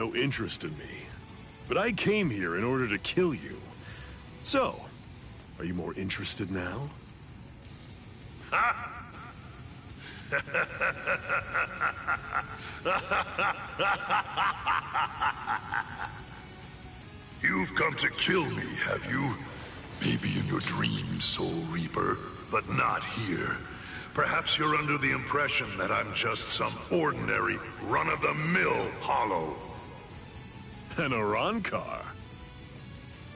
no interest in me. But I came here in order to kill you. So, are you more interested now? You've come to kill me, have you? Maybe in your dreams, Soul Reaper, but not here. Perhaps you're under the impression that I'm just some ordinary, run-of-the-mill hollow. An Arankar?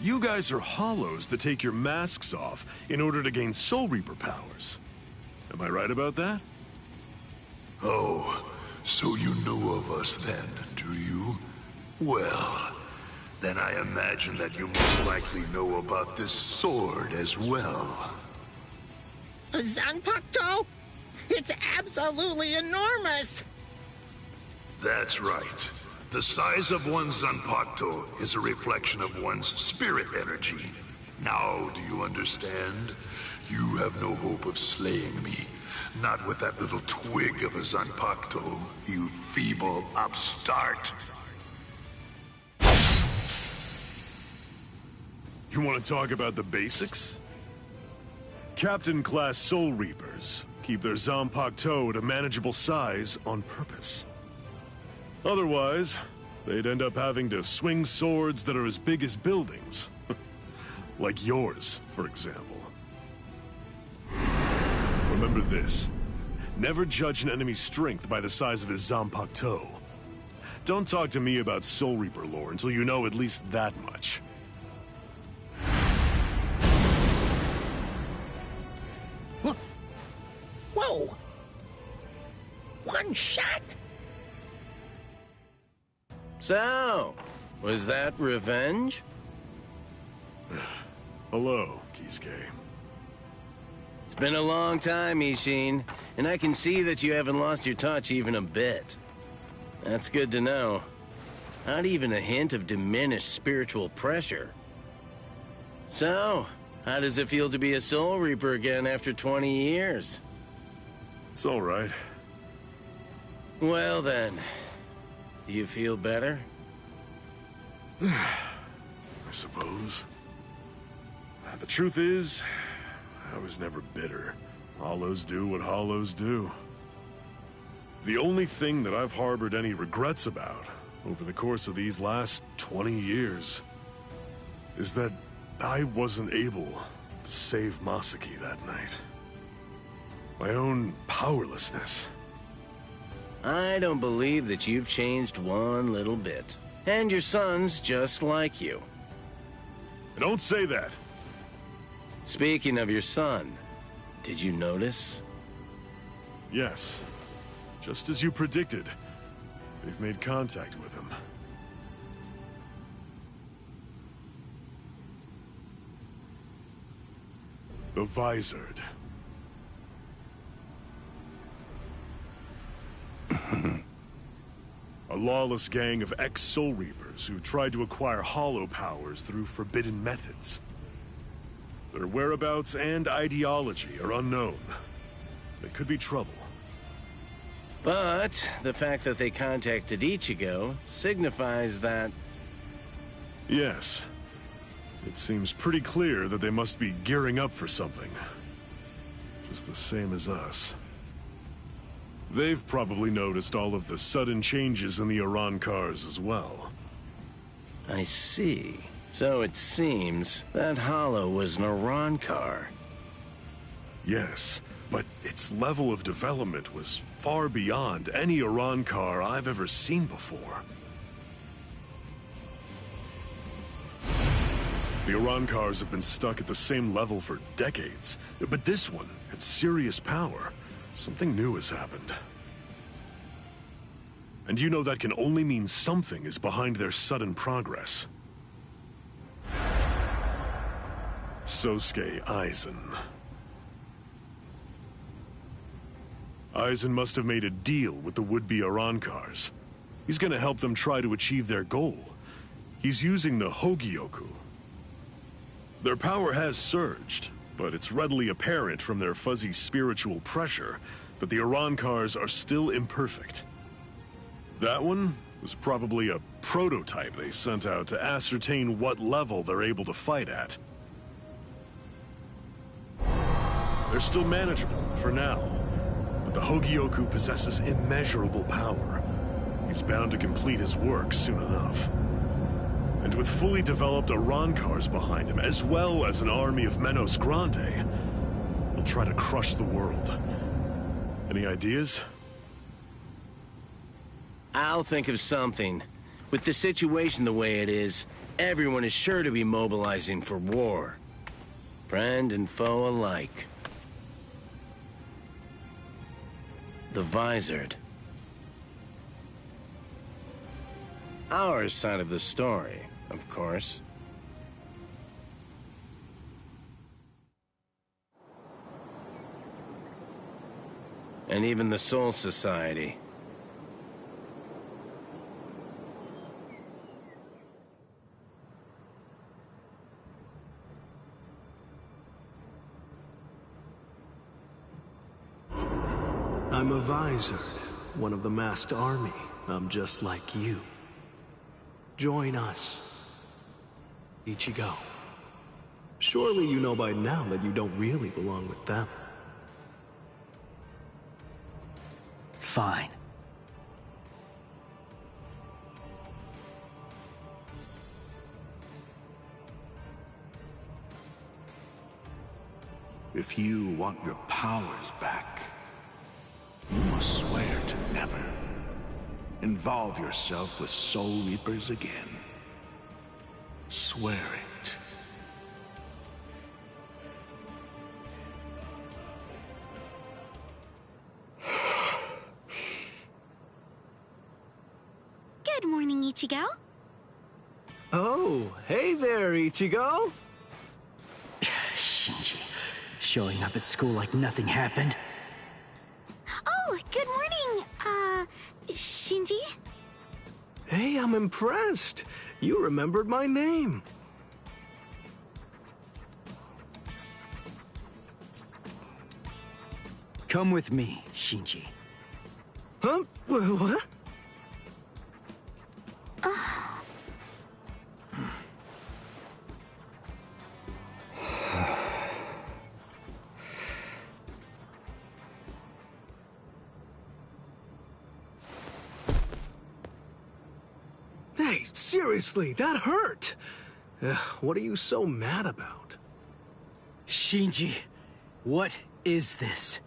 You guys are hollows that take your masks off in order to gain Soul Reaper powers. Am I right about that? Oh, so you know of us then, do you? Well, then I imagine that you most likely know about this sword as well. A Zanpakuto? It's absolutely enormous! That's right. The size of one's Zanpakuto is a reflection of one's spirit energy. Now, do you understand? You have no hope of slaying me. Not with that little twig of a Zanpakuto, you feeble upstart. You want to talk about the basics? Captain-class Soul Reapers keep their Zanpakuto at a manageable size on purpose. Otherwise, they'd end up having to swing swords that are as big as buildings. Like yours, for example. Remember this. Never judge an enemy's strength by the size of his Zanpakuto. Don't talk to me about Soul Reaper lore until you know at least that much. Whoa! One shot? So, was that revenge? Hello, Kisuke. It's been a long time, Ishin, and I can see that you haven't lost your touch even a bit. That's good to know. Not even a hint of diminished spiritual pressure. So, how does it feel to be a Soul Reaper again after 20 years? It's all right. Well then, do you feel better? I suppose. The truth is, I was never bitter. Hollows do what hollows do. The only thing that I've harbored any regrets about over the course of these last 20 years is that I wasn't able to save Masaki that night. My own powerlessness. I don't believe that you've changed one little bit. And your son's just like you. Don't say that. Speaking of your son, did you notice? Yes. Just as you predicted. They've made contact with him. The Visored. A lawless gang of ex-Soul Reapers who tried to acquire hollow powers through forbidden methods. Their whereabouts and ideology are unknown. They could be trouble. But the fact that they contacted Ichigo signifies that... Yes. It seems pretty clear that they must be gearing up for something. Just the same as us. They've probably noticed all of the sudden changes in the Arankars as well. I see. So it seems that Hollow was an Arankar. Yes, but its level of development was far beyond any Arankar I've ever seen before. The Arankars have been stuck at the same level for decades, but this one had serious power. Something new has happened. And you know that can only mean something is behind their sudden progress. Sosuke Aizen. Aizen must have made a deal with the would-be Arankars. He's gonna help them try to achieve their goal. He's using the Hogyoku. Their power has surged, but it's readily apparent from their fuzzy spiritual pressure that the Arankars are still imperfect. That one was probably a prototype they sent out to ascertain what level they're able to fight at. They're still manageable for now, but the Hogyoku possesses immeasurable power. He's bound to complete his work soon enough. And with fully developed Arancars behind him, as well as an army of Menos Grande, he'll try to crush the world. Any ideas? I'll think of something. With the situation the way it is, everyone is sure to be mobilizing for war. Friend and foe alike. The Visored. Our side of the story, of course. And even the Soul Society. I'm a Visored, one of the masked army. I'm just like you. Join us. Ichigo. Surely you know by now that you don't really belong with them. Fine. If you want your powers back, you must swear to never involve yourself with Soul Reapers again. Swear it. Good morning, Ichigo. Oh, hey there, Ichigo. Shinji, showing up at school like nothing happened. Oh, good morning, Shinji. Hey, I'm impressed. You remembered my name. Come with me, Shinji. Huh? What? Hey, seriously, that hurt. What are you so mad about? Shinji, what is this?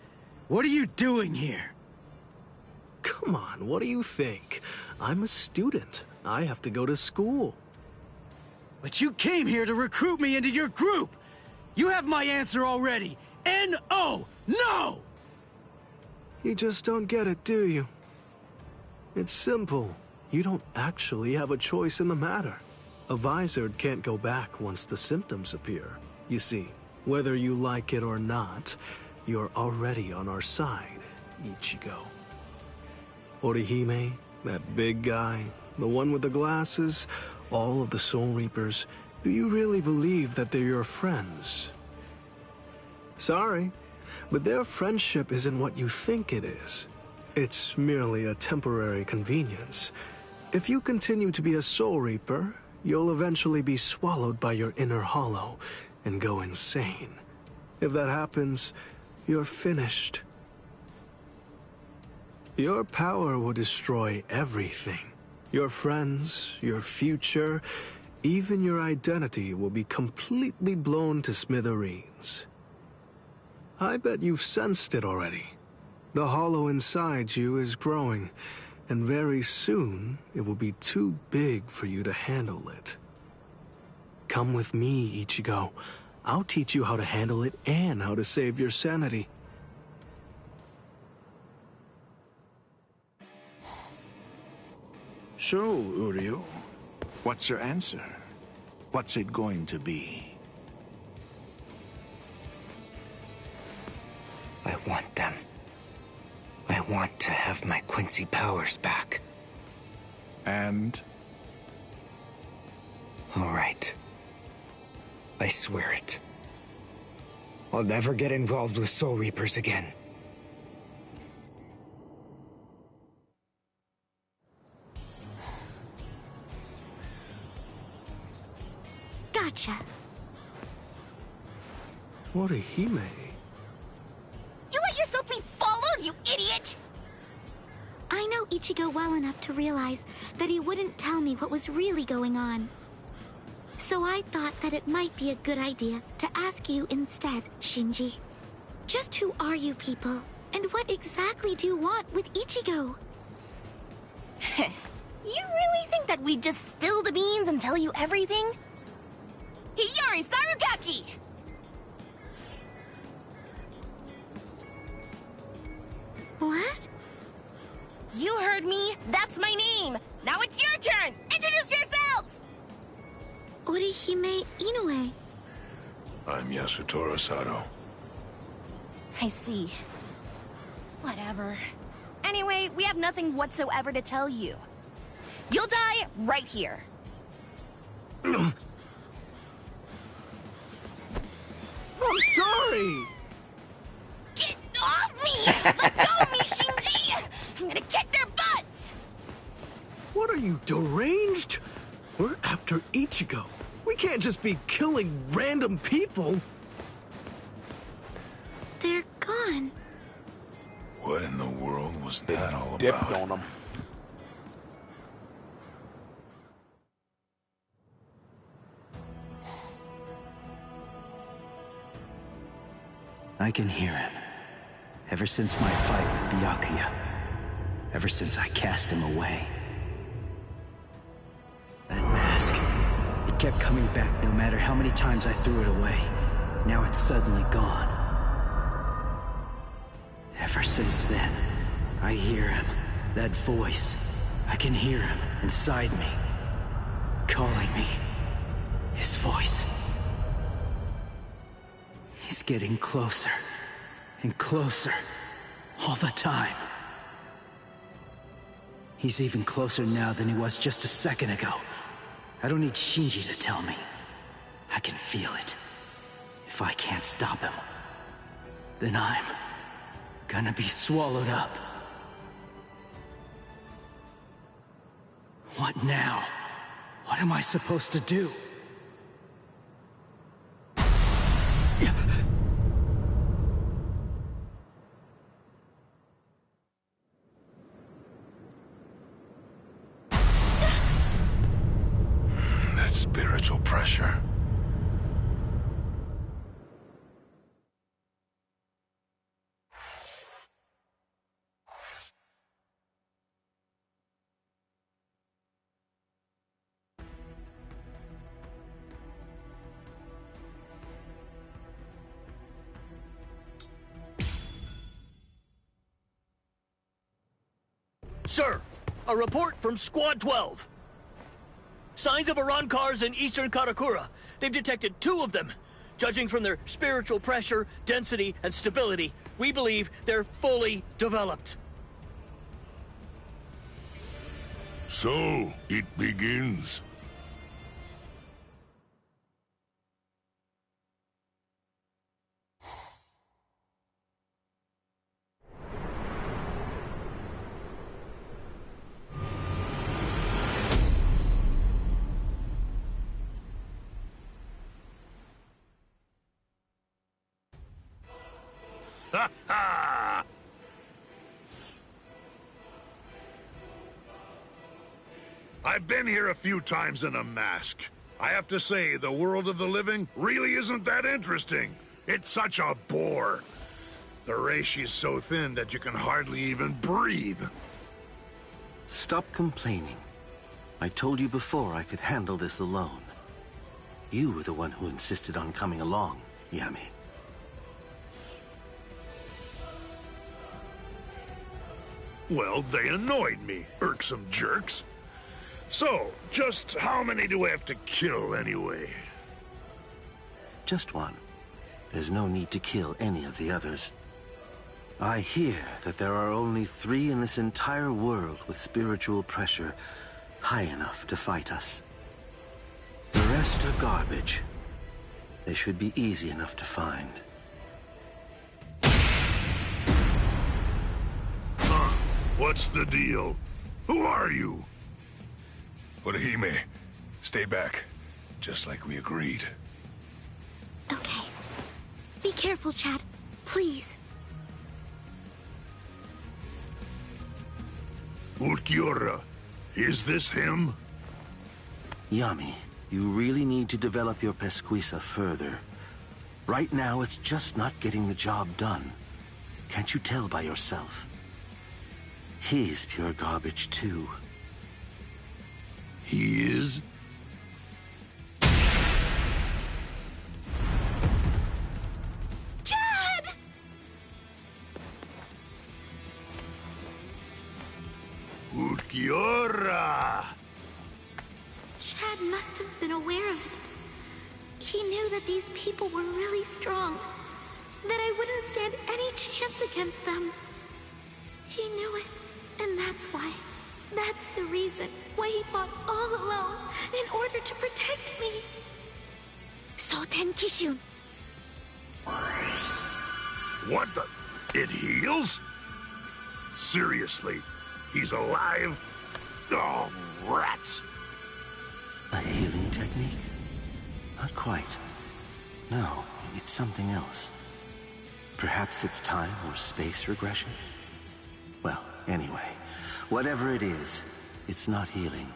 What are you doing here? Come on, what do you think? I'm a student. I have to go to school. But you came here to recruit me into your group! You have my answer already! N-O! No! You just don't get it, do you? It's simple. You don't actually have a choice in the matter. A Visored can't go back once the symptoms appear. You see, whether you like it or not, you're already on our side, Ichigo. Orihime, that big guy, the one with the glasses, all of the Soul Reapers, do you really believe that they're your friends? Sorry, but their friendship isn't what you think it is. It's merely a temporary convenience. If you continue to be a Soul Reaper, you'll eventually be swallowed by your inner hollow and go insane. If that happens, you're finished. Your power will destroy everything. Your friends, your future, even your identity will be completely blown to smithereens. I bet you've sensed it already. The hollow inside you is growing, and very soon it will be too big for you to handle it. Come with me, Ichigo. I'll teach you how to handle it and how to save your sanity. So, Uryu, what's your answer? What's it going to be? I want them. I want to have my Quincy powers back. And? All right. I swear it. I'll never get involved with Soul Reapers again. Gotcha. Orihime? You let yourself be followed, you idiot! I know Ichigo well enough to realize that he wouldn't tell me what was really going on. So I thought that it might be a good idea to ask you instead, Shinji. Just who are you people? And what exactly do you want with Ichigo? You really think that we'd just spill the beans and tell you everything? Hiyari Sarugaki! What? You heard me. That's my name. Now it's your turn. Introduce yourselves! Orihime Inoue. I'm Yasutoro Sato. I see. Whatever. Anyway, we have nothing whatsoever to tell you. You'll die right here. I'm sorry! Get off me! Let go of me, Shinji! I'm gonna kick their butts! What are you, deranged? We're after Ichigo. We can't just be killing random people. They're gone. What in the world was that all Dipped about? on them. I can hear him. Ever since my fight with Byakuya. Ever since I cast him away. That mask. It kept coming back no matter how many times I threw it away. Now it's suddenly gone. Ever since then, I hear him. That voice. I can hear him inside me. Calling me. His voice. He's getting closer. And closer. All the time. He's even closer now than he was just a second ago. I don't need Shinji to tell me. I can feel it. If I can't stop him, then I'm gonna be swallowed up. What now? What am I supposed to do? That spiritual pressure. Sir, a report from Squad 12. Signs of Arankars in eastern Karakura. They've detected 2 of them. Judging from their spiritual pressure, density, and stability, we believe they're fully developed. So, it begins. I've been here a few times in a mask. I have to say, the world of the living really isn't that interesting. It's such a bore. The reishi is so thin that you can hardly even breathe. Stop complaining. I told you before I could handle this alone. You were the one who insisted on coming along, Yami. Well, they annoyed me, irksome jerks. So, just how many do I have to kill anyway? Just one. There's no need to kill any of the others. I hear that there are only 3 in this entire world with spiritual pressure high enough to fight us. The rest are garbage. They should be easy enough to find. Huh? What's the deal? Who are you? Orihime, stay back. just like we agreed. Okay. Be careful, Chad. Please. Ulquiorra, is this him? Yami, you really need to develop your pesquisa further. Right now, it's just not getting the job done. Can't you tell by yourself? He's pure garbage, too. He is? Chad! Ulquiorra! Chad must have been aware of it. He knew that these people were really strong, that I wouldn't stand any chance against them. He knew it, and that's why. That's the reason why he fought all alone in order to protect me. Soten Kishun. What the? It heals? Seriously, he's alive? Oh, rats! A healing technique? Not quite. No, it's something else. Perhaps it's time or space regression? Well, anyway, whatever it is, it's not healing.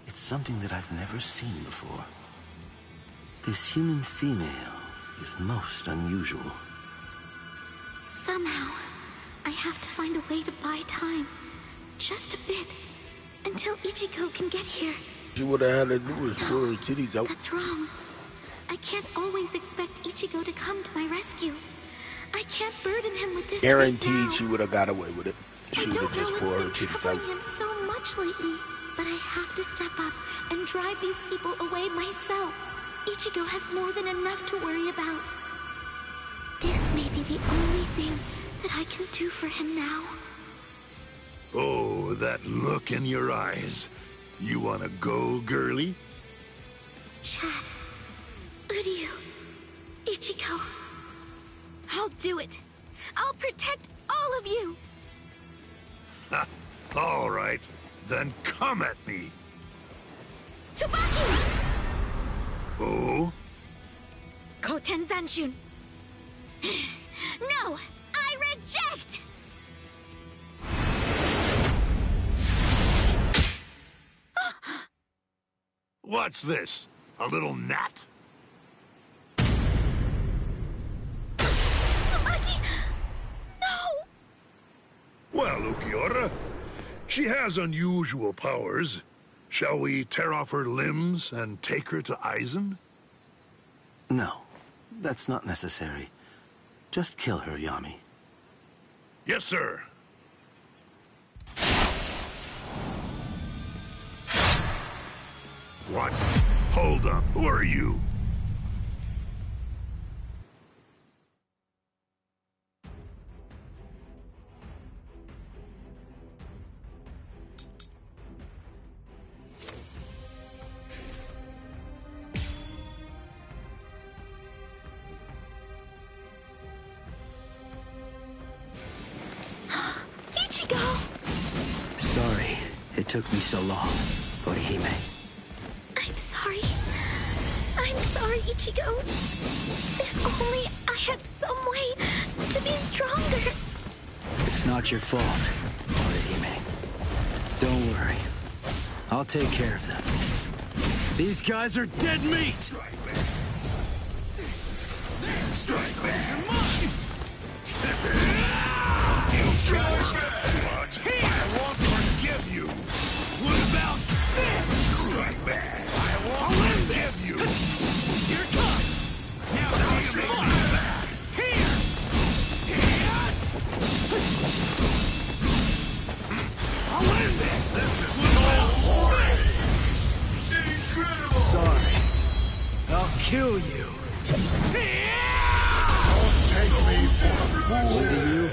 It's something that I've never seen before. This human female is most unusual. Somehow, I have to find a way to buy time. Just a bit. Until Ichigo can get here. She would have had to do is pull her titties out. That's wrong. I can't always expect Ichigo to come to my rescue. I can't burden him with this Guaranteed right now. she would have got away with it. She would have just pulled her What's been titties troubling out. him so much lately, but I have to step up and drive these people away myself. Ichigo has more than enough to worry about. This may be the only thing that I can do for him now. Oh, that look in your eyes. You wanna go, girlie? Chad, Uryu, Ichigo, I'll do it. I'll protect all of you. Ha! All right, then come at me. Tsubaki! Oh? Koten Zanshun. No, I reject! What's this? A little gnat? Tsubaki! No! Well, Ulquiorra, she has unusual powers. Shall we tear off her limbs and take her to Aizen? No, that's not necessary. Just kill her, Yami. Yes, sir. What? Hold up. Who are you? Ichigo! Sorry, it took me so long, Orihime. I'm sorry. I'm sorry, Ichigo. If only I had some way to be stronger. It's not your fault, Orihime. Don't worry. I'll take care of them. These guys are dead meat! Strike back! Strike back! You strike back! What? I won't forgive you! What about this? Strike back! I won't forgive you! Here it comes! Now Now you make me back! I'll win this! This is so horrid! Incredible! Sorry. I'll kill you. Don't take me for a fool! Was it you?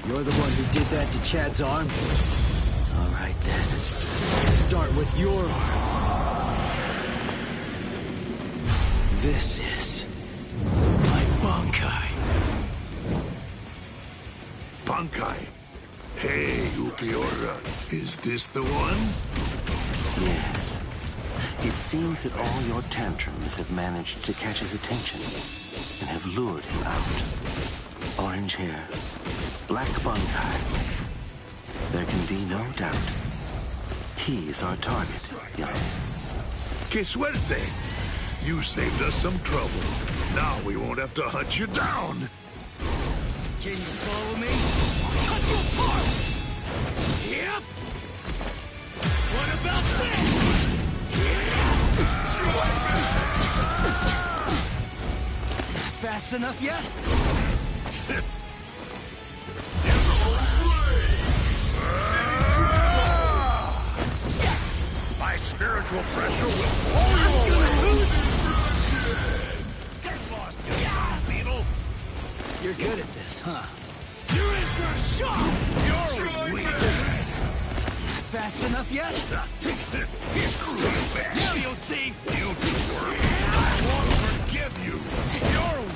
You're the one who did that to Chad's arm? All right, then. Start with your arm. This is my Bankai. Bankai. Hey, Ulquiorra. Is this the one? Yes. It It seems that all your tantrums have managed to catch his attention and have lured him out. Orange hair, black bunkai. There can be no doubt. He is our target, young. Que suerte! You saved us some trouble. Now we won't have to hunt you down. Can you follow me? I'll cut you apart! Yep! What about this? Not fast enough yet? My spiritual pressure will pull you away! Get lost, you beetle! You're good at this, huh? You're in for a shock! You're weak! Not fast enough yet? Now you'll see! You two work! I won't forgive you! You're weak!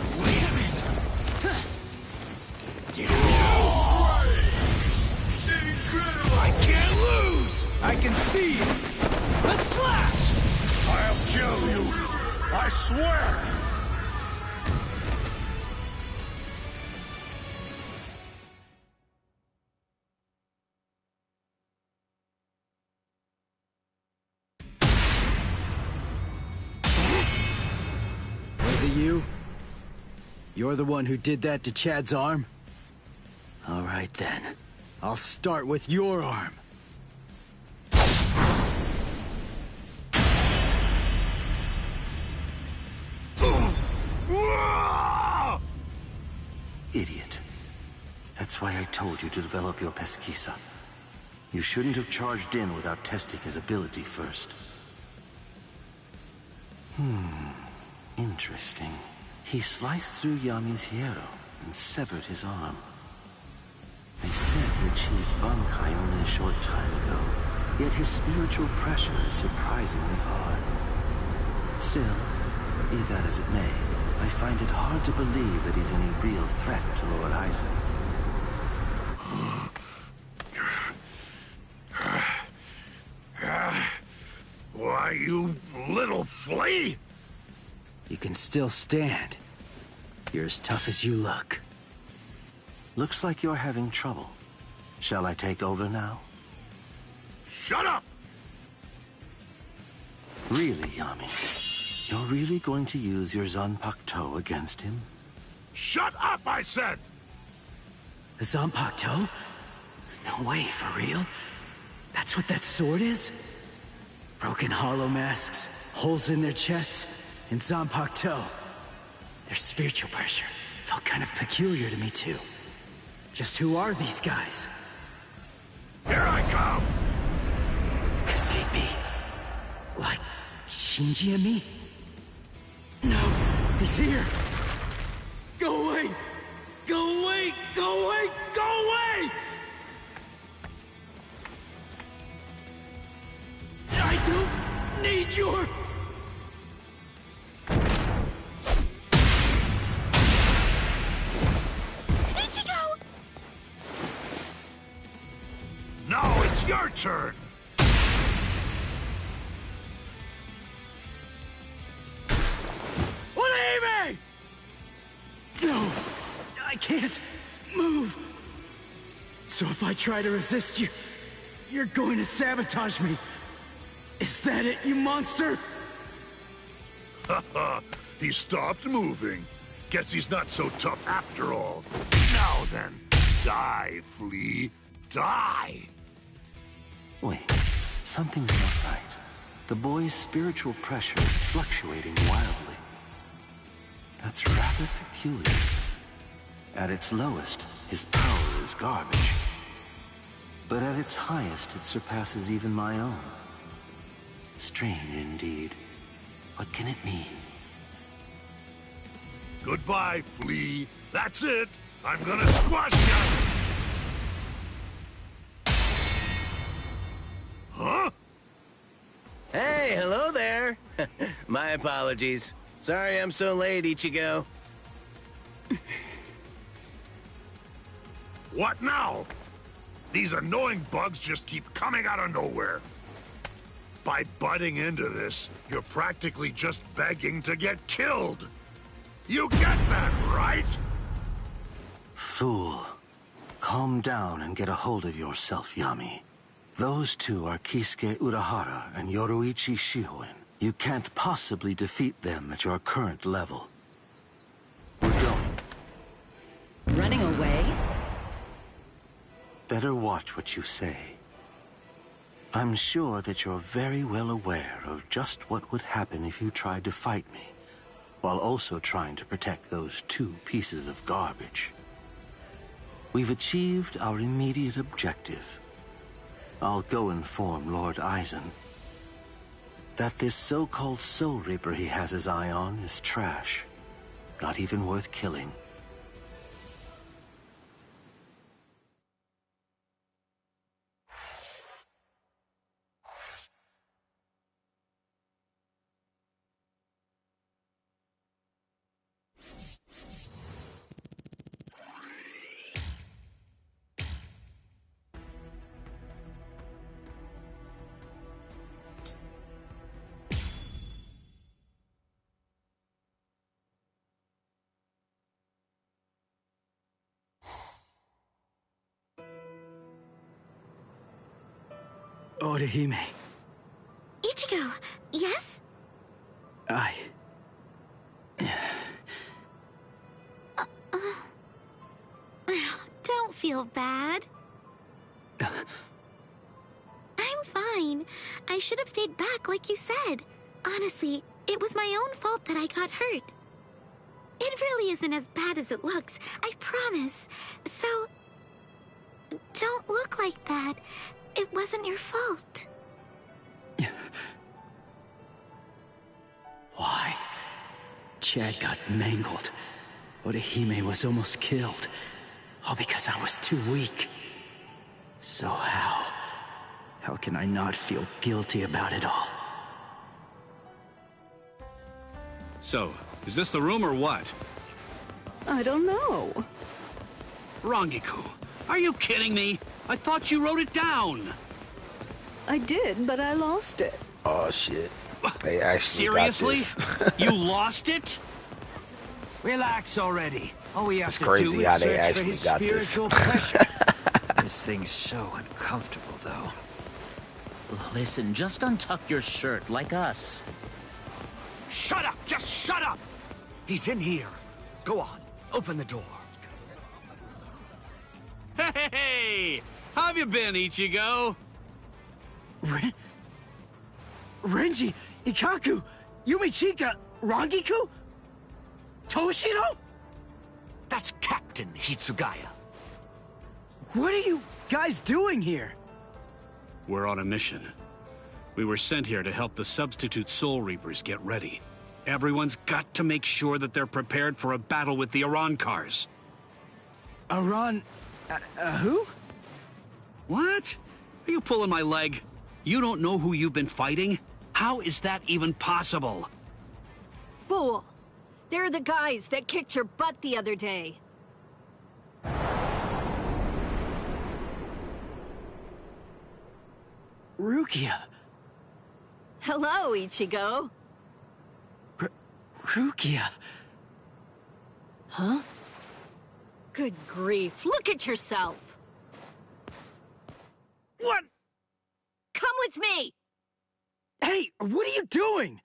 I can't lose! I can see you! Let's slash! I'll kill you! I swear! Was it you? You're the one who did that to Chad's arm? All right then. I'll start with your arm. Idiot. That's why I told you to develop your pesquisa. You shouldn't have charged in without testing his ability first. Interesting. He sliced through Yami's hierro and severed his arm. They said he achieved Bankai only a short time ago, yet his spiritual pressure is surprisingly hard. Still, be that as it may, I find it hard to believe that he's any real threat to Lord Eisen. Why, you little flea! You can still stand. You're as tough as you look. Looks like you're having trouble. Shall I take over now? Shut up! Really, Yami? You're really going to use your Zanpakuto against him? Shut up, I said! A Zanpakuto? No way, for real? That's what that sword is? Broken hollow masks, holes in their chests, and Zanpakuto. Their spiritual pressure felt kind of peculiar to me, too. Just who are these guys? Here I come! Could they be... like... Shinji and me? No, he's here! Go away! Go away! Go away! Go away! I don't need your... Ichigo! Now it's your turn! Leave me! No, I can't move. So if I try to resist you, you're going to sabotage me. Is that it, you monster? Haha, he stopped moving. Guess he's not so tough after all. Now then, die, flea. Die! Wait, something's not right. The boy's spiritual pressure is fluctuating wildly. That's rather peculiar. At its lowest, his power is garbage. But at its highest, it surpasses even my own. Strange indeed. What can it mean? Goodbye, flea. That's it. I'm gonna squash you! Huh? Hey, hello there. My apologies. Sorry I'm so late, Ichigo. What now? These annoying bugs just keep coming out of nowhere. By butting into this, you're practically just begging to get killed. You get that, right? Fool. Calm down and get a hold of yourself, Yami. Those two are Kisuke Urahara and Yoruichi Shihoin. You can't possibly defeat them at your current level. We're going. Running away? Better watch what you say. I'm sure that you're very well aware of just what would happen if you tried to fight me, while also trying to protect those two pieces of garbage. We've achieved our immediate objective. I'll go inform Lord Eisen that this so-called Soul Reaper he has his eye on is trash, not even worth killing. Orihime. Ichigo, yes? Don't feel bad. I'm fine. I should have stayed back like you said. Honestly, it was my own fault that I got hurt. It really isn't as bad as it looks, I promise. So, don't look like that. It wasn't your fault. Why? Chad got mangled. Orihime was almost killed. All because I was too weak. So how can I not feel guilty about it all? So, is this the room or what? I don't know. Rangiku, are you kidding me? I thought you wrote it down. I did, but I lost it. Oh shit. They actually Seriously? got this. You lost it? Relax already. All we have It's to crazy do is how they search for actually his got this. spiritual pressure. This thing's so uncomfortable, though. Listen, just untuck your shirt like us. Shut up! Just shut up! He's in here. Go on. Open the door. Hey! How have you been, Ichigo? Renji, Ikaku, Yumichika, Rangiku? Toshiro? That's Captain Hitsugaya. What are you guys doing here? We're on a mission. We were sent here to help the substitute Soul Reapers get ready. Everyone's got to make sure that they're prepared for a battle with the Arancars. Who? What? Are you pulling my leg? You don't know who you've been fighting? How is that even possible? Fool! They're the guys that kicked your butt the other day. Rukia. Hello, Ichigo. Rukia. Huh? Good grief, look at yourself! What? Come with me! Hey, what are you doing?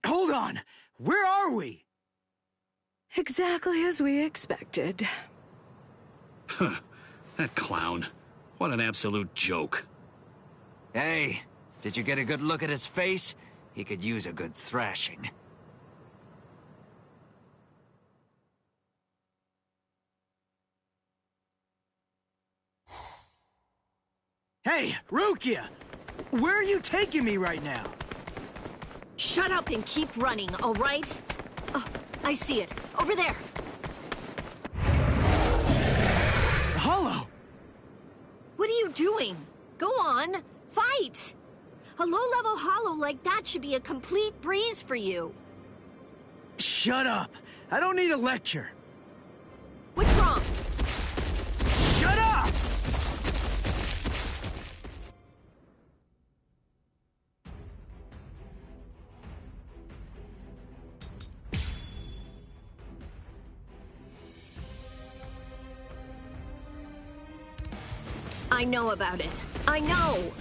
Hold on. Where are we? Exactly as we expected. Huh. That clown. What an absolute joke. Hey, did you get a good look at his face? He could use a good thrashing. Hey, Rukia! Where are you taking me right now? Shut up and keep running, all right? Oh, I see it. Over there. Hollow! What are you doing? Go on, fight! A low-level hollow like that should be a complete breeze for you. Shut up! I don't need a lecture. What's wrong? Shut up! I know about it. I know.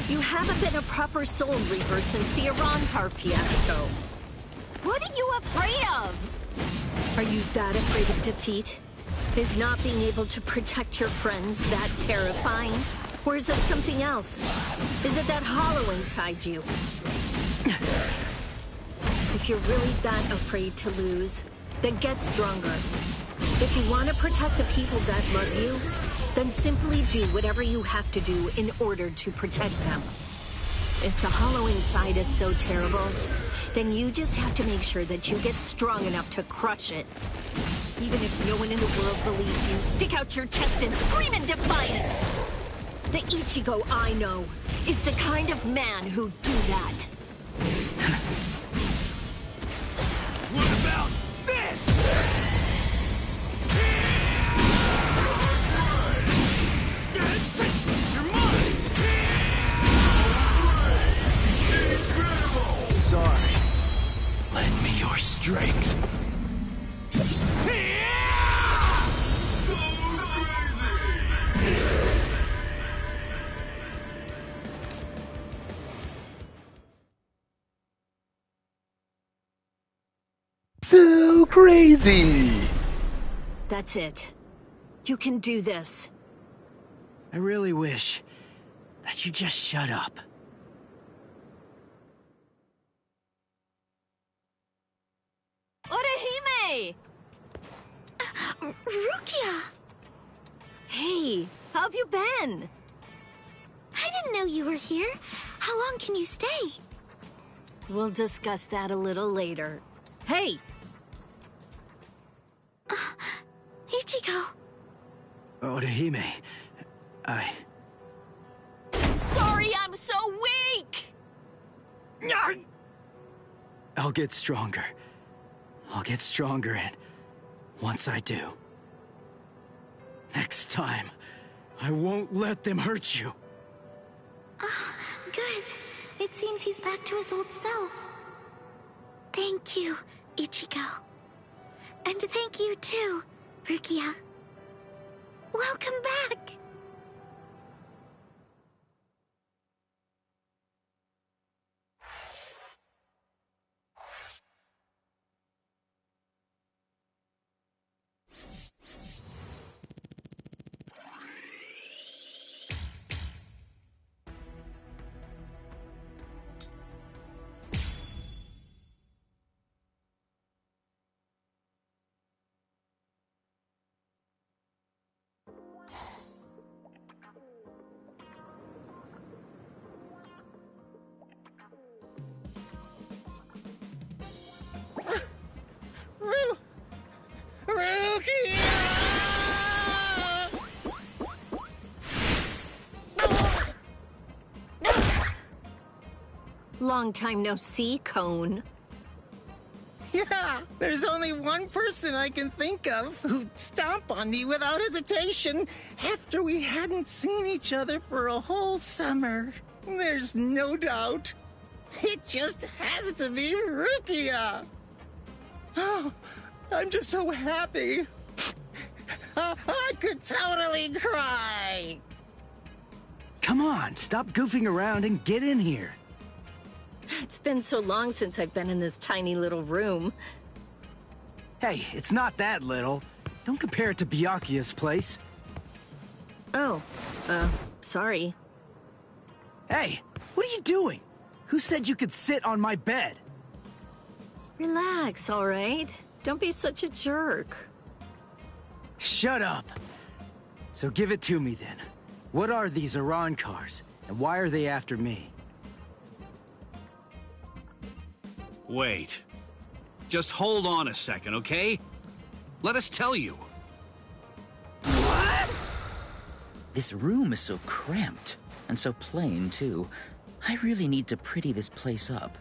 You haven't been a proper Soul Reaper since the Arankar fiasco. What are you afraid of? Are you that afraid of defeat? Is not being able to protect your friends that terrifying? Or is it something else? Is it that hollow inside you? If you're really that afraid to lose, then get stronger. If you want to protect the people that love you, then simply do whatever you have to do in order to protect them. If the hollow inside is so terrible, then you just have to make sure that you get strong enough to crush it. Even if no one in the world believes you, stick out your chest and scream in defiance! The Ichigo I know is the kind of man who'd do that. What about this? Sorry. Lend me your strength. So crazy! That's it. You can do this. I really wish that you just shut up. Orihime! Rukia! Hey, how have you been? I didn't know you were here. How long can you stay? We'll discuss that a little later. Hey! Ichigo! Orihime, Sorry, I'm so weak! I'll get stronger. I'll get stronger, and once I do, next time, I won't let them hurt you. Good. It seems he's back to his old self. Thank you, Ichigo. And thank you too, Rukia. Welcome back! Long time no see, Cone. Yeah, there's only one person I can think of who'd stomp on me without hesitation after we hadn't seen each other for a whole summer. There's no doubt. It just has to be Rukia. Oh, I'm just so happy. I could totally cry. Come on, stop goofing around and get in here. It's been so long since I've been in this tiny little room. Hey, it's not that little. Don't compare it to Byakuya's place. Oh, sorry. Hey, what are you doing? Who said you could sit on my bed? Relax, all right? Don't be such a jerk. Shut up. So give it to me then. What are these Arankars, and why are they after me? Wait. Just hold on a second, okay? Let us tell you. What? This room is so cramped, and so plain, too. I really need to pretty this place up.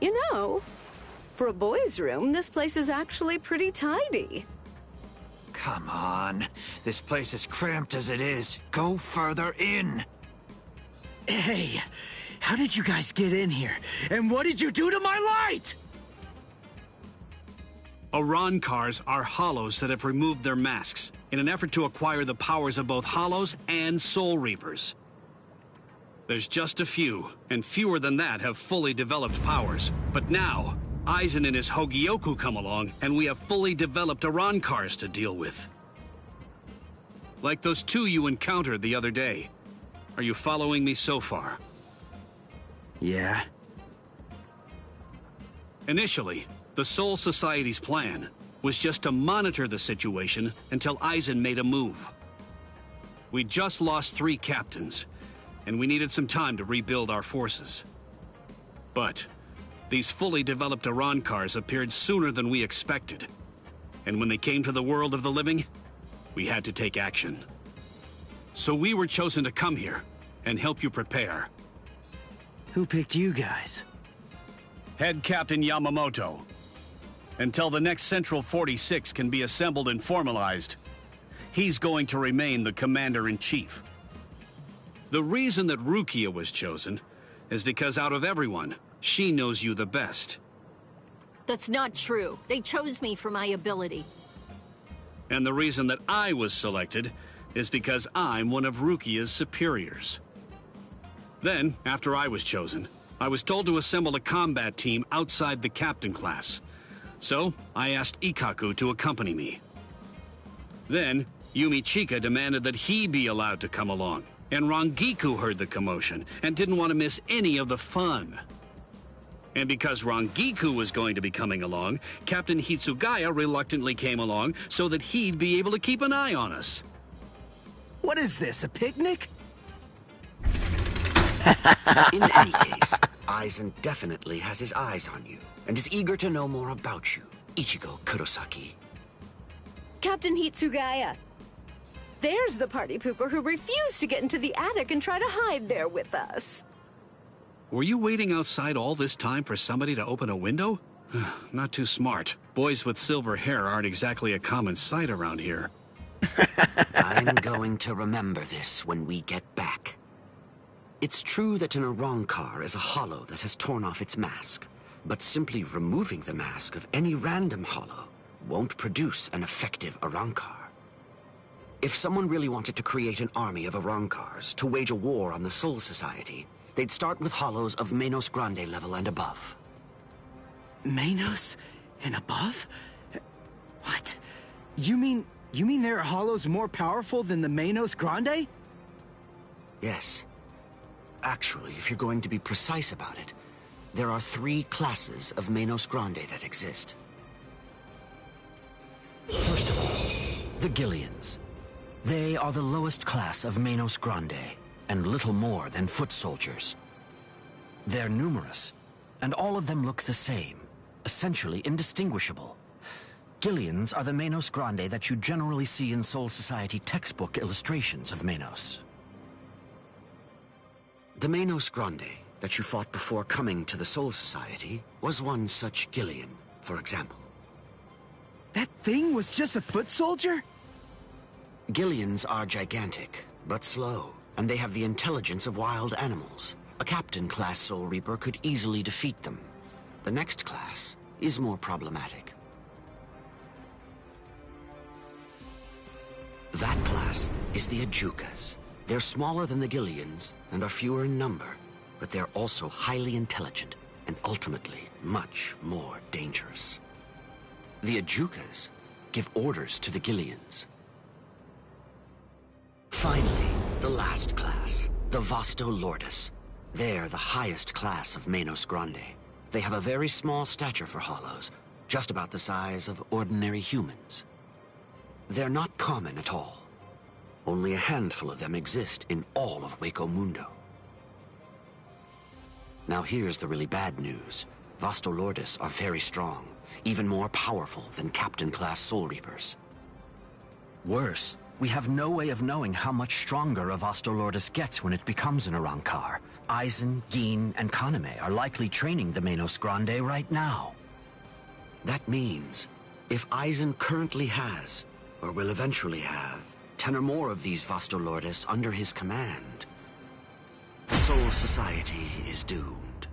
You know, for a boys' room, this place is actually pretty tidy. Come on. This place is cramped as it is. Go further in. Hey, how did you guys get in here? And what did you do to my light? Arancars are hollows that have removed their masks in an effort to acquire the powers of both hollows and Soul Reapers. There's just a few, and fewer than that have fully developed powers. But now, Aizen and his Hogyoku come along, and we have fully developed Arancars to deal with. Like those two you encountered the other day. Are you following me so far? Yeah. Initially, the Soul Society's plan was just to monitor the situation until Aizen made a move. We just lost 3 captains, and we needed some time to rebuild our forces. But these fully developed Arancars appeared sooner than we expected. And when they came to the world of the living, we had to take action. So we were chosen to come here and help you prepare. Who picked you guys? Head Captain Yamamoto. Until the next Central 46 can be assembled and formalized, he's going to remain the Commander-in-Chief. The reason that Rukia was chosen is because out of everyone, she knows you the best. That's not true. They chose me for my ability. And the reason that I was selected is because I'm one of Rukia's superiors. Then, after I was chosen, I was told to assemble a combat team outside the captain class. So, I asked Ikkaku to accompany me. Then, Yumi Chika demanded that he be allowed to come along, and Rangiku heard the commotion and didn't want to miss any of the fun. And because Rangiku was going to be coming along, Captain Hitsugaya reluctantly came along so that he'd be able to keep an eye on us. What is this, a picnic? In any case, Aizen definitely has his eyes on you, and is eager to know more about you, Ichigo Kurosaki. Captain Hitsugaya. There's the party pooper who refused to get into the attic and try to hide there with us. Were you waiting outside all this time for somebody to open a window? Not too smart. Boys with silver hair aren't exactly a common sight around here. I'm going to remember this when we get back. It's true that an Arankar is a hollow that has torn off its mask, but simply removing the mask of any random hollow won't produce an effective Arankar. If someone really wanted to create an army of Arankars to wage a war on the Soul Society, they'd start with hollows of Menos Grande level and above. Menos and above? What? You mean there are hollows more powerful than the Menos Grande? Yes. Actually, if you're going to be precise about it, there are 3 classes of Menos Grande that exist. First of all, the Gillians. They are the lowest class of Menos Grande, and little more than foot soldiers. They're numerous, and all of them look the same, essentially indistinguishable. Gillians are the Menos Grande that you generally see in Soul Society textbook illustrations of Menos. The Menos Grande that you fought before coming to the Soul Society was one such Gillian, for example. That thing was just a foot soldier? Gillians are gigantic, but slow, and they have the intelligence of wild animals. A captain-class Soul Reaper could easily defeat them. The next class is more problematic. That class is the Ajukas. They're smaller than the Gillians and are fewer in number, but they're also highly intelligent and ultimately much more dangerous. The Ajukas give orders to the Gillians. Finally, the last class, the Vasto Lordis. They're the highest class of Menos Grande. They have a very small stature for hollows, just about the size of ordinary humans. They're not common at all. Only a handful of them exist in all of Hueco Mundo. Now here's the really bad news. Vasto Lordis are very strong, even more powerful than Captain-class Soul Reapers. Worse, we have no way of knowing how much stronger a Vasto Lordis gets when it becomes an Arankar. Aizen, Gin, and Kaname are likely training the Menos Grande right now. That means, if Aizen currently has, or will eventually have, 10 or more of these Vasto Lordis under his command, the Soul Society is doomed.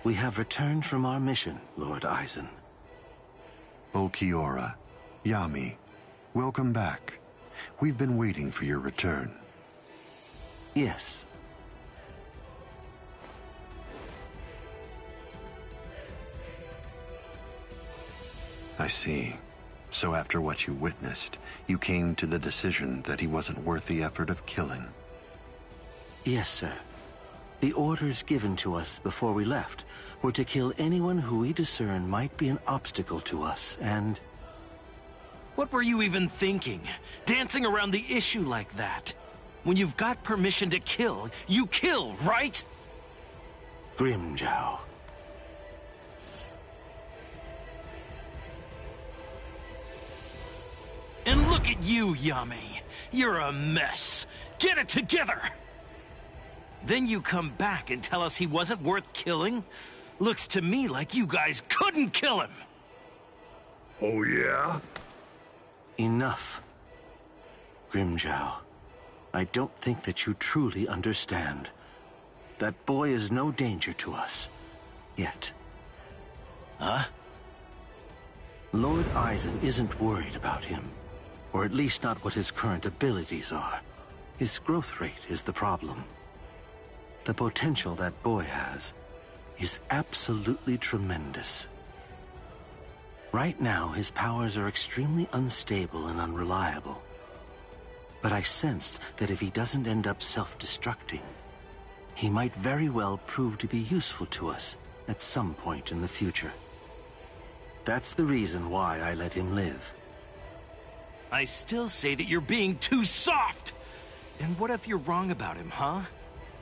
We have returned from our mission, Lord Eisen. Ulquiorra, Yami, welcome back. We've been waiting for your return. Yes. I see. So after what you witnessed, you came to the decision that he wasn't worth the effort of killing. Yes, sir. The orders given to us before we left were to kill anyone who we discern might be an obstacle to us, and... What were you even thinking? Dancing around the issue like that? When you've got permission to kill, you kill, right? Grimjow. And look at you, Yami. You're a mess. Get it together! Then you come back and tell us he wasn't worth killing? Looks to me like you guys couldn't kill him! Oh, yeah? Enough. Grimjow, I don't think that you truly understand. That boy is no danger to us. Yet. Huh? Lord Eisen isn't worried about him. Or at least not what his current abilities are. His growth rate is the problem. The potential that boy has is absolutely tremendous. Right now, his powers are extremely unstable and unreliable. But I sensed that if he doesn't end up self-destructing, he might very well prove to be useful to us at some point in the future. That's the reason why I let him live. I still say that you're being too soft! And what if you're wrong about him, huh?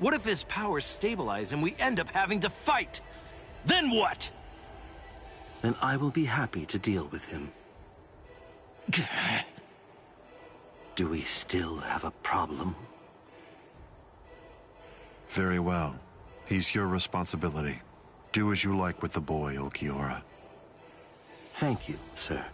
What if his powers stabilize and we end up having to fight? Then what? Then I will be happy to deal with him. Do we still have a problem? Very well. He's your responsibility. Do as you like with the boy, Ulquiorra. Thank you, sir.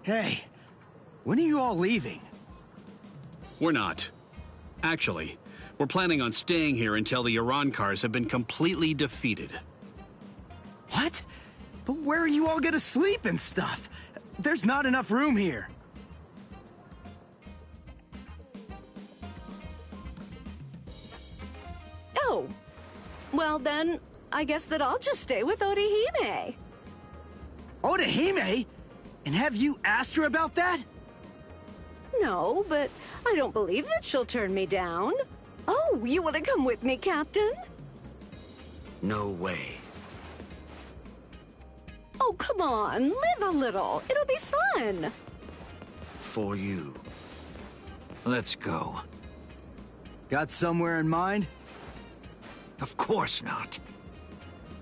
Hey, when are you all leaving? We're not. Actually, we're planning on staying here until the Urankars have been completely defeated. What? But where are you all gonna sleep and stuff? There's not enough room here. Oh. Well then, I guess that I'll just stay with Orihime. Orihime? And have you asked her about that? No, but I don't believe that she'll turn me down. Oh, you want to come with me, Captain? No way. Oh, come on, live a little. It'll be fun. For you. Let's go. Got somewhere in mind? Of course not.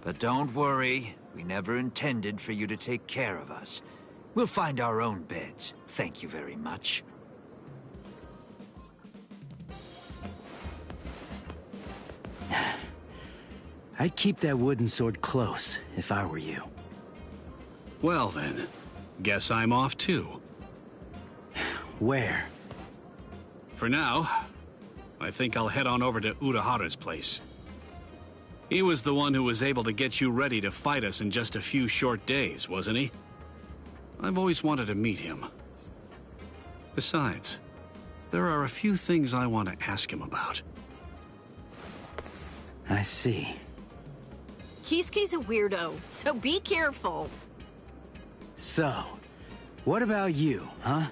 But don't worry, we never intended for you to take care of us. We'll find our own beds. Thank you very much. I'd keep that wooden sword close, if I were you. Well then, guess I'm off too. Where? For now, I think I'll head on over to Urahara's place. He was the one who was able to get you ready to fight us in just a few short days, wasn't he? I've always wanted to meet him. Besides, there are a few things I want to ask him about. I see. Kisuke's a weirdo, so be careful. So, what about you, huh?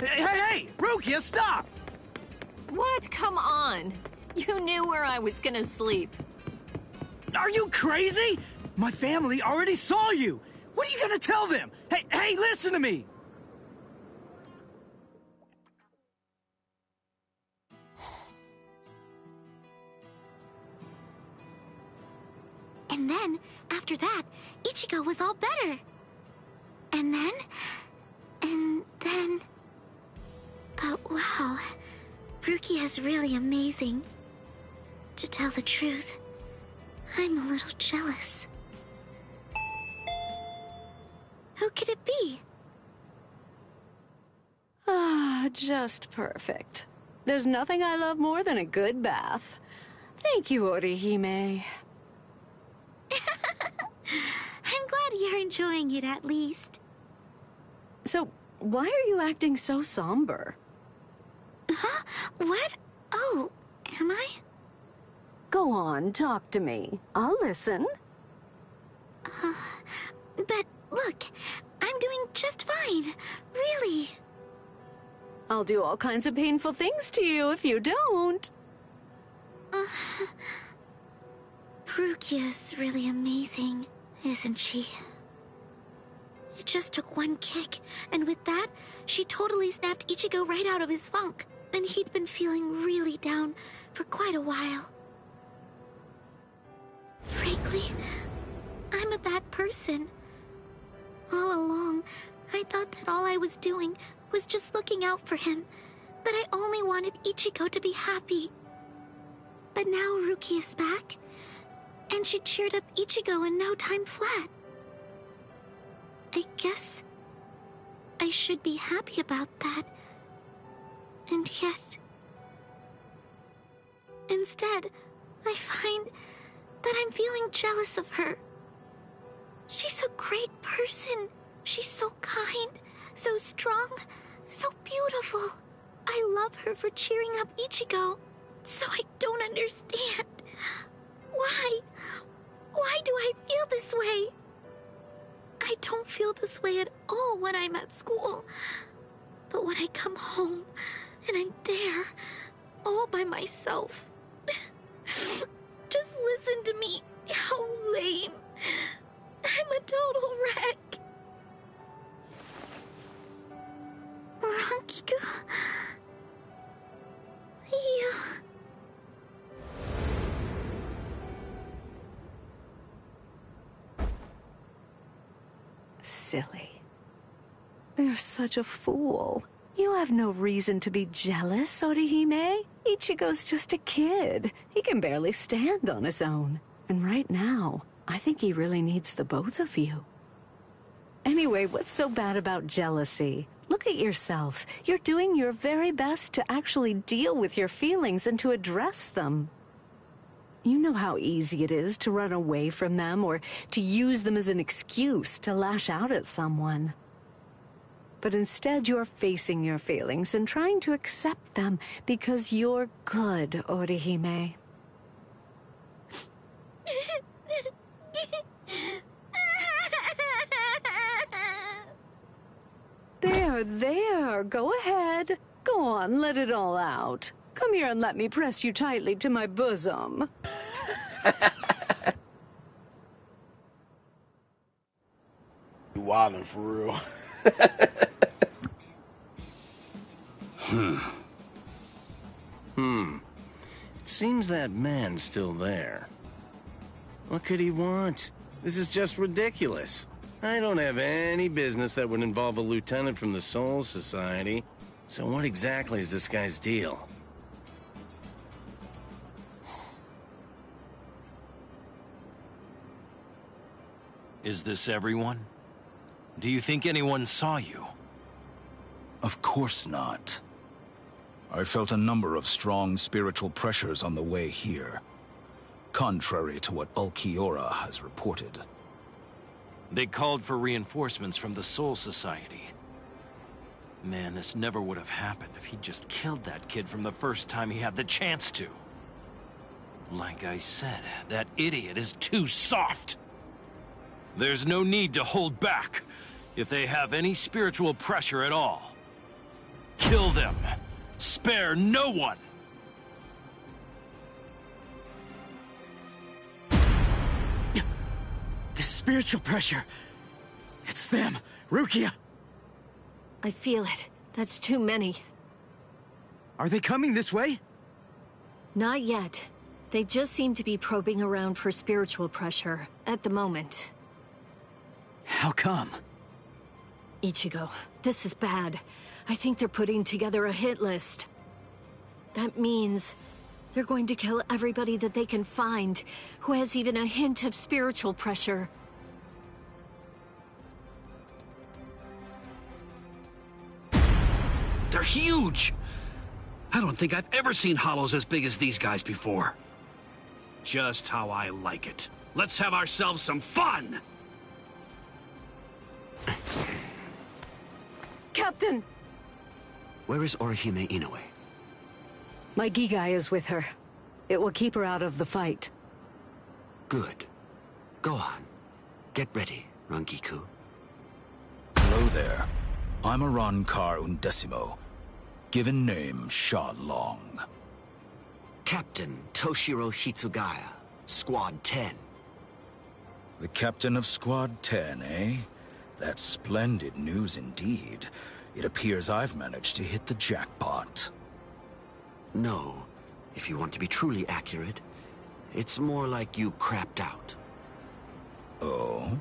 Hey! Rukia, stop! What? Come on. You knew where I was gonna sleep. Are you crazy? My family already saw you! What are you gonna tell them? Hey, listen to me! And then, after that, Ichigo was all better. And then... But wow, Rukia is really amazing. To tell the truth, I'm a little jealous. Who could it be? Ah, just perfect. There's nothing I love more than a good bath. Thank you, Orihime. I'm glad you're enjoying it at least. So, why are you acting so somber? Huh? What? Oh, am I? Go on, talk to me. I'll listen. But look, I'm doing just fine. Really. I'll do all kinds of painful things to you if you don't. Rukia's really amazing, isn't she? It just took one kick, and with that, she totally snapped Ichigo right out of his funk. And he'd been feeling really down for quite a while. Frankly, I'm a bad person. All along, I thought that all I was doing was just looking out for him, but I only wanted Ichigo to be happy. But now Ruki is back, and she cheered up Ichigo in no time flat. I guess I should be happy about that. And yet, instead, I find that I'm feeling jealous of her. She's a great person. She's so kind, so strong, so beautiful. I love her for cheering up Ichigo. So I don't understand. Why? Why do I feel this way? I don't feel this way at all when I'm at school. But when I come home, and I'm there, all by myself. Just listen to me. How lame. I'm a total wreck. Rankiku. You... Silly. You're such a fool. You have no reason to be jealous, Orihime. Ichigo's just a kid. He can barely stand on his own. And right now, I think he really needs the both of you. Anyway, what's so bad about jealousy? Look at yourself. You're doing your very best to actually deal with your feelings and to address them. You know how easy it is to run away from them or to use them as an excuse to lash out at someone. But instead, you're facing your feelings and trying to accept them because you're good, Orihime. There. Go ahead. Go on, let it all out. Come here and let me press you tightly to my bosom. You wildin' for real. It seems that man's still there. What could he want? This is just ridiculous. I don't have any business that would involve a lieutenant from the Soul Society. So what exactly is this guy's deal? Is this everyone? Do you think anyone saw you? Of course not. I felt a number of strong spiritual pressures on the way here, contrary to what Ulquiorra has reported. They called for reinforcements from the Soul Society. Man, this never would have happened if he'd just killed that kid from the first time he had the chance to. Like I said, that idiot is too soft. There's no need to hold back if they have any spiritual pressure at all. Kill them. Spare no one. This spiritual pressure. It's them. Rukia. I feel it. That's too many. Are they coming this way? Not yet. They just seem to be probing around for spiritual pressure at the moment. How come? Ichigo, this is bad. I think they're putting together a hit list. That means They're going to kill everybody that they can find who has even a hint of spiritual pressure. They're huge! I don't think I've ever seen hollows as big as these guys before. Just how I like it. Let's have ourselves some fun! Captain! Where is Orihime Inoue? My Gigai is with her. It will keep her out of the fight. Good. Go on. Get ready, Rangiku. Hello there. I'm Arankar Undecimo. Given name, Sha Long. Captain Toshiro Hitsugaya, Squad 10. The captain of Squad 10, eh? That's splendid news indeed. It appears I've managed to hit the jackpot. No. If you want to be truly accurate, it's more like you crapped out. Oh?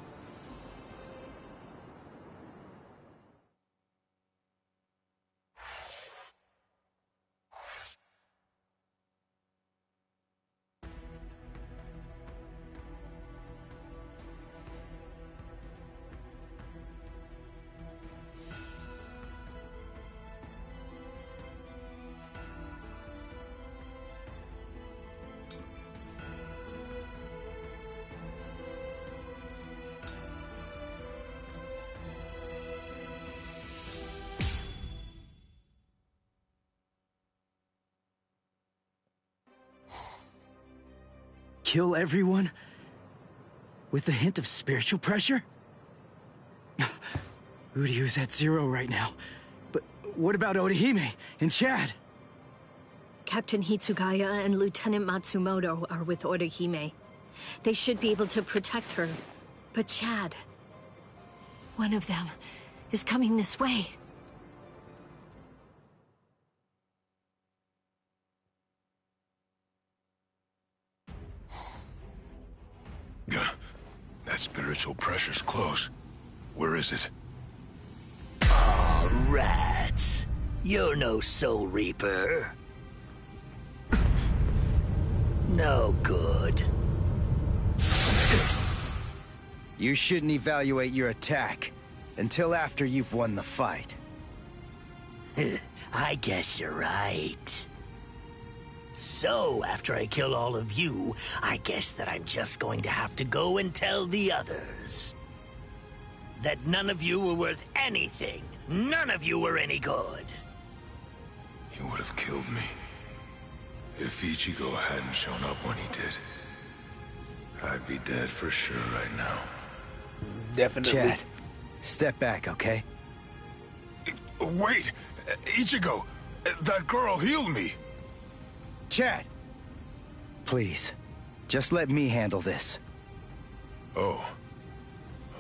Kill everyone? With a hint of spiritual pressure? Uryu's at 0 right now. But what about Orihime and Chad? Captain Hitsugaya and Lieutenant Matsumoto are with Orihime. They should be able to protect her. But Chad... one of them is coming this way. That spiritual pressure's close. Where is it? Aw, rats. You're no Soul Reaper. No good. You shouldn't evaluate your attack until after you've won the fight. I guess you're right. So, after I kill all of you, I guess that I'm just going to have to go and tell the others. That none of you were worth anything. None of you were any good. You would have killed me. If Ichigo hadn't shown up when he did. I'd be dead for sure right now. Definitely. Chad, step back, okay? Wait! Ichigo! That girl healed me! Chad! Please, just let me handle this. Oh.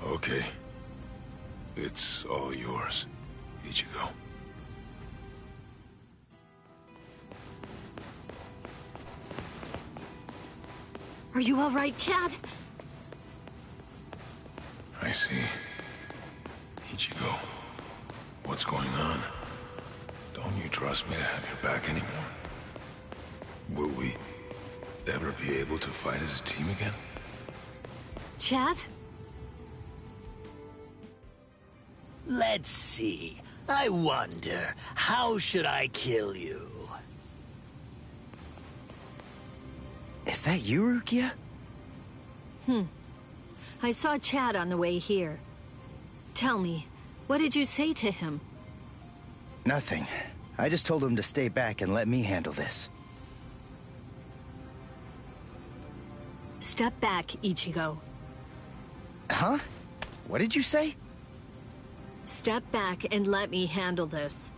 Okay. It's all yours, Ichigo. Are you all right, Chad? I see. Ichigo, what's going on? Don't you trust me to have your back anymore? Will we ever be able to fight as a team again? Chad? Let's see. I wonder, how should I kill you? Is that you, Rukia? I saw Chad on the way here. Tell me, what did you say to him? Nothing. I just told him to stay back and let me handle this. Step back, Ichigo. Huh? What did you say? Step back and let me handle this.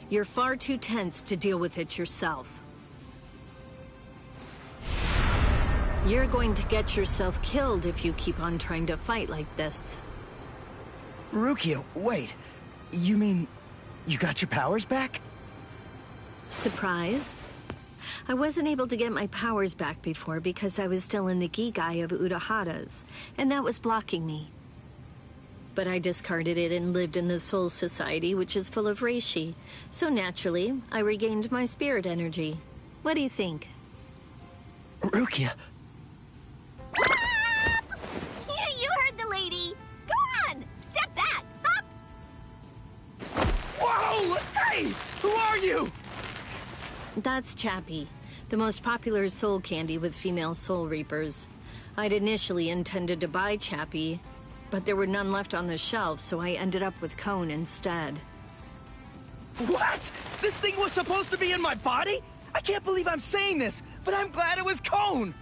You're far too tense to deal with it yourself. You're going to get yourself killed if you keep on trying to fight like this. Rukia, wait. You mean you got your powers back? Surprised? I wasn't able to get my powers back before because I was still in the Gigai of Urahara's, and that was blocking me. But I discarded it and lived in the Soul Society, which is full of reishi, so naturally, I regained my spirit energy. What do you think? Rukia. You heard the lady. Go on, step back. Up. Whoa! Hey! Who are you? That's Chappie, the most popular soul candy with female soul reapers. I'd initially intended to buy Chappie, but there were none left on the shelf, so I ended up with Cone instead. What? This thing was supposed to be in my body? I can't believe I'm saying this, but I'm glad it was Cone!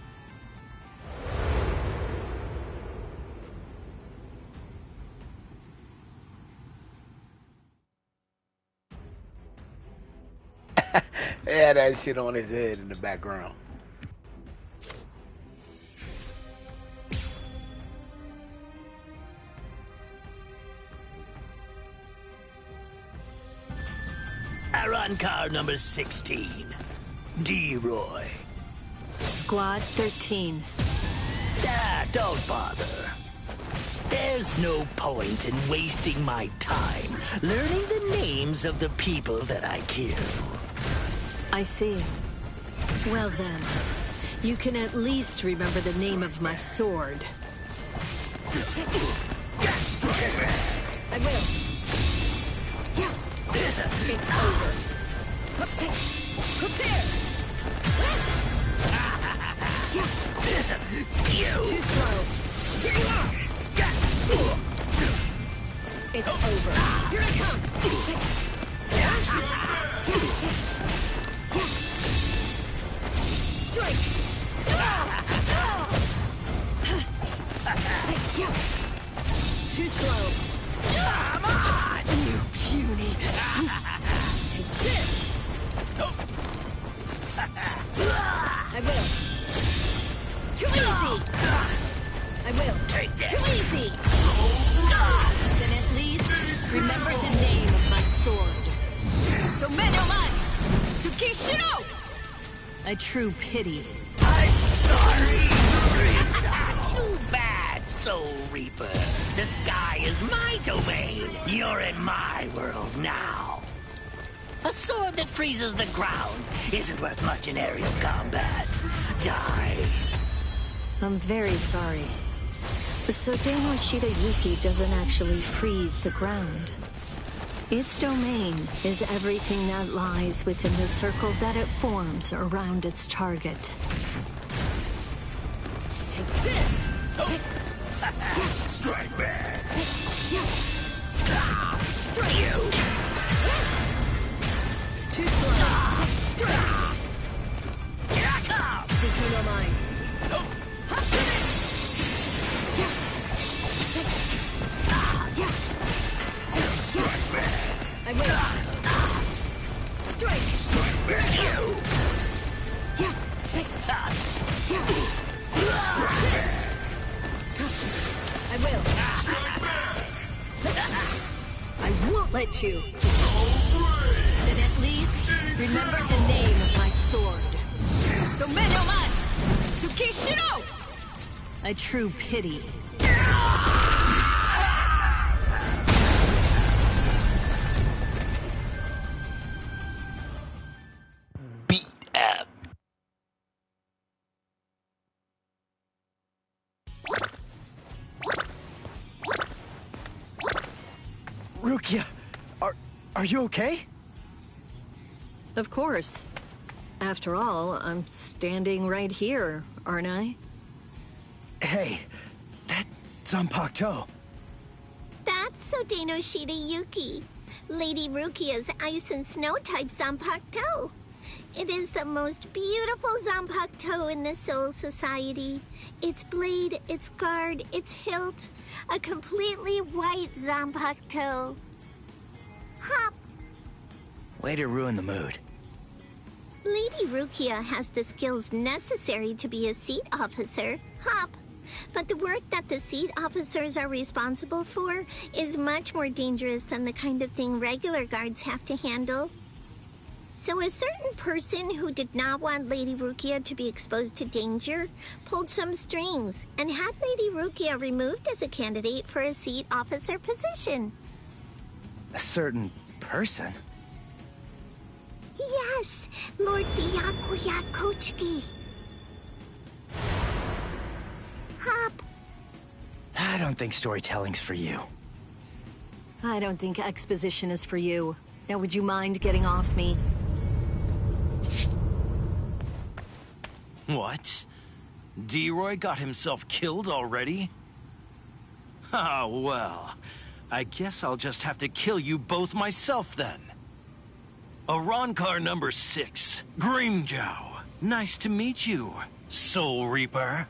Yeah, that shit on his head in the background. Aron car number 16. D-Roy. Squad 13. Ah, don't bother. There's no point in wasting my time learning the names of the people that I kill. I see. Well then, you can at least remember the name of my sword. I will. It's over. Too slow. Here you are. It's over. Here I come. Strike. Too slow. Come on, you puny. Take this. I will. Too easy. I will. Take this. Too easy. Then at least remember the name of my sword. So Menomon, Tsukishiro. A true pity. I'm sorry, Rita. Too bad, Soul Reaper. The sky is my domain. You're in my world now. A sword that freezes the ground isn't worth much in aerial combat. Die. I'm very sorry. So Deinoshita Yuki doesn't actually freeze the ground. Its domain is everything that lies within the circle that it forms around its target. Take this! Strike back! Strike you! Too slow! Strike! Here I come! Seeking no mind. Strike back! I will. Strike! Strike back! You! Strike this! I will. I won't let you. Then at least remember the name of my sword. So Menomon, Tsukishiro! A true pity. Beat up. Rukia, are you okay? Of course. After all, I'm standing right here, aren't I? Hey, that Zanpakuto. That's Deinoshita Yuki, Lady Rukia's ice and snow type Zanpakuto. It is the most beautiful Zanpakuto in the Soul Society. Its blade, its guard, its hilt, a completely white Zanpakuto. Hop! Way to ruin the mood. Lady Rukia has the skills necessary to be a seat officer, Hop. But the work that the seat officers are responsible for is much more dangerous than the kind of thing regular guards have to handle. So a certain person who did not want Lady Rukia to be exposed to danger pulled some strings and had Lady Rukia removed as a candidate for a seat officer position. A certain person? Yes, Lord Byakuya Kochiki. don't think storytelling's for you. I don't think exposition is for you. Now, would you mind getting off me? What? D-Roy got himself killed already? Ah, well. I guess I'll just have to kill you both myself then. Arankar number 6, Grimjow. Nice to meet you, Soul Reaper.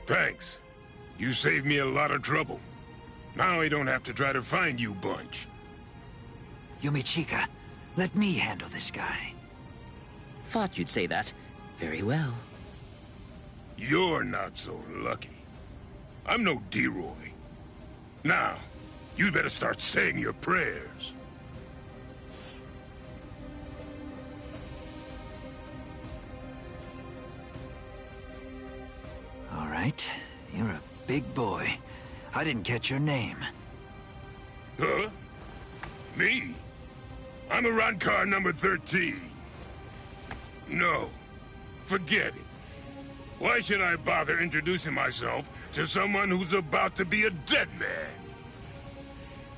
Thanks. You saved me a lot of trouble. Now I don't have to try to find you bunch. Yumichika, let me handle this guy. Thought you'd say that. Very well. You're not so lucky. I'm no D-Roy. Now, you'd better start saying your prayers. All right, you're a big boy. I didn't catch your name. Huh? Me? I'm Arankar number 13. No, forget it. Why should I bother introducing myself to someone who's about to be a dead man?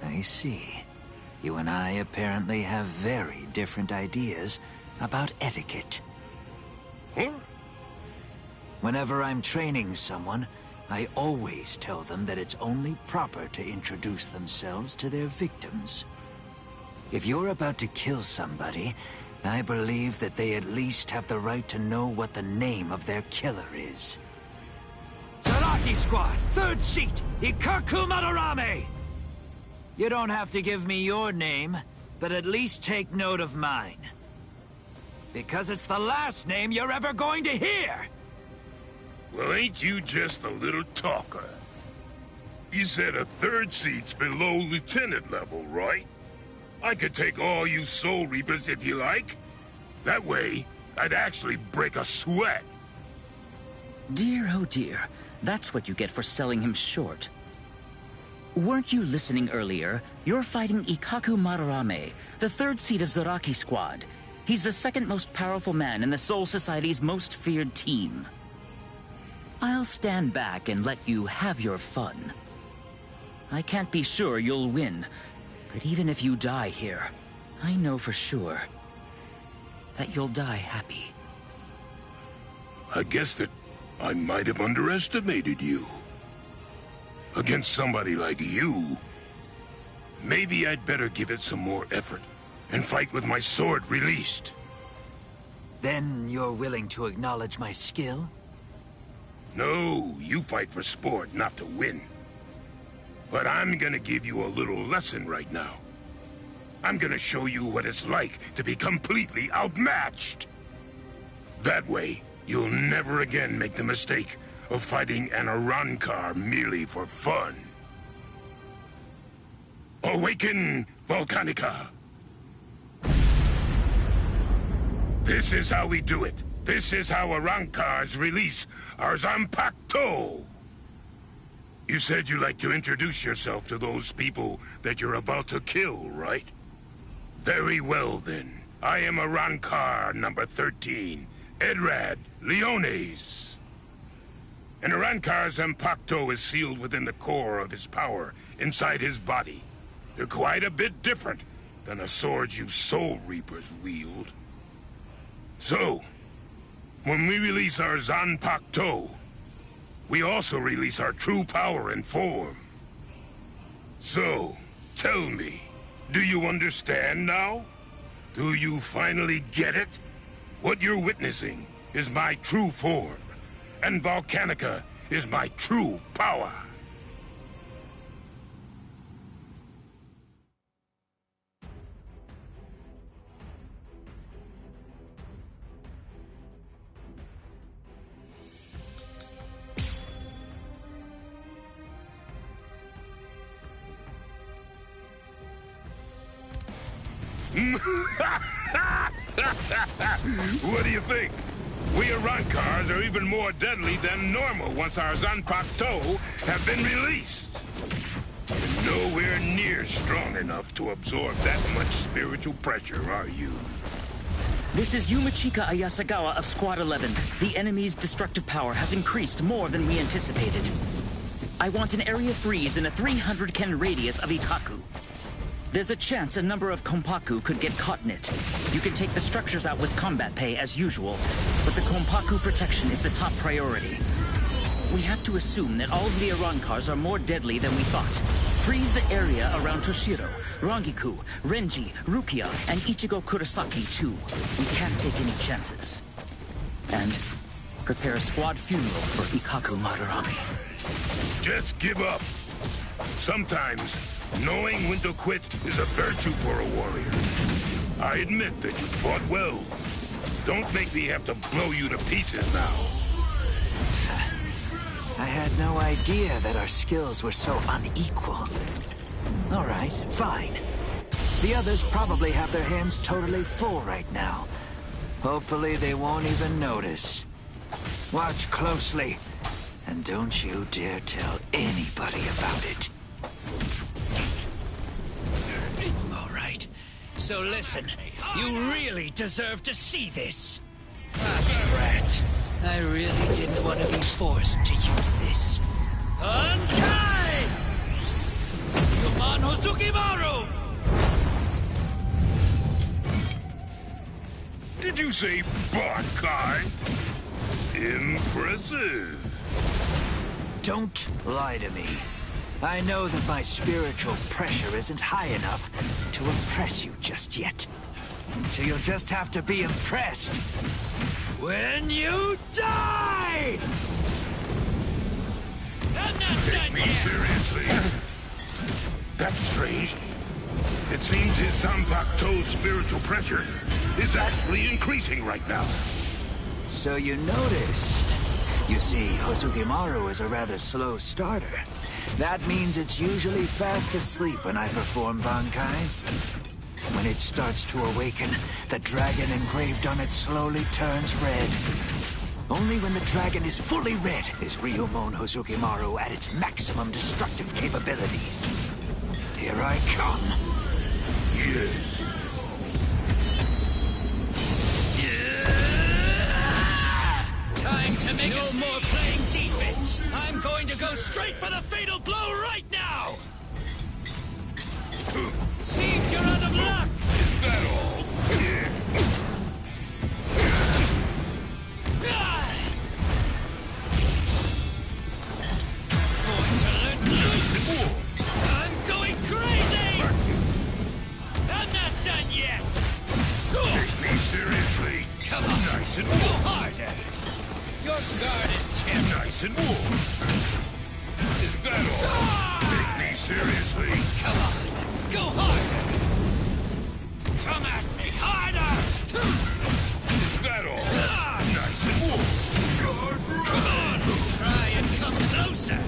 I see. You and I apparently have very different ideas about etiquette. Huh? Whenever I'm training someone, I always tell them that it's only proper to introduce themselves to their victims. If you're about to kill somebody, I believe that they at least have the right to know what the name of their killer is. Zaraki Squad, 3rd seat, Ikaku Madarame! You don't have to give me your name, but at least take note of mine. Because it's the last name you're ever going to hear! Well, ain't you just a little talker? You said a 3rd seat's below lieutenant level, right? I could take all you Soul Reapers if you like. That way, I'd actually break a sweat. Dear, oh dear. That's what you get for selling him short. Weren't you listening earlier? You're fighting Ikaku Madarame, the 3rd seat of Zaraki Squad. He's the 2nd most powerful man in the Soul Society's most feared team. I'll stand back and let you have your fun. I can't be sure you'll win, but even if you die here, I know for sure that you'll die happy. I guess that I might have underestimated you. Against somebody like you, maybe I'd better give it some more effort and fight with my sword released. Then you're willing to acknowledge my skill? No, you fight for sport, not to win. But I'm gonna give you a little lesson right now. I'm gonna show you what it's like to be completely outmatched. That way, you'll never again make the mistake of fighting an Arankar merely for fun. Awaken, Volcanica! This is how we do it. This is how Arankars release our Zanpakuto! You said you'd like to introduce yourself to those people that you're about to kill, right? Very well, then. I am Arankar number 13, Edrad Leones. An Arankar's Zanpakuto is sealed within the core of his power, inside his body. They're quite a bit different than the swords you Soul Reapers wield. So, when we release our Zanpakuto, we also release our true power and form. So, tell me, do you understand now? Do you finally get it? What you're witnessing is my true form, and Volcanica is my true power. What do you think? We Arankars are even more deadly than normal once our Zanpakuto have been released. You're nowhere near strong enough to absorb that much spiritual pressure, are you? This is Yumachika Ayasagawa of Squad 11. The enemy's destructive power has increased more than we anticipated. I want an area freeze in a 300 ken radius of Ikaku. There's a chance a number of Kompaku could get caught in it. You can take the structures out with combat pay as usual, but the Kompaku protection is the top priority. We have to assume that all of the Arankars are more deadly than we thought. Freeze the area around Toshiro, Rangiku, Renji, Rukia, and Ichigo Kurosaki too. We can't take any chances. And prepare a squad funeral for Ikaku Madarame. Just give up. Sometimes, knowing when to quit is a virtue for a warrior. I admit that you fought well. Don't make me have to blow you to pieces now. I had no idea that our skills were so unequal. All right, fine. The others probably have their hands totally full right now. Hopefully they won't even notice. Watch closely, and don't you dare tell anybody about it. All right. So listen, you really deserve to see this. That's right. I really didn't want to be forced to use this. Bankai! Yuman Hosukimaru! Did you say Bankai? Impressive. Don't lie to me. I know that my spiritual pressure isn't high enough to impress you just yet. So you'll just have to be impressed when you die! Take me seriously? That's strange. It seems his Zanpakuto's spiritual pressure is actually increasing right now. So you noticed. You see, Hosugimaru is a rather slow starter. That means it's usually fast asleep when I perform Bankai. When it starts to awaken, the dragon engraved on it slowly turns red. Only when the dragon is fully red is Ryumon Hosugimaru at its maximum destructive capabilities. Here I come. Yes. Time to make no more playing defense. I'm going to go straight for the fatal blow right now. Seems you're out of luck. Is that all? Yeah. Going to let loose. I'm going crazy. I'm not done yet. Take me seriously. Come on. Nice and Go warm. harder. Your guard is champion. Nice and warm. Is that all? Take me seriously. Come on. Go harder. Come at me harder. Is that all? Nice and warm. Come on. Try and come closer.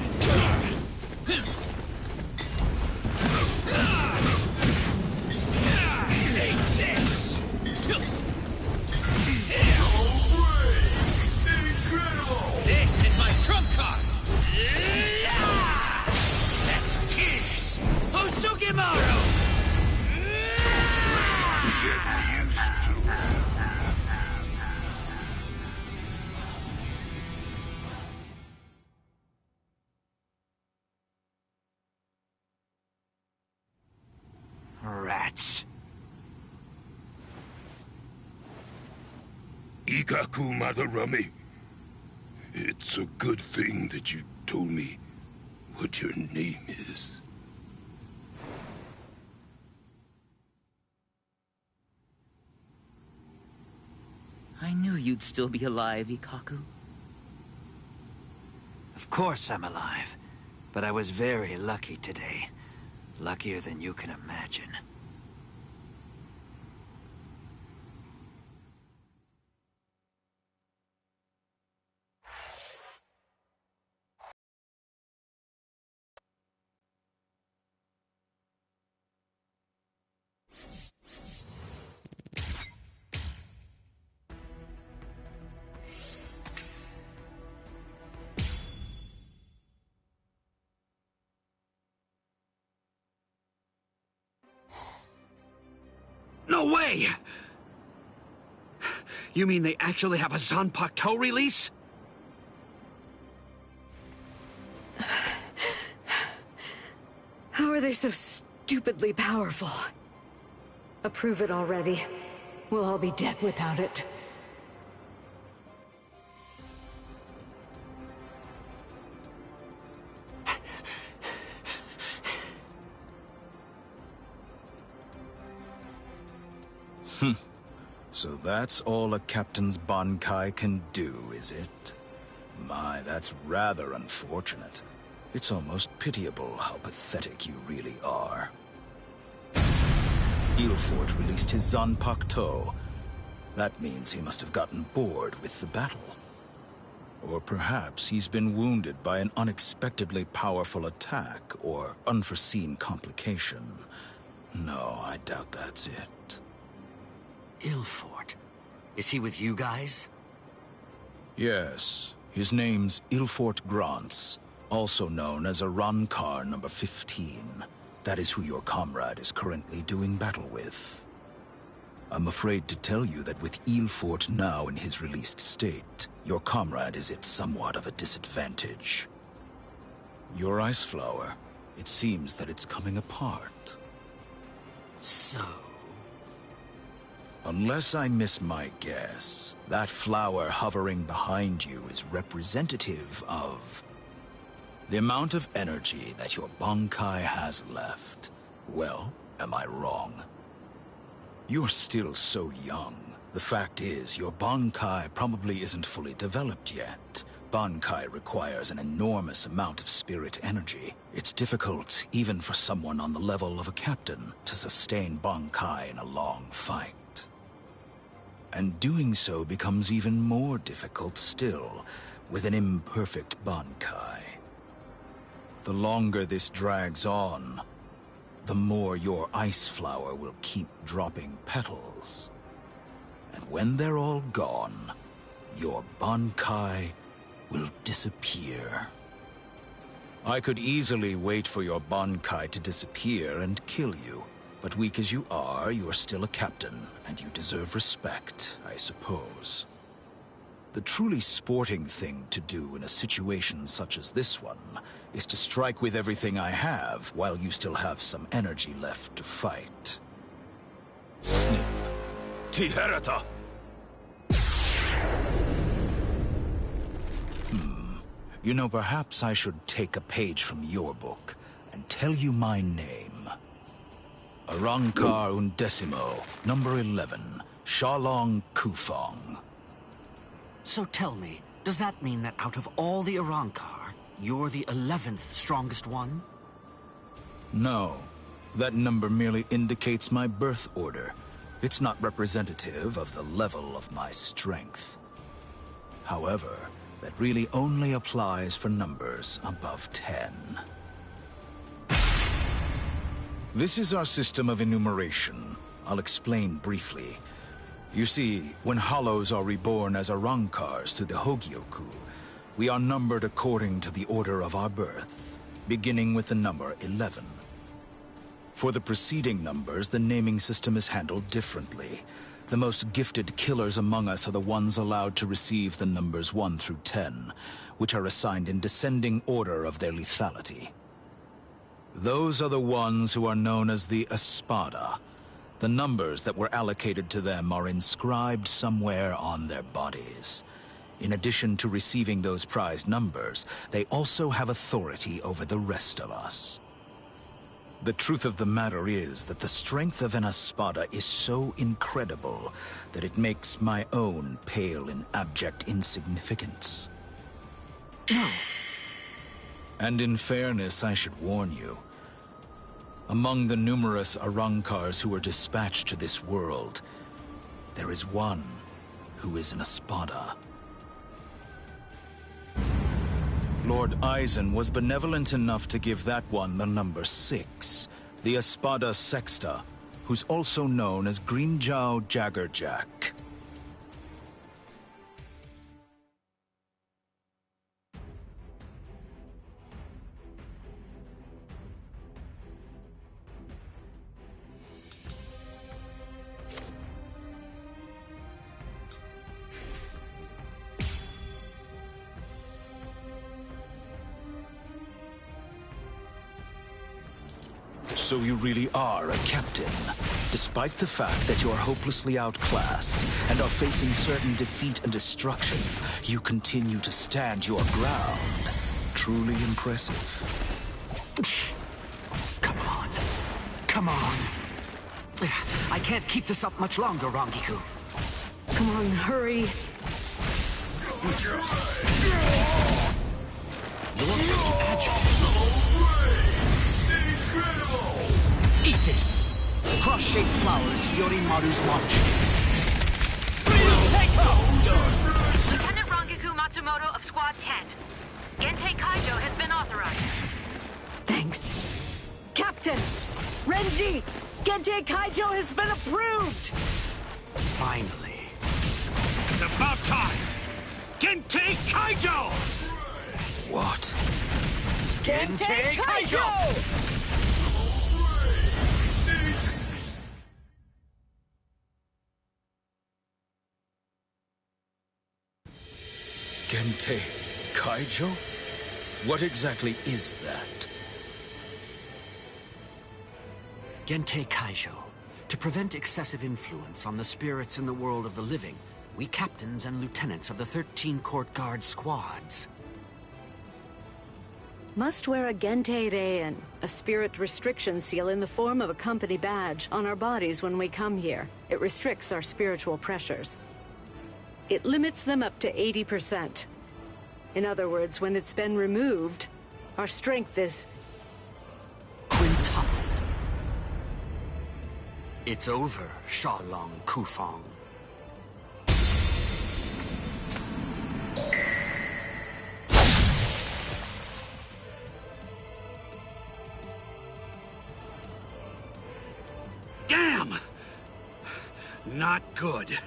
Take this. This is my trump card. That's Kiss. Hosugimaru. Get used to it. Rats. Ikaku Madarame. It's a good thing that you told me what your name is. I knew you'd still be alive, Ikaku. Of course I'm alive, but I was very lucky today. Luckier than you can imagine. No way! You mean they actually have a Zanpakuto release? How are they so stupidly powerful? Approve it already. We'll all be dead without it. So that's all a captain's Bankai can do, is it? My, that's rather unfortunate. It's almost pitiable how pathetic you really are. Ilfort released his Zanpakuto. That means he must have gotten bored with the battle. Or perhaps he's been wounded by an unexpectedly powerful attack or unforeseen complication. No, I doubt that's it. Ilfort? Is he with you guys? Yes. His name's Ilfort Grants, also known as Arankar number 15. That is who your comrade is currently doing battle with. I'm afraid to tell you that with Ilfort now in his released state, your comrade is at somewhat of a disadvantage. Your ice flower, it seems that it's coming apart. So? Unless I miss my guess, that flower hovering behind you is representative of the amount of energy that your Bankai has left. Well, am I wrong? You're still so young. The fact is, your Bankai probably isn't fully developed yet. Bankai requires an enormous amount of spirit energy. It's difficult, even for someone on the level of a captain, to sustain Bankai in a long fight. And doing so becomes even more difficult still, with an imperfect Bankai. The longer this drags on, the more your ice flower will keep dropping petals. And when they're all gone, your Bankai will disappear. I could easily wait for your Bankai to disappear and kill you. But weak as you are, you're still a captain, and you deserve respect, I suppose. The truly sporting thing to do in a situation such as this one is to strike with everything I have while you still have some energy left to fight. Snip. Tiherata! You know, perhaps I should take a page from your book and tell you my name. Arankar Undecimo, number 11, Shalong Kufong. So tell me, does that mean that out of all the Arankar, you're the 11th strongest one? No. That number merely indicates my birth order. It's not representative of the level of my strength. However, that really only applies for numbers above 10. This is our system of enumeration. I'll explain briefly. You see, when Hollows are reborn as Arankars through the Hogyoku, we are numbered according to the order of our birth, beginning with the number 11. For the preceding numbers, the naming system is handled differently. The most gifted killers among us are the ones allowed to receive the numbers 1 through 10, which are assigned in descending order of their lethality. Those are the ones who are known as the Espada. The numbers that were allocated to them are inscribed somewhere on their bodies. In addition to receiving those prized numbers, they also have authority over the rest of us. The truth of the matter is that the strength of an Espada is so incredible that it makes my own pale in abject insignificance. No. And in fairness, I should warn you. Among the numerous Arrancars who were dispatched to this world, there is one who is an Espada. Lord Eisen was benevolent enough to give that one the number 6, the Espada Sexta, who's also known as Greenjow Jaggerjack. So you really are a captain, despite the fact that you are hopelessly outclassed and are facing certain defeat and destruction. You continue to stand your ground. Truly impressive. Come on. Come on. I can't keep this up much longer, Rangiku. Come on, hurry. You're pretty agile. Eat this! Cross-shaped flowers, Yorimaru's launch. Lieutenant Rangiku Matsumoto of Squad 10. Gentei Kaijo has been authorized. Thanks. Captain! Renji! Gentei Kaijo has been approved! Finally. It's about time! Gentei Kaijo! What? Gentei Kaijo! Gentei Kaijo? What exactly is that? Gentei Kaijo. To prevent excessive influence on the spirits in the world of the living, we captains and lieutenants of the 13 court guard squads Must wear a Gentei Reien, a spirit restriction seal in the form of a company badge, on our bodies when we come here. It restricts our spiritual pressures. It limits them up to 80%. In other words, when it's been removed, our strength is quintupled. It's over, Shalong Kufong. Damn! Not good.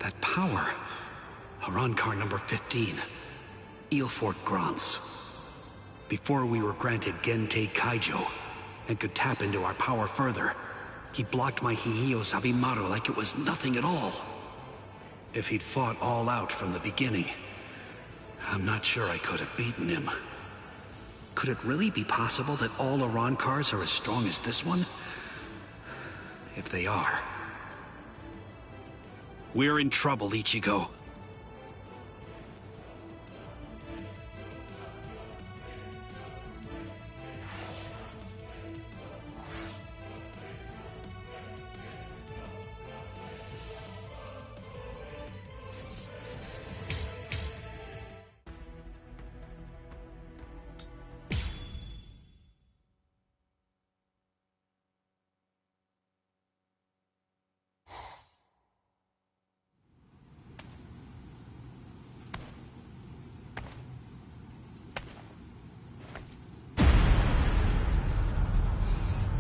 That power. Arrancar number 15. Eelfort Grants. Before we were granted Gentei Kaijo and could tap into our power further, he blocked my Hihio Zabimaru like it was nothing at all. If he'd fought all out from the beginning, I'm not sure I could have beaten him. Could it really be possible that all Arrancars are as strong as this one? If they are, we're in trouble, Ichigo.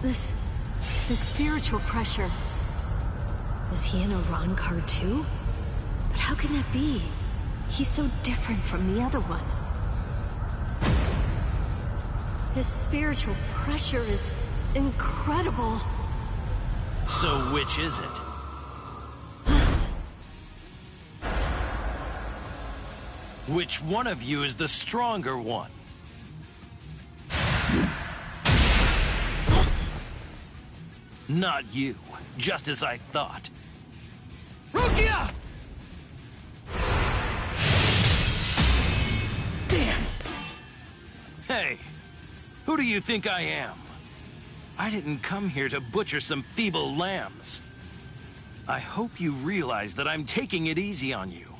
This spiritual pressure. Is he an Arrancar too? But how can that be? He's so different from the other one. His spiritual pressure is incredible. So which is it? Which one of you is the stronger one? Not you, just as I thought. Rukia! Damn! Hey, who Who do you think I am? I didn't come here to butcher some feeble lambs. I hope you realize that I'm taking it easy on you.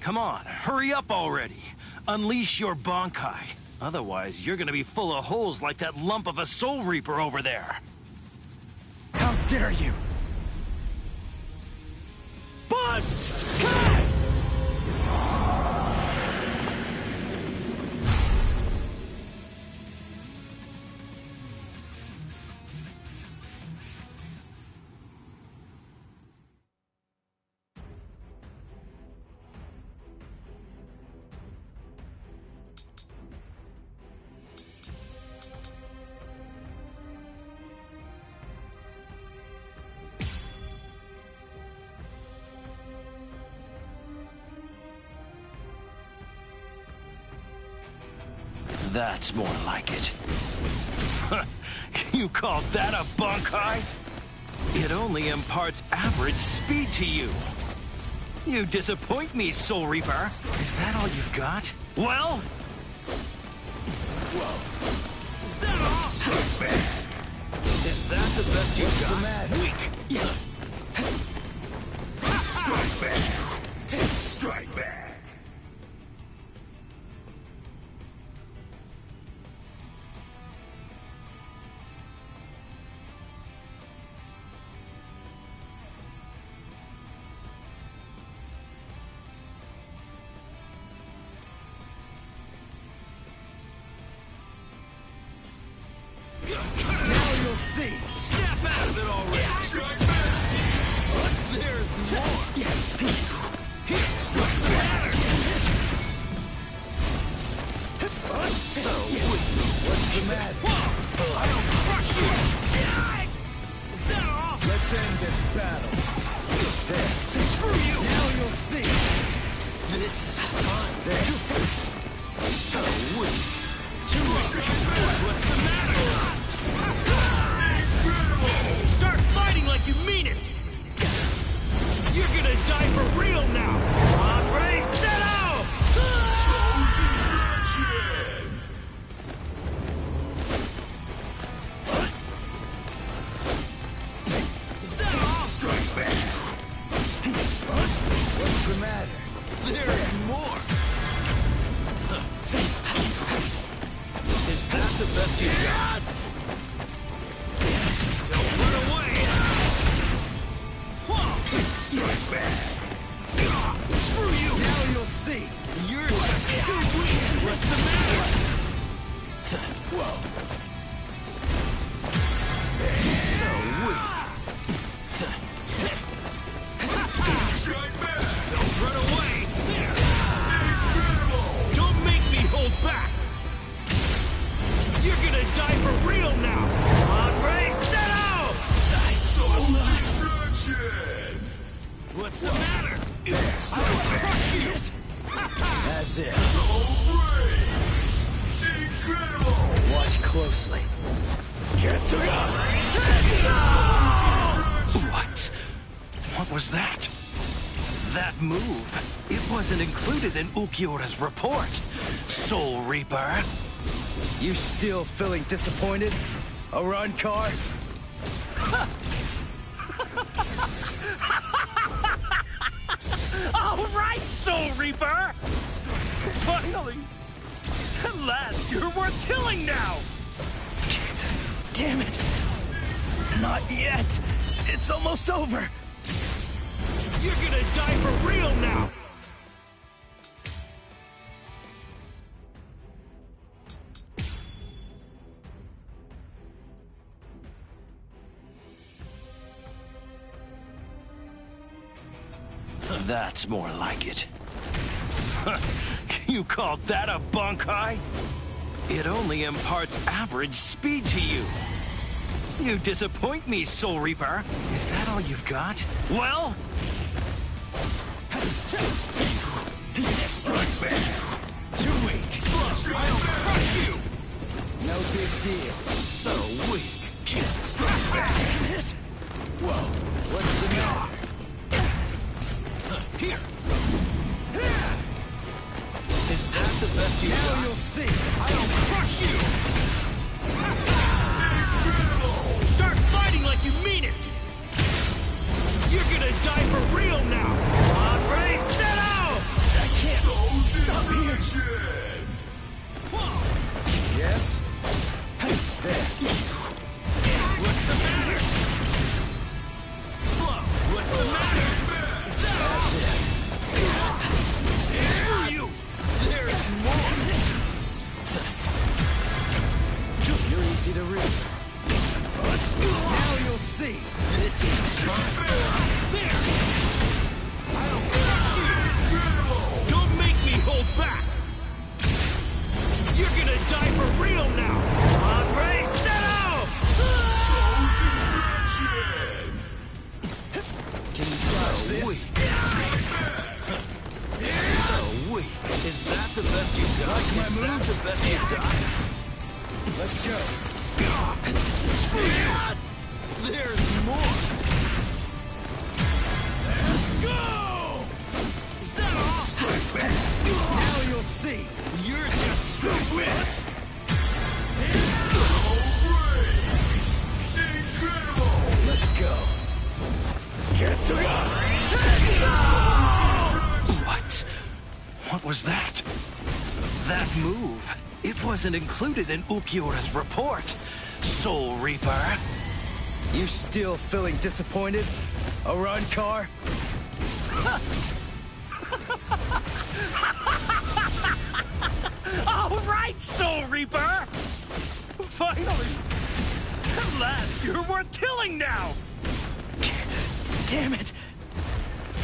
Come on, hurry up already. Unleash your Bankai. Otherwise, you're gonna be full of holes like that lump of a Soul Reaper over there. How dare you! Bankai! That's more like it. You call that a Bankai? It only imparts average speed to you. You disappoint me, Soul Reaper. Is that all you've got? Well? Whoa. Is that all? Is that the best you've got? Weak. Strike back. Strike back. See. Snap out of it already! Strike back! There's more! Here, what's the matter? So, what's the matter? I'll crush you! Is that all? Let's end this battle. There. Screw you! Now you'll see. This is fun. There. So weak. What's the matter? Start fighting like you mean it! You're gonna die for real now! Hombre, set out! Is that all? Strike back! What's the matter? There's more! Is that the best you got? Don't run away! Strike back! Screw you! Now you'll see! You're just too weak! What's the matter? Whoa! So weak! Strike back! Don't run away! Don't make me hold back! You're gonna die for real now! Hombre, set out! What's the matter? I'll crush you! That's it. So brave! Incredible! Watch closely. What? What was that? That move, it wasn't included in Ulquiorra's report. Soul Reaper. You still feeling disappointed? Arankar? All right, Soul Reaper! Finally! At last, you're worth killing now! Damn it! Not yet! It's almost over! You're gonna die for real now! That's more like it. You call that a Bankai? It only imparts average speed to you. You disappoint me, Soul Reaper. Is that all you've got? Well? Strike back! Too weak! I'll crush you! No big deal. So weak. Strike back! Damn it! Whoa! What's the matter? Here! Is that the best you got? Now you'll see! I'll crush you! got. Let's go. Screw you! There's more! Let's go! Is that all? Strike back. Now you'll see. You're just stupid! Let's go. Get to What? What was that? That move. It wasn't included in Ulquiorra's report. Soul Reaper. You still feeling disappointed? Arankar? All right, Soul Reaper! Finally! At last, you're worth killing now! Damn it!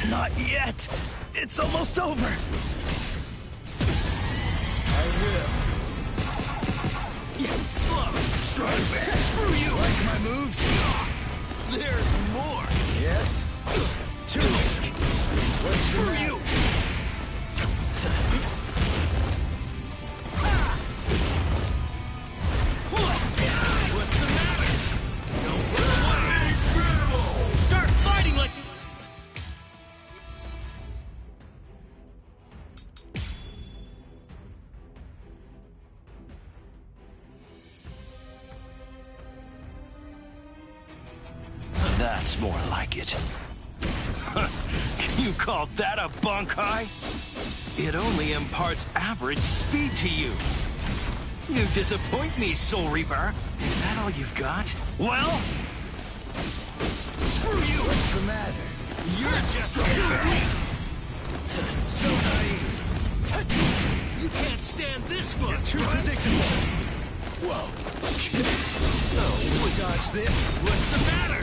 Not yet! It's almost over! I will. Yeah, slow! Strike back! Screw you! Like my moves? There's more! Yes? Too weak! What's Screw you! What's the matter? Don't run away! Incredible! Start fighting like... That's more like it. You call that a bunkai? It only imparts average speed to you. You disappoint me, Soul Reaper. Is that all you've got? Well, screw you! What's the matter? You're just so naive. You can't stand this much. You're too predictable. Whoa. So, we dodge this? What's the matter?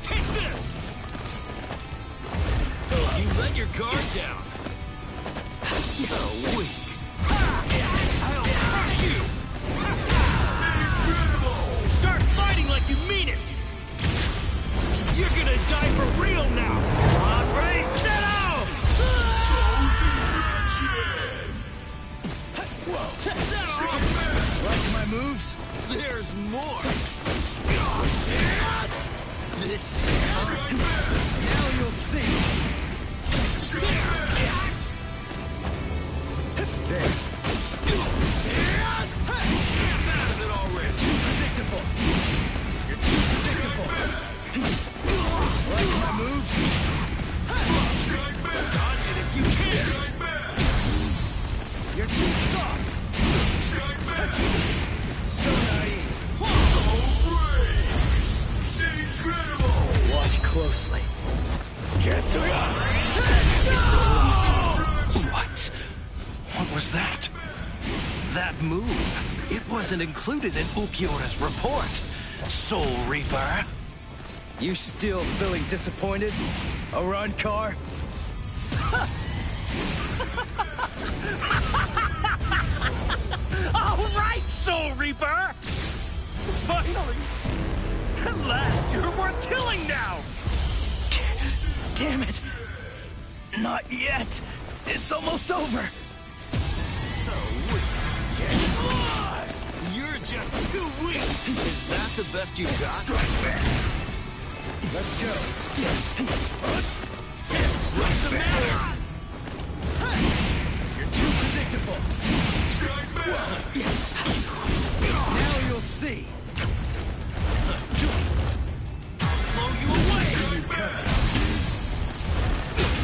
Take this! You let your guard down. So weak. I'll crush you! Start fighting like you mean it! You're gonna die for real now! Hombre, settle! Whoa. Test that off! Like my moves? There's more! This is now you'll see! There. Snap out of it already! Too predictable! You're too predictable! Like my moves? Dodge it if you can! You're too soft! So naive! Watch closely. Get to What? What was that? That move. It wasn't included in Ulquiorra's report. Soul Reaper. You still feeling disappointed? Arankar? All right, Soul Reaper! Finally! At last, you're worth killing now! Damn it! Not yet! It's almost over! So weak. Get lost! You're just too weak! Is that the best you got? Strike back! Let's go! What's the matter? You're too predictable! Strike back! Now you'll see! I'll blow you away!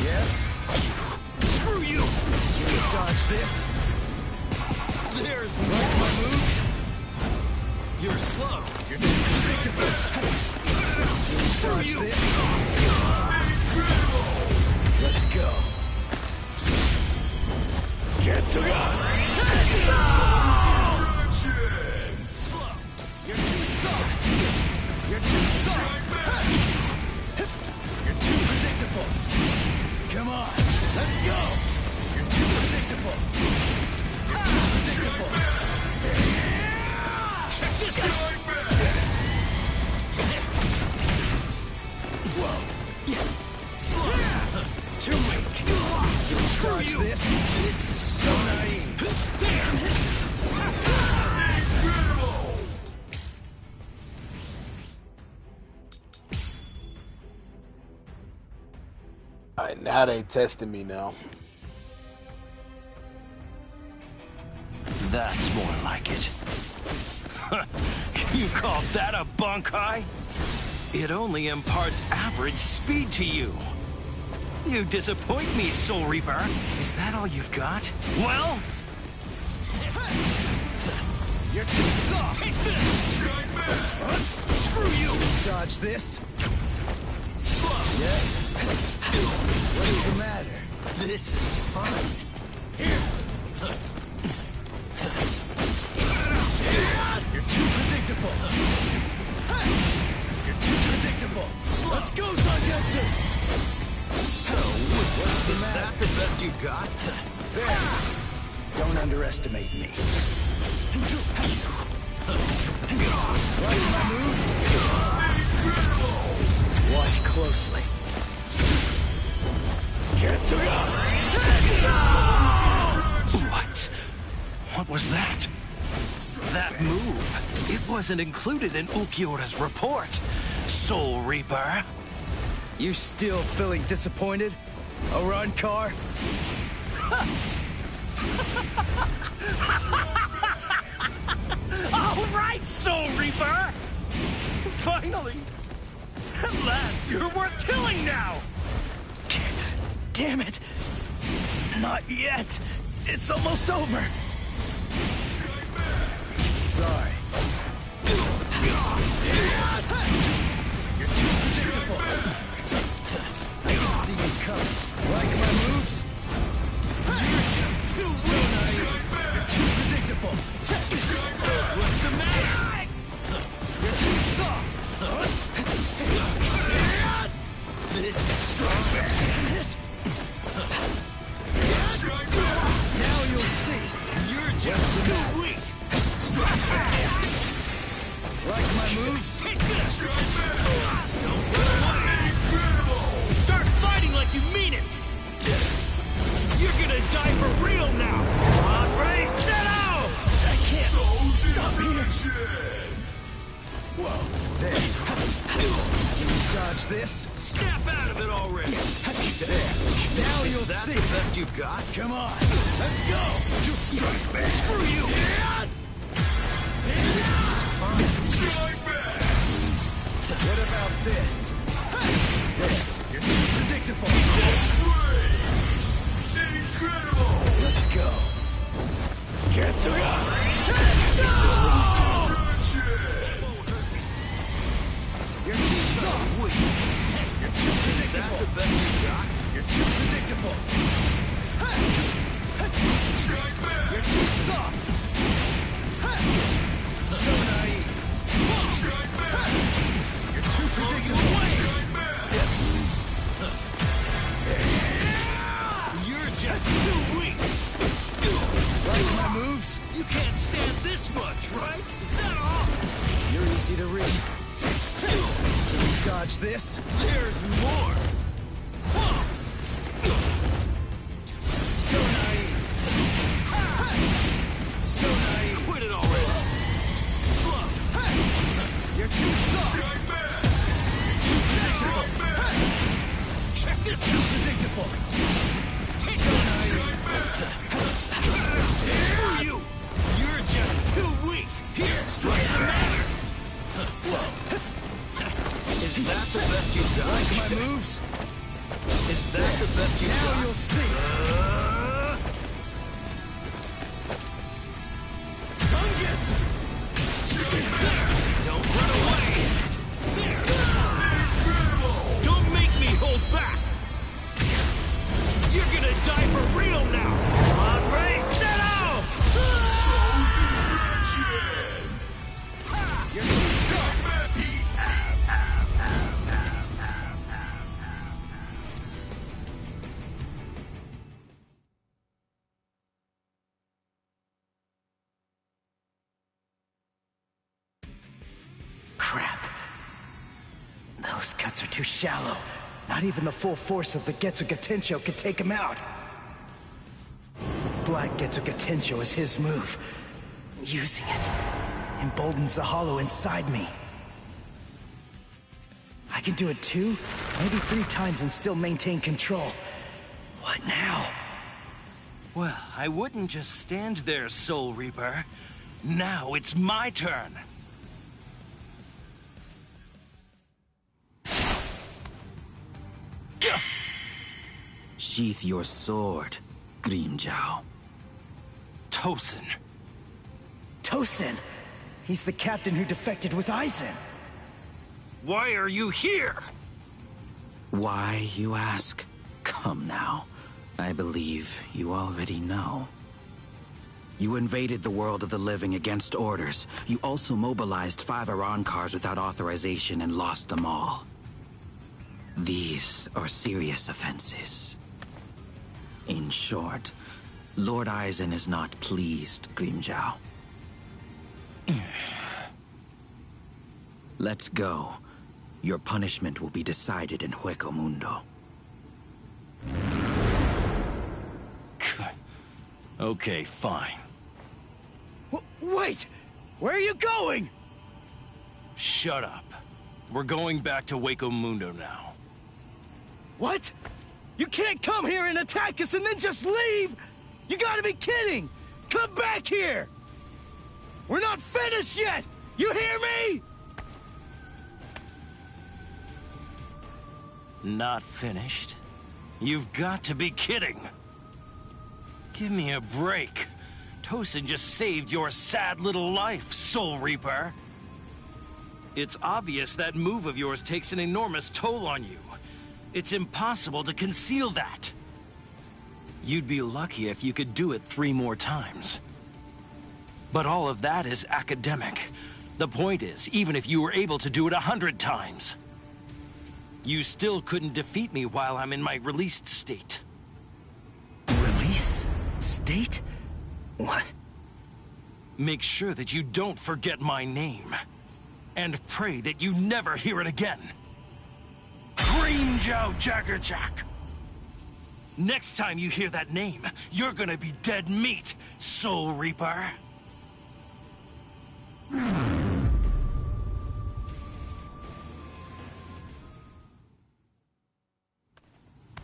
Yes? Screw you! Can you dodge this? There's Like more! my moves? You're slow. You're too predictable! Can you dodge this? Let's go! Get to God! Slow! You're too soft! You're too soft! You're too predictable! Come on, let's go! You're too predictable! You're too predictable! Check this out! Whoa! Slow! Too weak! dodge this? This is so naive. Damn it! Alright, now they testing me now. That's more like it. You call that a bunkai? It only imparts average speed to you. You disappoint me, Soul Reaper. Is that all you've got? Well... You're too soft! Take this! Screw you! Dodge this? Slow! Yes? What's the matter? This is fun. Here! You're too predictable! You're too predictable! Let's go, Zangetsu! So, what's the matter? Is that the best you've got? There! Don't underestimate me. Like my moves? Watch closely. What? What was that? That move, it wasn't included in Ulquiorra's report. Soul Reaper. You still feeling disappointed? Arankar? All right, Soul Reaper! Finally! At last, you're worth killing now! Damn it! Not yet! It's almost over! Sorry. You're too predictable! I can see you coming. Like my moves? You're just too weak! You're too predictable! What's the matter? You're too soft! This is strong. Damn it! Now you'll see. You're just too weak. Like my moves? Take this! Don't run away! Start fighting like you mean it! You're gonna die for real now! On, ready, set out! I can't stop here! Whoa, there. Can you dodge this? Snap out of it already! There. Now you'll see. Is that the best you've got? Come on, let's go! Screw you! This is fun. What about this? There. You're too predictable. Incredible! Let's go. Get to it! You're too soft. You're too predictable. Is that the best you got? You're too predictable. You're too soft. So naive. You're too predictable. You're just too weak. Like my moves? You can't stand this much, right? Is that all? You're easy to read. Can you dodge this? There's more. So naive. So naive. Quit it already. Slow. You're too soft. You're too predictable. Check this Too out. predictable. So naive. Screw you. You're just too weak. Here, what's the matter? Whoa. Is that the best you've got? Like my moves? Is that the best you've got? Now you'll see. Zangetsu! Don't run away! There! Don't make me hold back! You're gonna die for real now! On, ready, set out! You're too soft! Crap. Those cuts are too shallow. Not even the full force of the Getsuga Tensho could take him out. black gets a Gatencho is his move. Using it emboldens the hollow inside me. I can do it 2, maybe 3 times and still maintain control. What now? Well, I wouldn't just stand there, Soul Reaper. Now it's my turn. Sheath your sword, Grimmjow. Tosin. Tosin! He's the captain who defected with Aizen. Why are you here? Why, you ask? Come now. I believe you already know. You invaded the world of the living against orders. You also mobilized 5 Arancars without authorization and lost them all. These are serious offenses. In short, Lord Aizen is not pleased, Grimmjow. Let's go. Your punishment will be decided in Hueco Mundo. Okay, fine. Wait! Where are you going? Shut up. We're going back to Hueco Mundo now. What? You can't come here and attack us and then just leave! You gotta be kidding! Come back here! We're not finished yet! You hear me? Not finished? You've got to be kidding. Give me a break. Tosin just saved your sad little life, Soul Reaper. It's obvious that move of yours takes an enormous toll on you. It's impossible to conceal that. You'd be lucky if you could do it 3 more times. But all of that is academic. The point is, even if you were able to do it 100 times, you still couldn't defeat me while I'm in my released state. Release? State? What? Make sure that you don't forget my name. And pray that you never hear it again. Grimmjow Jaggerjack! Next time you hear that name, you're gonna be dead meat, Soul Reaper.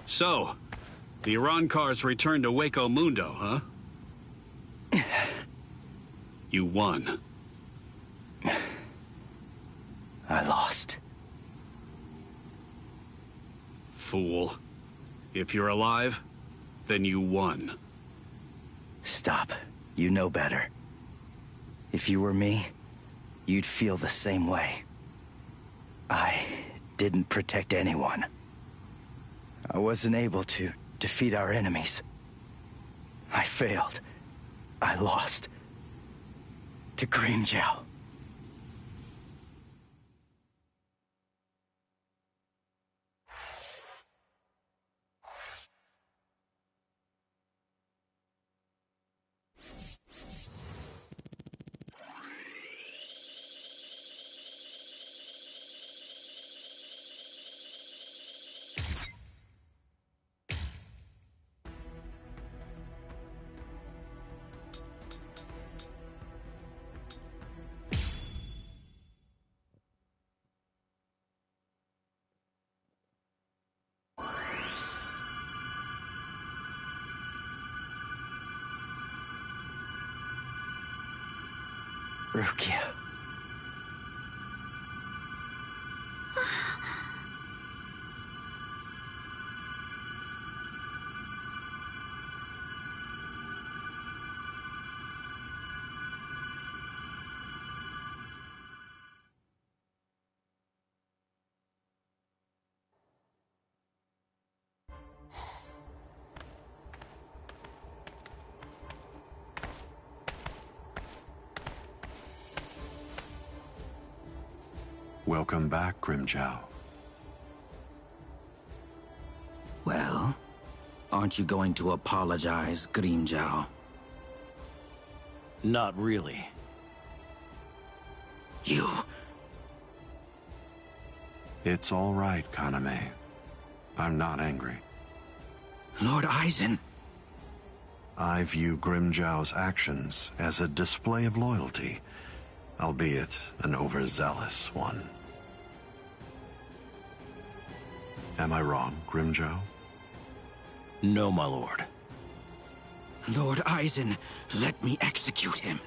So, the Arancars returned to Hueco Mundo, huh? You won. I lost. Fool. If you're alive, then you won. Stop. You know better. If you were me, you'd feel the same way. I didn't protect anyone. I wasn't able to defeat our enemies. I failed. I lost. To Grimmjow. Rukia. Welcome back, Grimmjow. Well, aren't you going to apologize, Grimmjow? Not really. You... It's all right, Kaname. I'm not angry. Lord Aizen... I view Grimjow's actions as a display of loyalty, albeit an overzealous one. Am I wrong, Grimjow? No, my lord. Lord Eisen, let me execute him.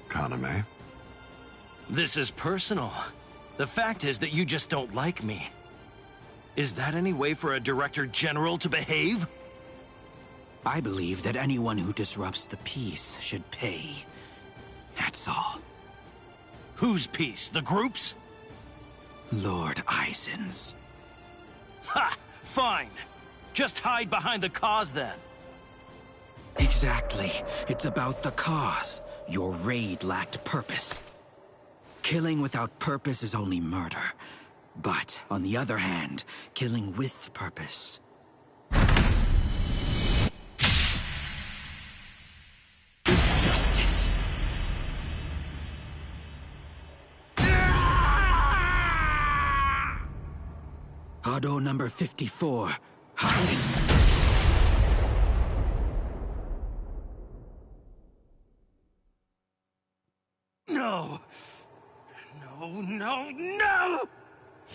Kaname? This is personal. The fact is that you just don't like me. Is that any way for a Director General to behave? I believe that anyone who disrupts the peace should pay. That's all. Whose peace? The group's? Lord Eisen's. Ha! Fine. Just hide behind the cause then. Exactly. It's about the cause. Your raid lacked purpose. Killing without purpose is only murder. But, on the other hand, killing with purpose is justice. Auto number 54. Hiding. No! No, no, no!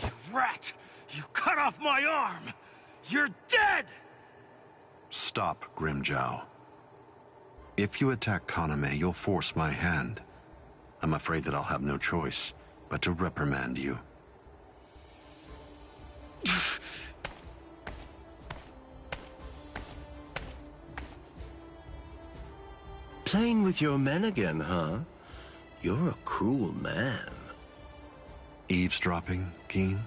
You rat! You cut off my arm! You're dead! Stop, Grimjow. If you attack Kaname, you'll force my hand. I'm afraid that I'll have no choice but to reprimand you. Playing with your men again, huh? You're a cruel man. Eavesdropping, Keen?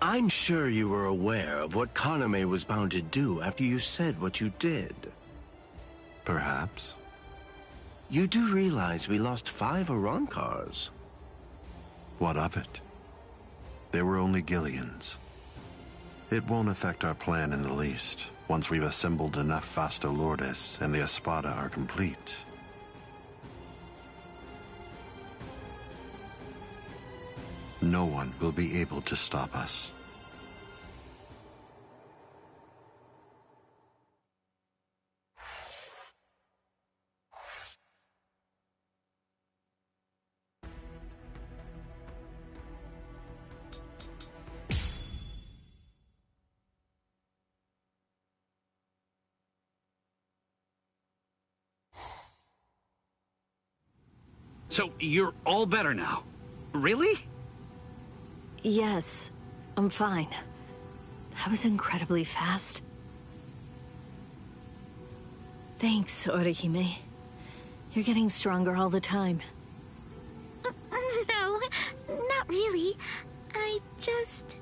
I'm sure you were aware of what Kaname was bound to do after you said what you did. Perhaps. You do realize we lost 5 Arankars. What of it? They were only Gillians. It won't affect our plan in the least, once we've assembled enough Vasto Lourdes and the Espada are complete. No one will be able to stop us. So, you're all better now? Really? Yes, I'm fine. That was incredibly fast. Thanks, Orihime. You're getting stronger all the time. No, not really. I just...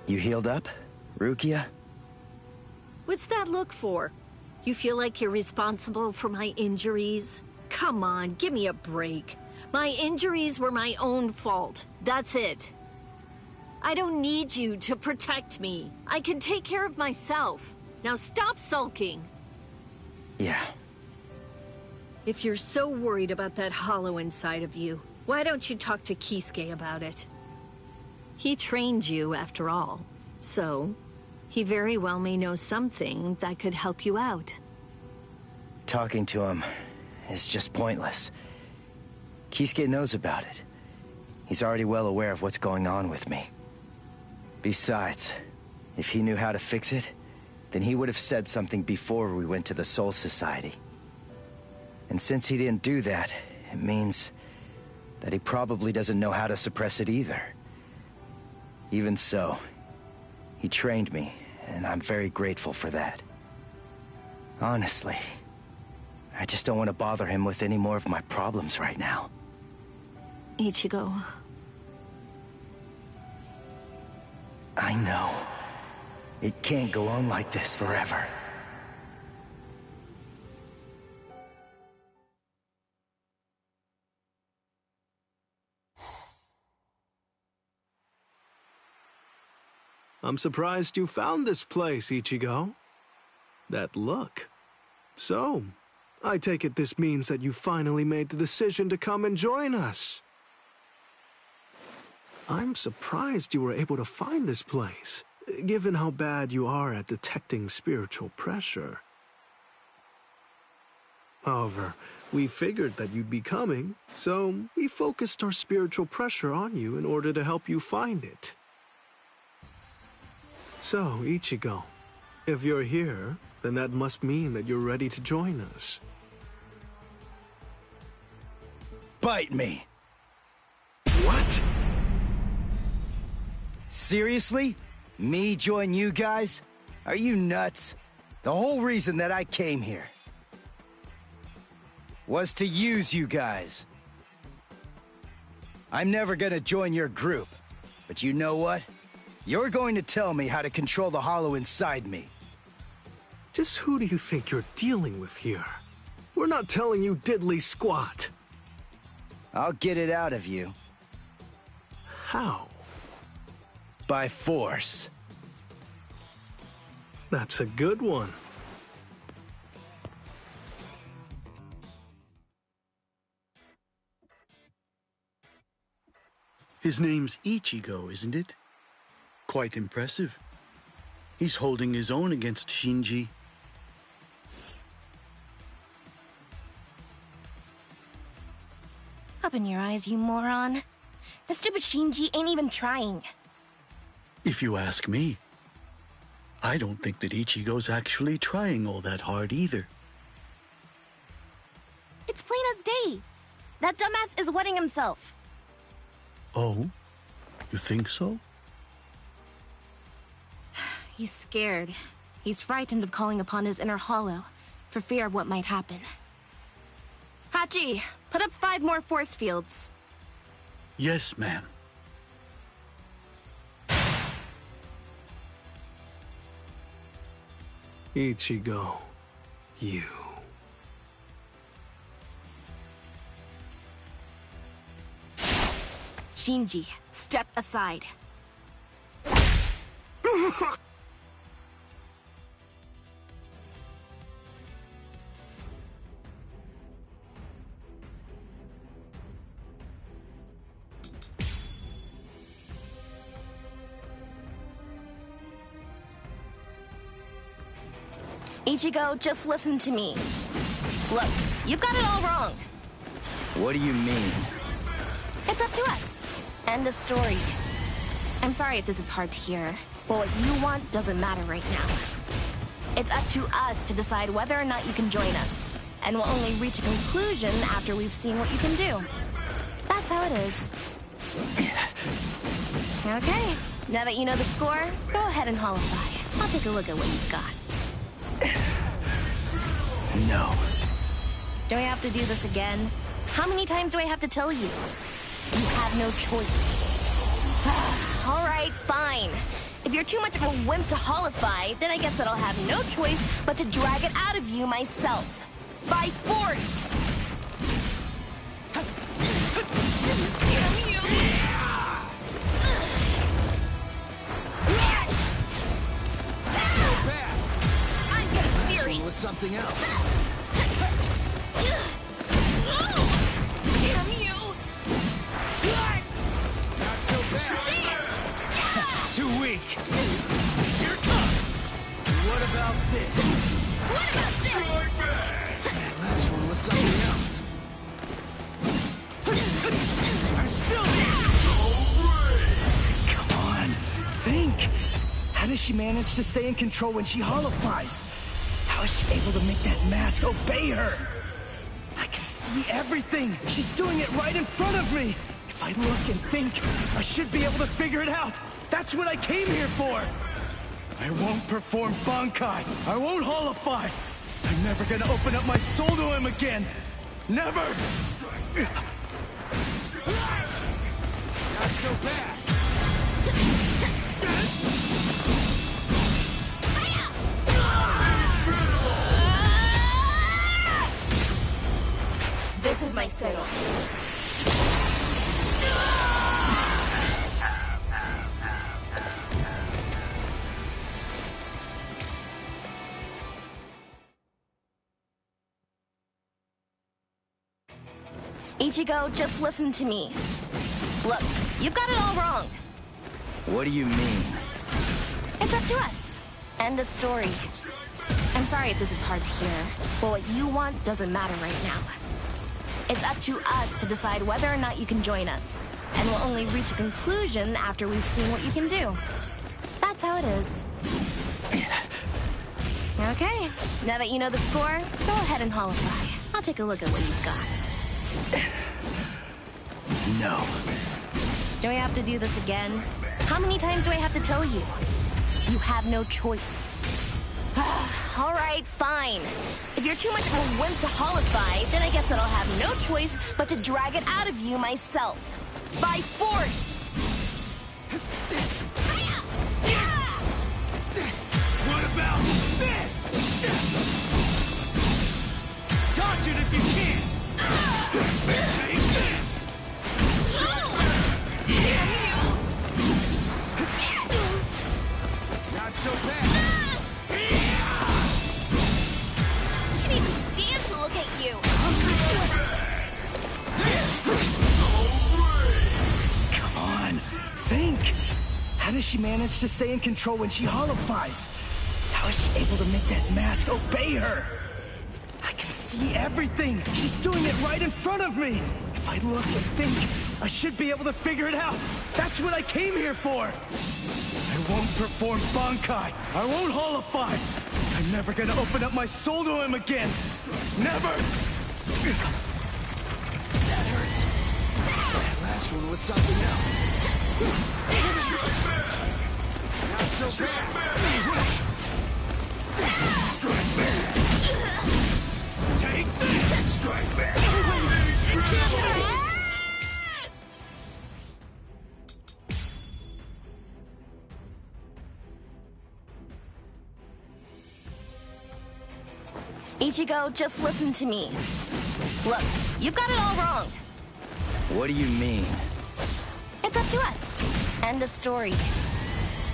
You healed up, Rukia? What's that look for? You feel like you're responsible for my injuries? Come on, give me a break. My injuries were my own fault. That's it. I don't need you to protect me. I can take care of myself. Now stop sulking. Yeah. If you're so worried about that hollow inside of you, why don't you talk to Kisuke about it? He trained you, after all. So, he very well may know something that could help you out. Talking to him is just pointless. Kisuke knows about it. He's already well aware of what's going on with me. Besides, if he knew how to fix it, then he would have said something before we went to the Soul Society. And since he didn't do that, it means that he probably doesn't know how to suppress it either. Even so, he trained me, and I'm very grateful for that. Honestly, I just don't want to bother him with any more of my problems right now. Ichigo. I know. It can't go on like this forever. I'm surprised you found this place, Ichigo. That look. So, I take it this means that you finally made the decision to come and join us. I'm surprised you were able to find this place. given how bad you are at detecting spiritual pressure. However, we figured that you'd be coming, so we focused our spiritual pressure on you in order to help you find it. So, Ichigo, if you're here, then that must mean that you're ready to join us. Bite me! What? Seriously? Me join you guys? Are you nuts? The whole reason that I came here was to use you guys. I'm never gonna join your group, but you know what? You're going to tell me how to control the hollow inside me. Just who do you think you're dealing with here? We're not telling you diddly squat. I'll get it out of you. How? By force. That's a good one. His name's Ichigo, isn't it? Quite impressive. He's holding his own against Shinji. Open your eyes, you moron. The stupid Shinji ain't even trying. If you ask me, I don't think that Ichigo's actually trying all that hard either. It's plain as day. That dumbass is wetting himself. Oh? You think so? He's scared. He's frightened of calling upon his inner hollow, for fear of what might happen. Hachi, put up 5 more force fields. Yes, ma'am. Ichigo, you. Shinji, step aside. Ichigo, just listen to me. Look, you've got it all wrong. What do you mean? It's up to us. End of story. I'm sorry if this is hard to hear, but what you want doesn't matter right now. It's up to us to decide whether or not you can join us, and we'll only reach a conclusion after we've seen what you can do. That's how it is. Okay, now that you know the score, go ahead and holify. I'll take a look at what you've got. No. Do I have to do this again? How many times do I have to tell you? You have no choice. All right, fine. If you're too much of a wimp to holify, then I guess that I'll have no choice but to drag it out of you myself. By force! Damn you! I'm getting serious. With something else. Damn you! Not so bad. Too weak. Here it comes. What about this? What about this? Last one was something else. I'm still here. Come on, think. How does she manage to stay in control when she holifies? How is she able to make that mask obey her? I can see everything. She's doing it right in front of me. If I look and think, I should be able to figure it out. That's what I came here for. I won't perform Bankai. I won't holify. I'm never gonna open up my soul to him again. Never. Not so bad. This is my settle. Ichigo, just listen to me. Look, you've got it all wrong. What do you mean? It's up to us. End of story. I'm sorry if this is hard to hear, but what you want doesn't matter right now. It's up to us to decide whether or not you can join us, and we'll only reach a conclusion after we've seen what you can do. That's how it is. Okay, now that you know the score, go ahead and holify. I'll take a look at what you've got. No. Do I have to do this again? How many times do I have to tell you? You have no choice. All right, fine. If you're too much of a wimp to holify, then I guess that I'll have no choice but to drag it out of you myself. By force! What about this? Dodge it if you can! Take this! Not so bad. I can't even stand to look at you. Come on, think! How does she manage to stay in control when she holifies? How is she able to make that mask obey her? I can see everything! She's doing it right in front of me! If I look and think, I should be able to figure it out! That's what I came here for! I won't perform Bankai! I won't holify! I'm never gonna open up my soul to him again! Never! That hurts. That last one was something else. Damn it! Not so bad! Strike back! Take this! Strike back! Ichigo, just listen to me. Look, you've got it all wrong. What do you mean? It's up to us. End of story.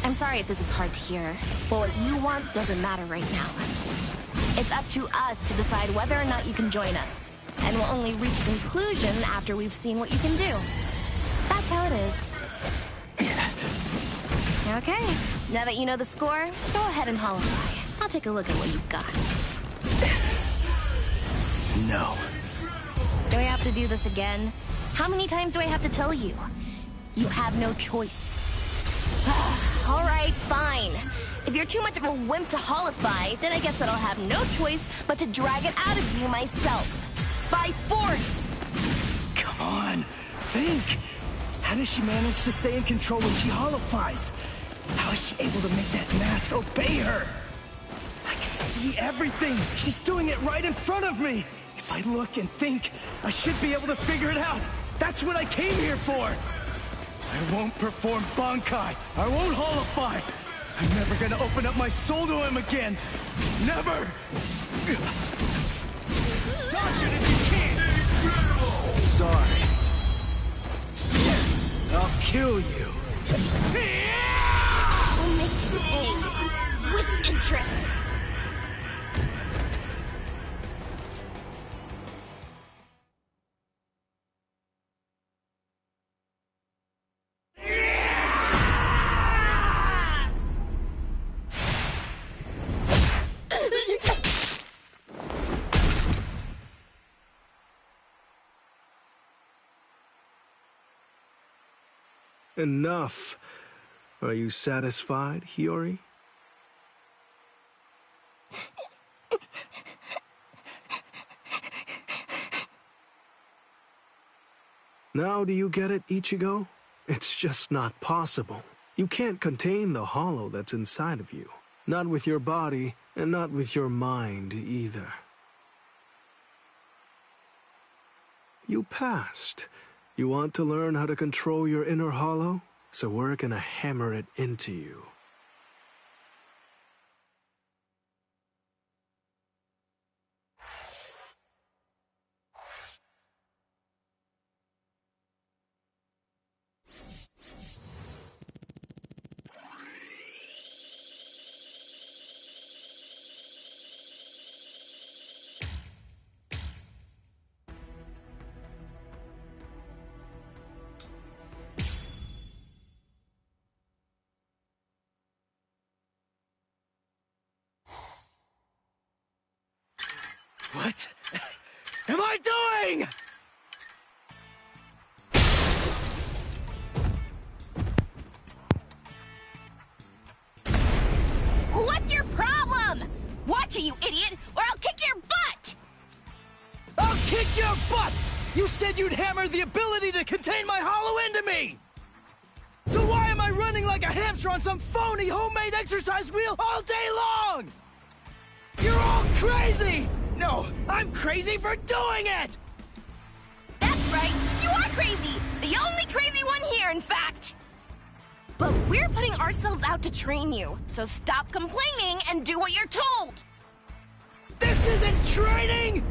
I'm sorry if this is hard to hear, but what you want doesn't matter right now. It's up to us to decide whether or not you can join us, and we'll only reach a conclusion after we've seen what you can do. That's how it is. Okay, now that you know the score, go ahead and holify. I'll take a look at what you've got. No. Do I have to do this again? How many times do I have to tell you? You have no choice. All right, fine. If you're too much of a wimp to holify, then I guess that I'll have no choice but to drag it out of you myself. By force! Come on, think! How does she manage to stay in control when she holifies? How is she able to make that mask obey her? I can see everything! She's doing it right in front of me! If I look and think, I should be able to figure it out! That's what I came here for! I won't perform Bankai! I won't holify! I'm never gonna open up my soul to him again! Never! Dodge it if you can! Incredible! Sorry. I'll kill you. What makes you angry? With interest. Enough. Are you satisfied, Hiyori? Now do you get it, Ichigo? It's just not possible. You can't contain the hollow that's inside of you. Not with your body, and not with your mind either. You passed. You want to learn how to control your inner hollow? So we're gonna hammer it into you. What am I doing? What's your problem? Watch it, you idiot, or I'll kick your butt! I'll kick your butts! You said you'd hammer the ability to contain my hollow into me! So why am I running like a hamster on some phony homemade exercise wheel all day long? You're all crazy! No, I'm crazy for doing it! That's right, you are crazy! The only crazy one here, in fact! But we're putting ourselves out to train you, so stop complaining and do what you're told! This isn't training!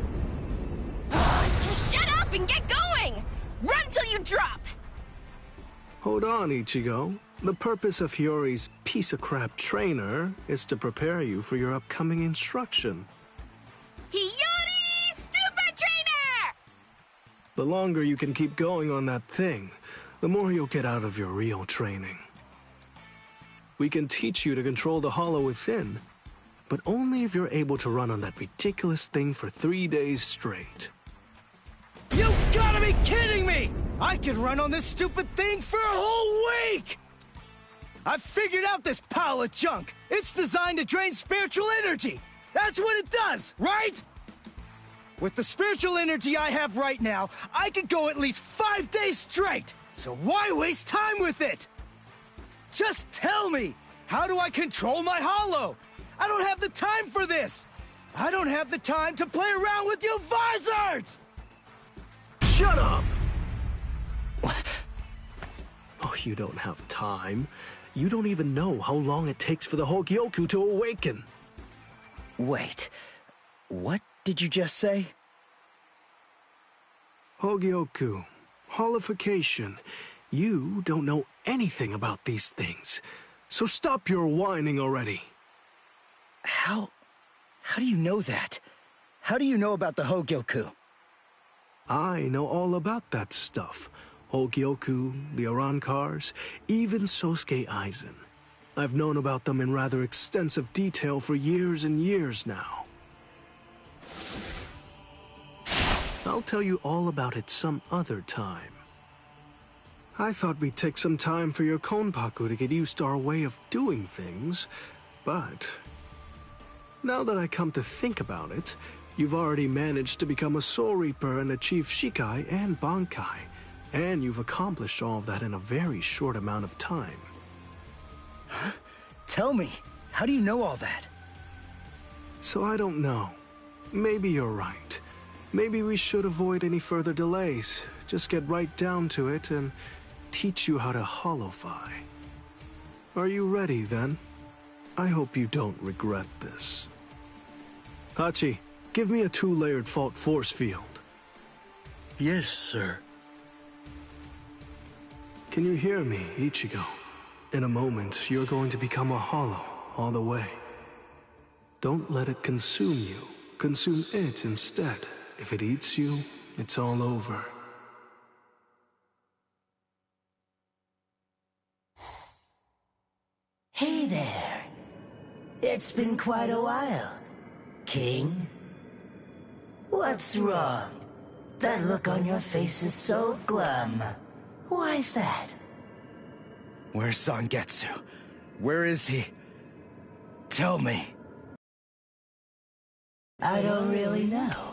Just shut up and get going! Run till you drop! Hold on, Ichigo. The purpose of Hiyori's piece of crap trainer is to prepare you for your upcoming instruction. Hiyori, stupid trainer! The longer you can keep going on that thing, the more you'll get out of your real training. We can teach you to control the hollow within, but only if you're able to run on that ridiculous thing for 3 days straight. You gotta be kidding me! I can run on this stupid thing for a whole week! I've figured out this pile of junk. It's designed to drain spiritual energy. That's what it does, right? With the spiritual energy I have right now, I could go at least 5 days straight. So why waste time with it? Just tell me, how do I control my hollow? I don't have the time for this. I don't have the time to play around with you visors! Shut up! Oh, you don't have time. You don't even know how long it takes for the Hogyoku to awaken. Wait, what did you just say? Hogyoku, holification. You don't know anything about these things, so stop your whining already. How do you know that? How do you know about the Hogyoku? I know all about that stuff. Hogyoku, the Arankars, even Sosuke Aizen. I've known about them in rather extensive detail for years and years now. I'll tell you all about it some other time. I thought we'd take some time for your Konpaku to get used to our way of doing things, but now that I come to think about it, you've already managed to become a Soul Reaper and achieve Shikai and Bankai, and you've accomplished all of that in a very short amount of time. Huh? Tell me, how do you know all that? So I don't know. Maybe you're right. Maybe we should avoid any further delays. Just get right down to it and teach you how to holofy. Are you ready, then? I hope you don't regret this. Hachi, give me a 2-layered fault force field. Yes, sir. Can you hear me, Ichigo? In a moment, you're going to become a hollow all the way. Don't let it consume you. Consume it instead. If it eats you, it's all over. Hey there. It's been quite a while, King. What's wrong? That look on your face is so glum. Why's that? Where's Zangetsu? Where is he? Tell me. I don't really know.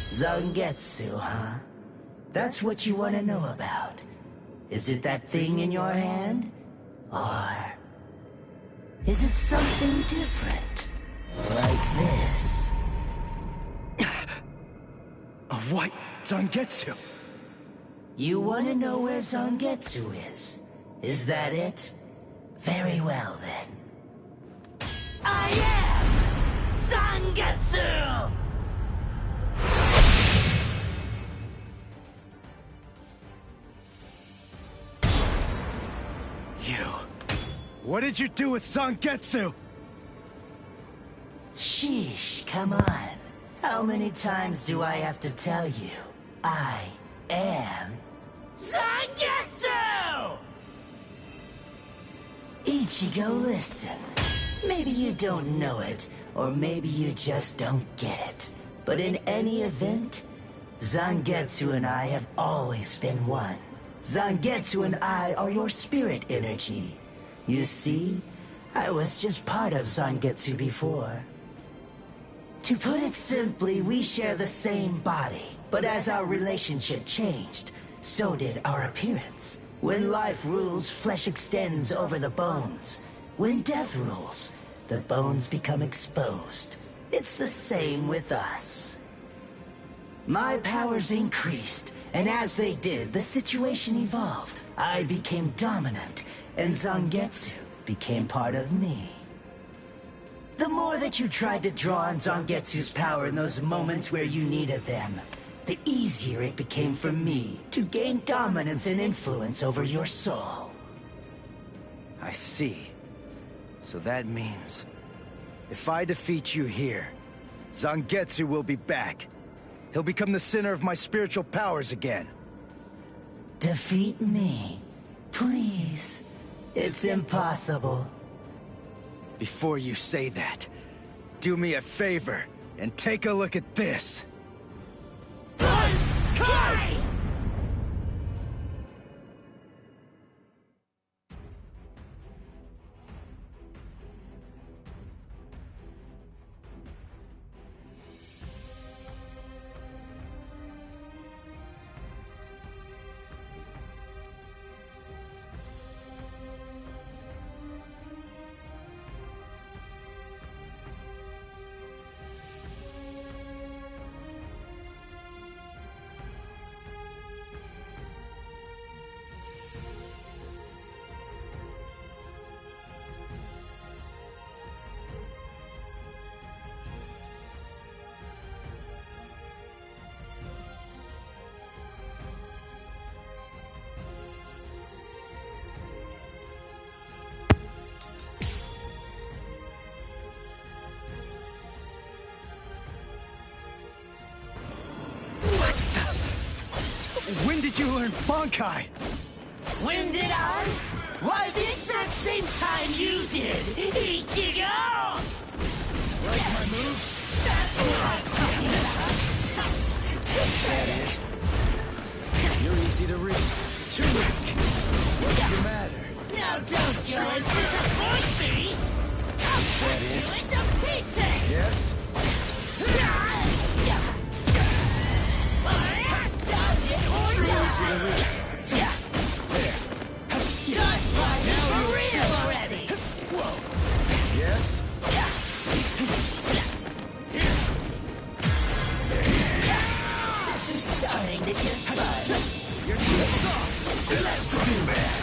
Zangetsu, huh? That's what you want to know about. Is it that thing in your hand? Or is it something different? Like this? A white Zangetsu? You want to know where Zangetsu is? Is that it? Very well, then. I am Zangetsu! You. What did you do with Zangetsu? Sheesh, come on. How many times do I have to tell you? I am Zangetsu! Ichigo, listen. Maybe you don't know it, or maybe you just don't get it. But in any event, Zangetsu and I have always been one. Zangetsu and I are your spirit energy. You see, I was just part of Zangetsu before. To put it simply, we share the same body, but as our relationship changed, so did our appearance. When life rules, flesh extends over the bones. When death rules, the bones become exposed. It's the same with us. My powers increased, and as they did, the situation evolved. I became dominant, and Zangetsu became part of me. The more that you tried to draw on Zangetsu's power in those moments where you needed them, the easier it became for me to gain dominance and influence over your soul. I see. So that means, if I defeat you here, Zangetsu will be back. He'll become the center of my spiritual powers again. Defeat me? Please. It's impossible. Before you say that, do me a favor and take a look at this. Kai! When did you learn Bankai? When did I? Why, the exact same time you did, Ichigo! Like my moves? That's what I'm talking about! Is that it? You're easy to read. Too weak. What's the matter? Now don't you disappoint me! I'll cut you into pieces! Yes? You're easy to read. There. Done fighting for real already! Whoa. Yes? This is starting to get fun. You're too soft. Let's do this.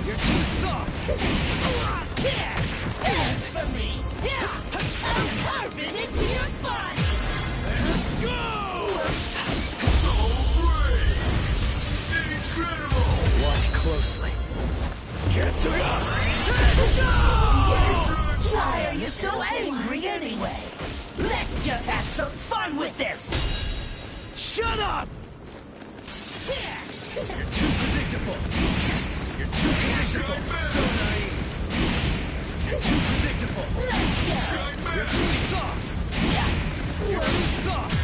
You're too soft. Dance for me! I'll carve it into your body! Let's go! Watch closely. Get to Yes! Why are you so angry anyway? Let's just have some fun with this! Shut up! You're too predictable. You're too predictable. So naive. You're too predictable. Let's go! You're too soft. You're too soft.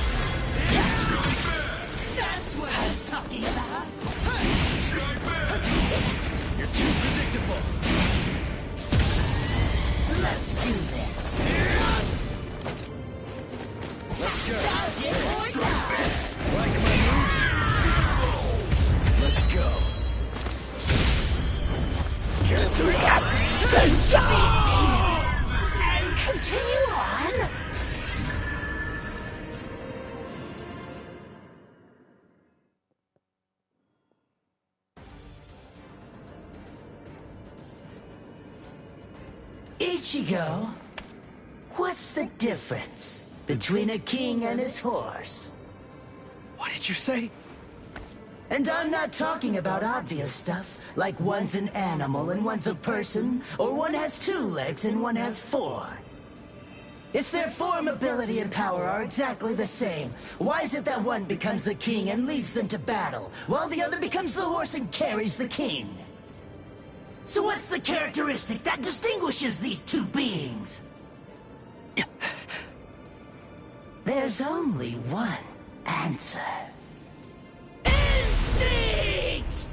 That's what I'm talking about! You're too predictable. Let's do this! Let's go. Dodge it or die! Like my moves? Let's go. Get to it! And continue on! Ichigo, what's the difference between a king and his horse? What did you say? And I'm not talking about obvious stuff, like one's an animal and one's a person, or one has 2 legs and one has 4. If their form, ability, and power are exactly the same, why is it that one becomes the king and leads them to battle, while the other becomes the horse and carries the king? So what's the characteristic that distinguishes these 2 beings? There's only one answer. Instinct!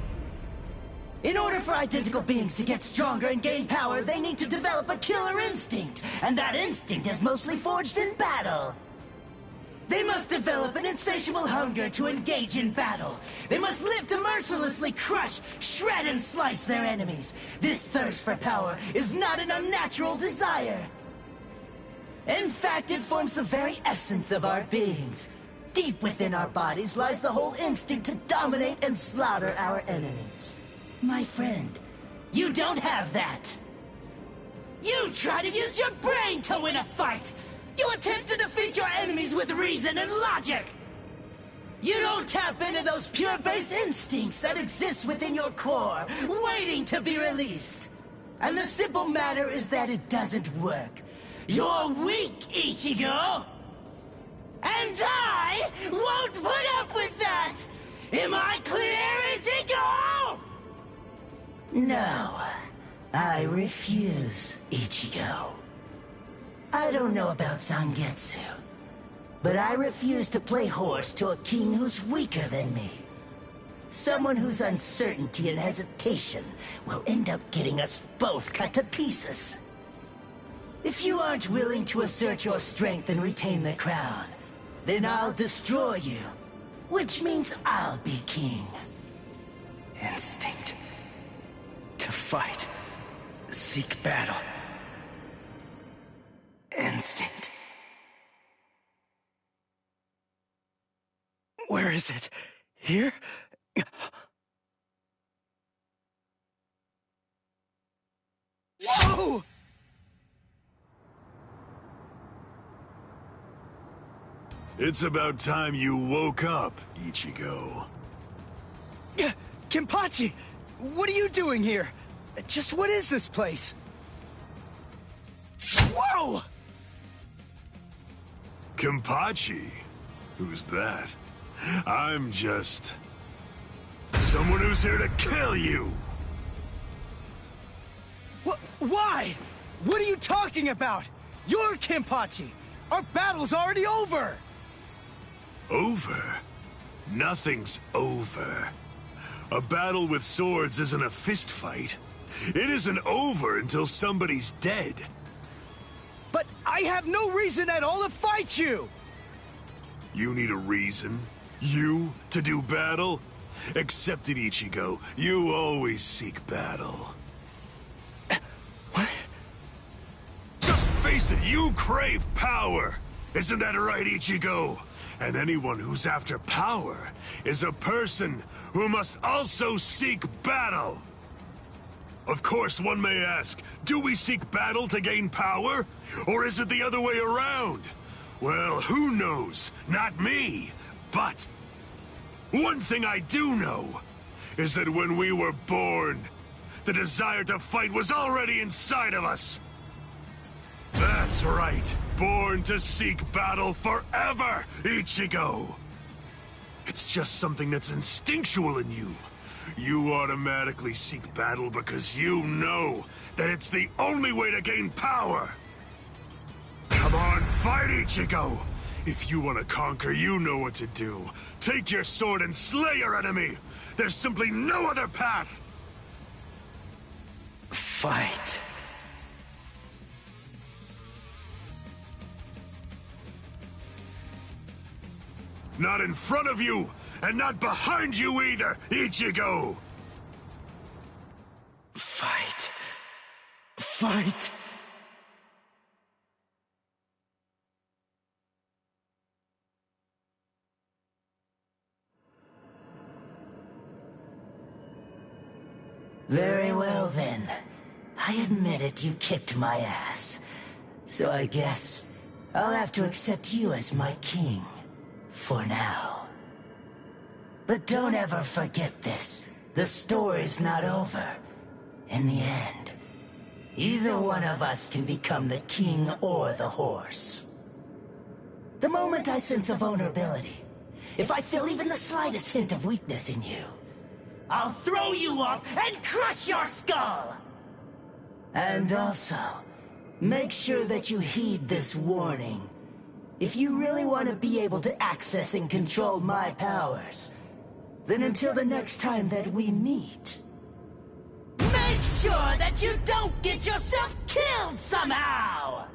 In order for identical beings to get stronger and gain power, they need to develop a killer instinct, and that instinct is mostly forged in battle. They must develop an insatiable hunger to engage in battle. They must live to mercilessly crush, shred, and slice their enemies. This thirst for power is not an unnatural desire. In fact, it forms the very essence of our beings. Deep within our bodies lies the whole instinct to dominate and slaughter our enemies. My friend, you don't have that. You try to use your brain to win a fight. You attempt to defeat your enemies with reason and logic. You don't tap into those pure base instincts that exist within your core, waiting to be released. And the simple matter is that it doesn't work. You're weak, Ichigo! And I won't put up with that! Am I clear, Ichigo? No, I refuse, Ichigo. I don't know about Zangetsu, but I refuse to play horse to a king who's weaker than me. Someone whose uncertainty and hesitation will end up getting us both cut to pieces. If you aren't willing to assert your strength and retain the crown, then I'll destroy you, which means I'll be king. Instinct. To fight. Seek battle. Instinct. Where is it? Here? Whoa! It's about time you woke up, Ichigo. Kenpachi! What are you doing here? Just what is this place? Whoa! Kenpachi? Who's that? I'm just... someone who's here to kill you! Why? What are you talking about? You're Kenpachi! Our battle's already over! Over? Nothing's over. A battle with swords isn't a fist fight. It isn't over until somebody's dead. But I have no reason at all to fight you! You need a reason? You to do battle? Accept it, Ichigo. You always seek battle. What? Just face it, you crave power! Isn't that right, Ichigo? And anyone who's after power is a person who must also seek battle. Of course, one may ask, do we seek battle to gain power? Or is it the other way around? Well, who knows? Not me. But one thing I do know is that when we were born, the desire to fight was already inside of us. That's right. Born to seek battle forever, Ichigo. It's just something that's instinctual in you. You automatically seek battle because you know that it's the only way to gain power. Come on, fight, Ichigo! If you want to conquer, you know what to do. Take your sword and slay your enemy! There's simply no other path! Fight. Not in front of you, and not behind you either, Ichigo! Fight. Fight. Very well then. I admit it, you kicked my ass. So I guess I'll have to accept you as my king. For now. But don't ever forget this. The story's not over. In the end, either one of us can become the king or the horse. The moment I sense a vulnerability, if I feel even the slightest hint of weakness in you, I'll throw you off and crush your skull! And also, make sure that you heed this warning. If you really want to be able to access and control my powers, then until the next time that we meet, make sure that you don't get yourself killed somehow!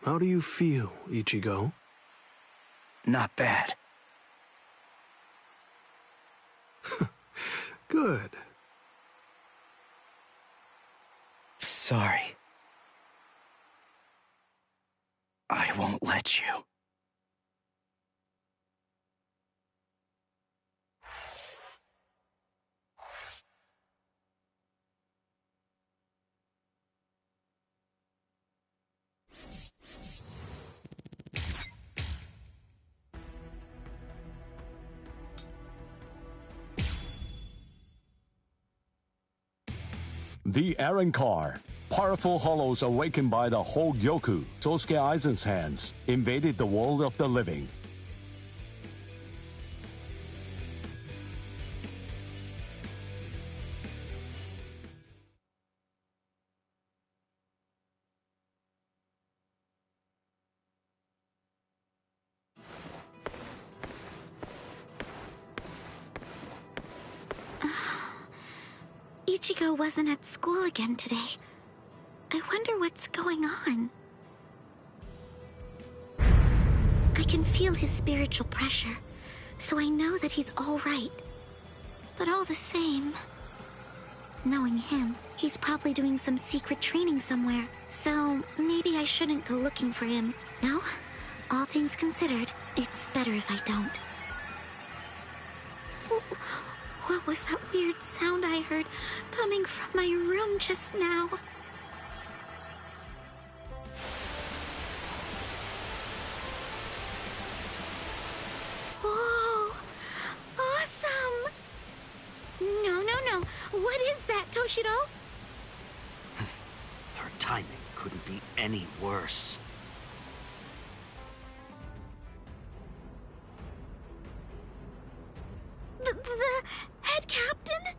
How do you feel, Ichigo? Not bad. Good. Sorry. I won't let you. The Aaron Car. Powerful hollows awakened by the Hogyoku, Sosuke Aizen's hands, invaded the world of the living. Ichigo wasn't at school again today. I wonder what's going on. I can feel his spiritual pressure, so I know that he's all right. But all the same, knowing him, he's probably doing some secret training somewhere. So maybe I shouldn't go looking for him. No? All things considered, it's better if I don't. What was that weird sound I heard coming from my room just now? Whoa! Awesome! No. What is that, Toshiro? Her timing couldn't be any worse. The head captain?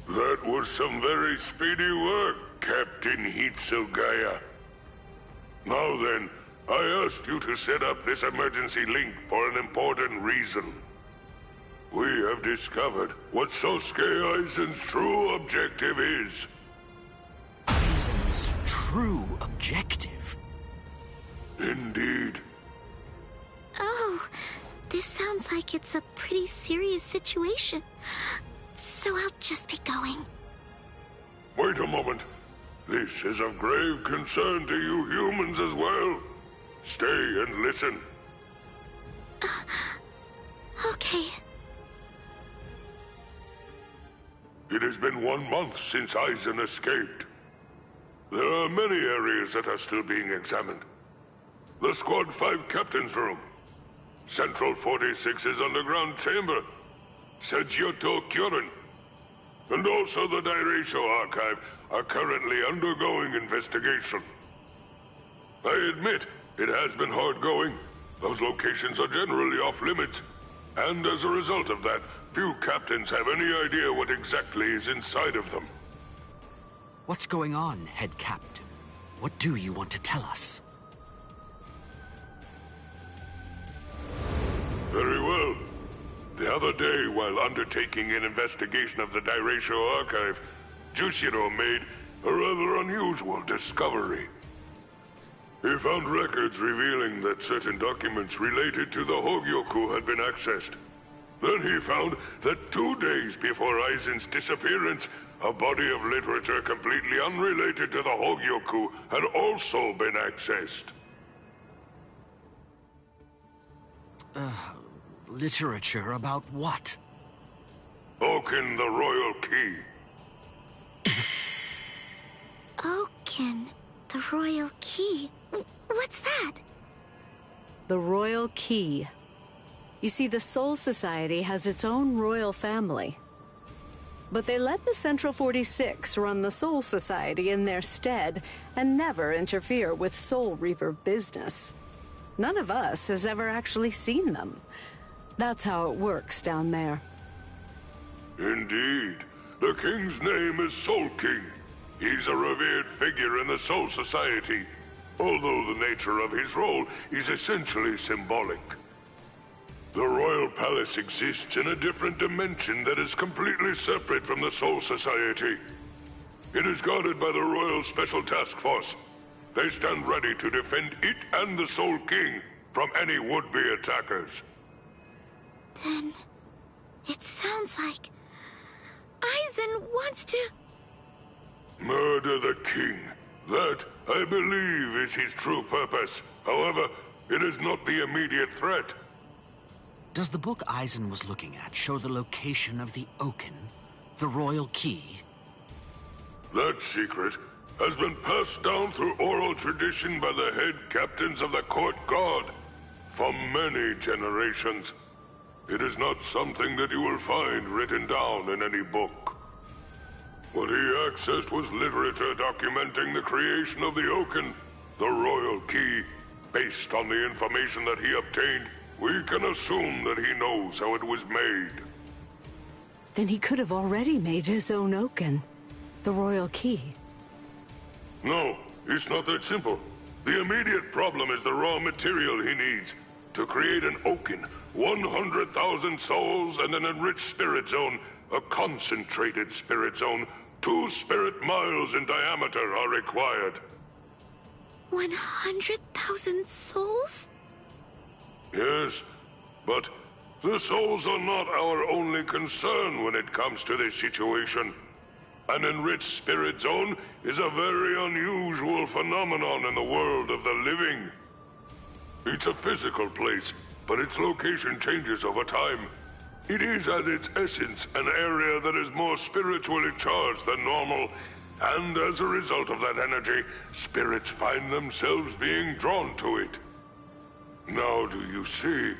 That was some very speedy work, Captain Hitsugaya. Now then, I asked you to set up this emergency link for an important reason. We have discovered what Sosuke Aizen's true objective is. Aizen's true objective? Indeed. Oh, this sounds like it's a pretty serious situation. So I'll just be going. Wait a moment. This is of grave concern to you humans as well. Stay and listen. Okay. It has been 1 month since Aizen escaped. There are many areas that are still being examined. The Squad 5 Captain's Room, Central 46's underground chamber, Sejioto Kyorin, and also the Dairaisho Archive are currently undergoing investigation. I admit, it has been hard going. Those locations are generally off limits, and as a result of that, few captains have any idea what exactly is inside of them. What's going on, Head Captain? What do you want to tell us? Very well. The other day, while undertaking an investigation of the Dairaisho Archive, Jushiro made a rather unusual discovery. He found records revealing that certain documents related to the Hogyoku had been accessed. Then he found that 2 days before Aizen's disappearance, a body of literature completely unrelated to the Hogyoku had also been accessed. Literature about what? Oaken the Royal Key. Oaken, the Royal Key. What's that? The Royal Key. You see, the Soul Society has its own royal family. But they let the Central 46 run the Soul Society in their stead and never interfere with Soul Reaper business. None of us has ever actually seen them. That's how it works down there. Indeed. The king's name is Soul King. He's a revered figure in the Soul Society, although the nature of his role is essentially symbolic. The Royal Palace exists in a different dimension that is completely separate from the Soul Society. It is guarded by the Royal Special Task Force. They stand ready to defend it and the Soul King from any would-be attackers. Then, it sounds like Aizen wants to... Murder the king. That, I believe, is his true purpose. However, it is not the immediate threat. Does the book Aizen was looking at show the location of the Oaken, the royal key? That secret has been passed down through oral tradition by the head captains of the court guard for many generations. It is not something that you will find written down in any book. What he accessed was literature documenting the creation of the Oaken, the royal key. Based on the information that he obtained, we can assume that he knows how it was made. Then he could have already made his own Oaken, the royal key. No, it's not that simple. The immediate problem is the raw material he needs. To create an Oaken, 100,000 souls and an enriched spirit zone, a concentrated spirit zone, 2 spirit miles in diameter are required. 100,000 souls? Yes, but the souls are not our only concern when it comes to this situation. An enriched spirit zone is a very unusual phenomenon in the world of the living. It's a physical place, but its location changes over time. It is at its essence an area that is more spiritually charged than normal, and as a result of that energy, spirits find themselves being drawn to it. Now do you see?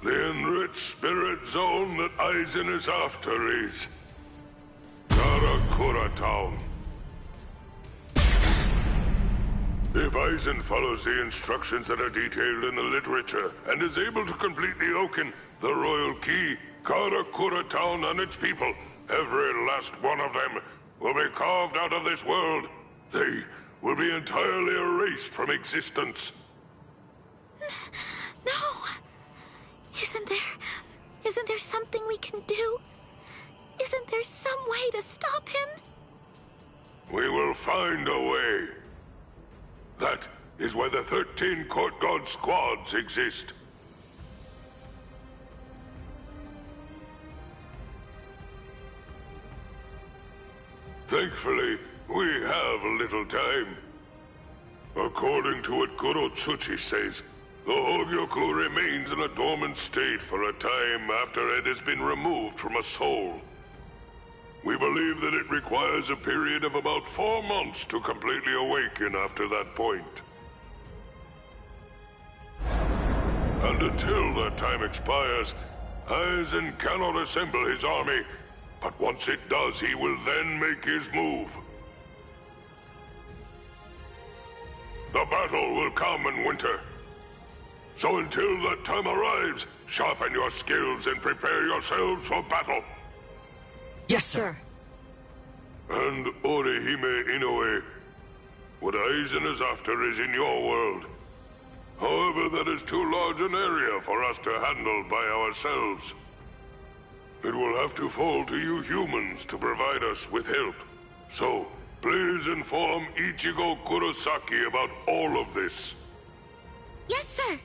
The enriched spirit zone that Aizen is after is Karakura Town. If Aizen follows the instructions that are detailed in the literature and is able to complete the Oaken, the royal key, Karakura Town and its people, every last one of them, will be carved out of this world. They will be entirely erased from existence. No! Isn't there something we can do? Isn't there some way to stop him? We will find a way. That is why the 13 Court Guard squads exist. Thankfully, we have a little time. According to what Kurotsuchi says, the Hogyoku remains in a dormant state for a time after it has been removed from a soul. We believe that it requires a period of about 4 months to completely awaken after that point. And until that time expires, Aizen cannot assemble his army, but once it does, he will then make his move. The battle will come in winter. So until that time arrives, sharpen your skills and prepare yourselves for battle. Yes, sir. And Orihime Inoue, what Aizen is after is in your world. However, that is too large an area for us to handle by ourselves. It will have to fall to you humans to provide us with help. So, please inform Ichigo Kurosaki about all of this. Yes, sir.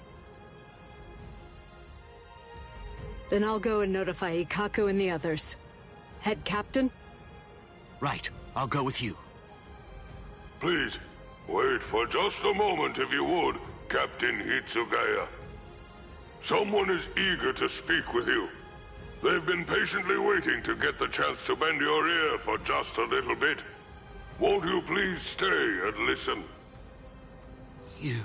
Then I'll go and notify Ikaku and the others. Head Captain? Right. I'll go with you. Please, wait for just a moment if you would, Captain Hitsugaya. Someone is eager to speak with you. They've been patiently waiting to get the chance to bend your ear for just a little bit. Won't you please stay and listen? You...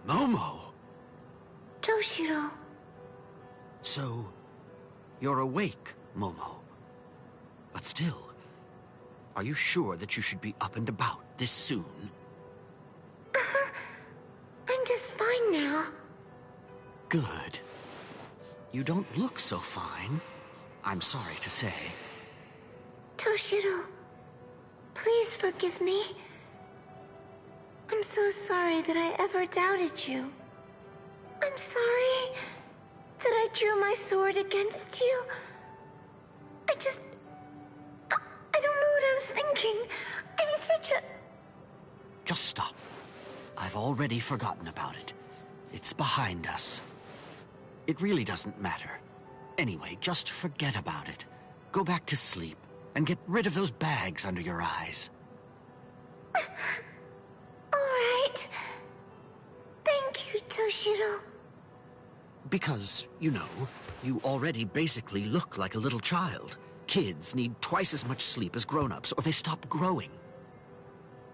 Momo! Toshiro. So, you're awake, Momo. But still, are you sure that you should be up and about this soon? I'm just fine now. Good. You don't look so fine, I'm sorry to say. Toshiro, please forgive me. I'm so sorry that I ever doubted you. I'm sorry that I drew my sword against you. I don't know what I was thinking. I'm such a... Just stop. I've already forgotten about it. It's behind us. It really doesn't matter. Anyway, just forget about it. Go back to sleep and get rid of those bags under your eyes. All right. Thank you, Toshiro. Because, you know, you already basically look like a little child. Kids need twice as much sleep as grown-ups, or they stop growing.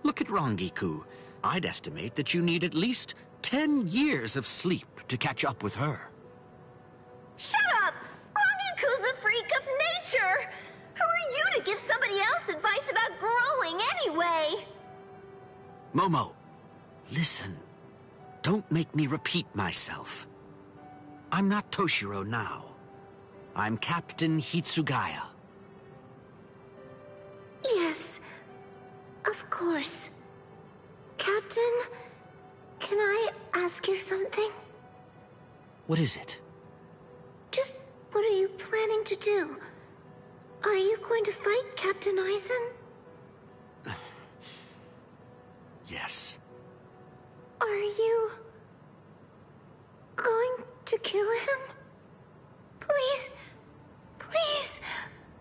Look at Rangiku. I'd estimate that you need at least 10 years of sleep to catch up with her. Shut up! Rangiku's a freak of nature! Who are you to give somebody else advice about growing anyway? Momo, listen. Don't make me repeat myself. I'm not Toshiro now. I'm Captain Hitsugaya. Yes, of course. Captain, can I ask you something? What is it? Just what are you planning to do? Are you going to fight Captain Aizen? Yes. Are you going to kill him? Please, please,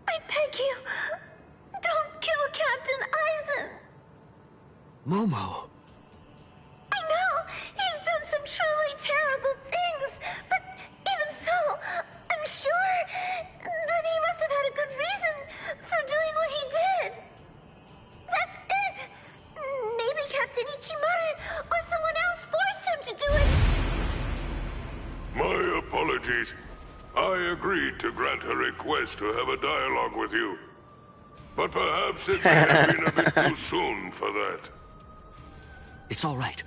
I beg you, don't kill Captain Aizen. Momo. I know, he's done some truly terrible things, but even so, I'm sure that he must have had a good reason for doing what he did. That's it. Maybe Captain Ichimura or someone else forced him to do it. My apologies. I agreed to grant her request to have a dialogue with you. But perhaps it may have been a bit too soon for that. It's all right.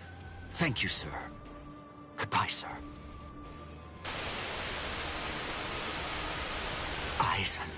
Thank you, sir. Goodbye, sir. Aizen.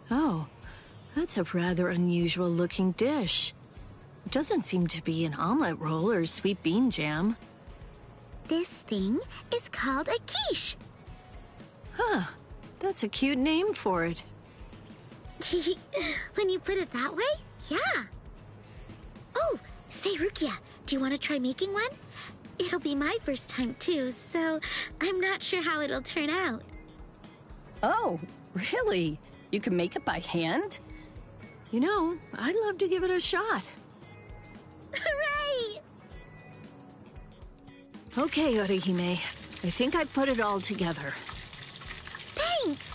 Oh, that's a rather unusual looking dish. It doesn't seem to be an omelet roll or sweet bean jam. This thing is called a quiche. Huh, that's a cute name for it. When you put it that way, yeah. Oh, say Rukia, do you want to try making one? It'll be my first time too, so I'm not sure how it'll turn out. Oh, really? You can make it by hand? You know, I'd love to give it a shot. Hooray! Okay, Orihime. I think I put it all together. Thanks!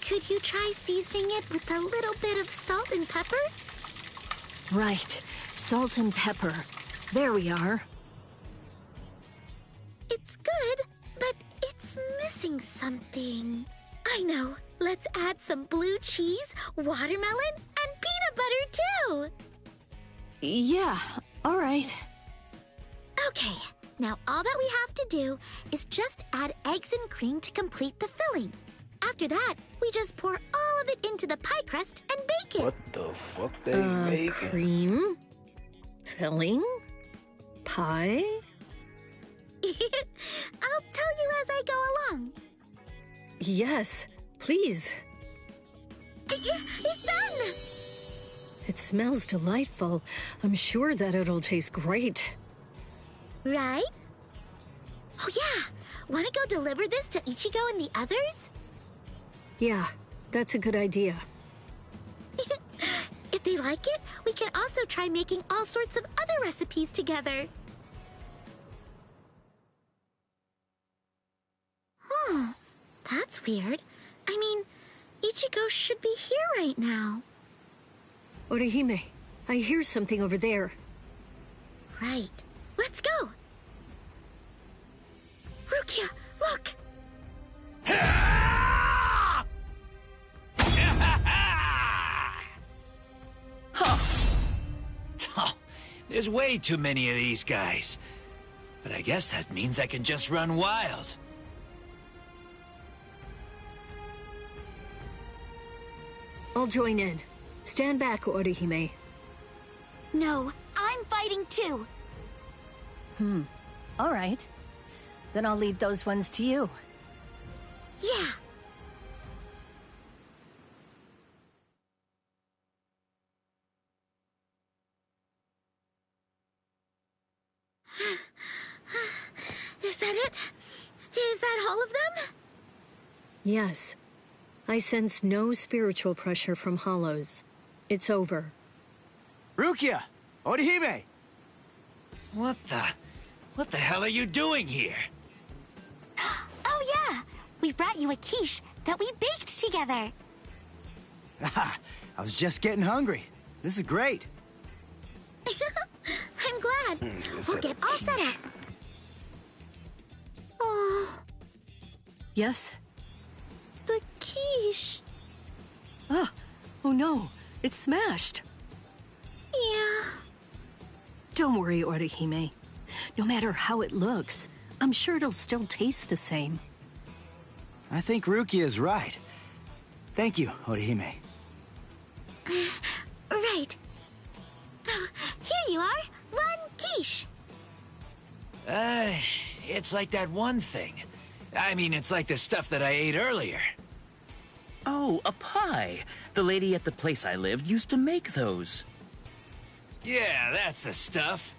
Could you try seasoning it with a little bit of salt and pepper? Right. Salt and pepper. There we are. It's good, but it's missing something. I know. Let's add some blue cheese, watermelon, and peanut butter, too. Yeah, all right. Okay, now all that we have to do is just add eggs and cream to complete the filling. After that, we just pour all of it into the pie crust and bake it. What the fuck they making? Cream? Filling? Pie? I'll tell you as I go along. Yes, please. It's done! It smells delightful. I'm sure that it'll taste great. Right? Oh yeah, wanna go deliver this to Ichigo and the others? Yeah, that's a good idea. If they like it, we can also try making all sorts of other recipes together. Huh, that's weird. I mean, Ichigo should be here right now. Orihime, I hear something over there. Right. Let's go! Rukia, look! Oh, there's way too many of these guys. But I guess that means I can just run wild. I'll join in. Stand back, Orihime. No, I'm fighting too. All right. Then I'll leave those ones to you. Yeah. Is that it? Is that all of them? Yes. I sense no spiritual pressure from hollows. It's over. Rukia! Orihime! What the hell are you doing here? Oh yeah! We brought you a quiche that we baked together. I was just getting hungry. This is great. I'm glad. We'll get all set up. Oh, Yes? the quiche. Oh no, it's smashed. Yeah. Don't worry, Orihime. No matter how it looks, I'm sure it'll still taste the same. I think Rukia is right. Thank you, Orihime. Right. Oh, here you are. One quiche. It's like that one thing. I mean, it's like the stuff that I ate earlier. Oh, a pie. The lady at the place I lived used to make those. Yeah, that's the stuff.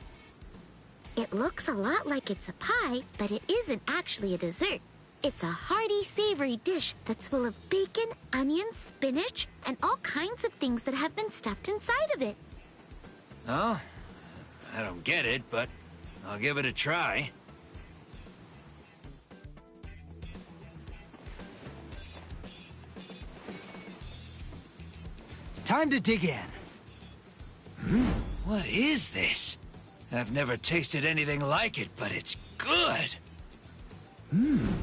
It looks a lot like it's a pie, but it isn't actually a dessert. It's a hearty, savory dish that's full of bacon, onions, spinach, and all kinds of things that have been stuffed inside of it. Oh, I don't get it, but I'll give it a try. Time to dig in. What is this? I've never tasted anything like it, but it's good.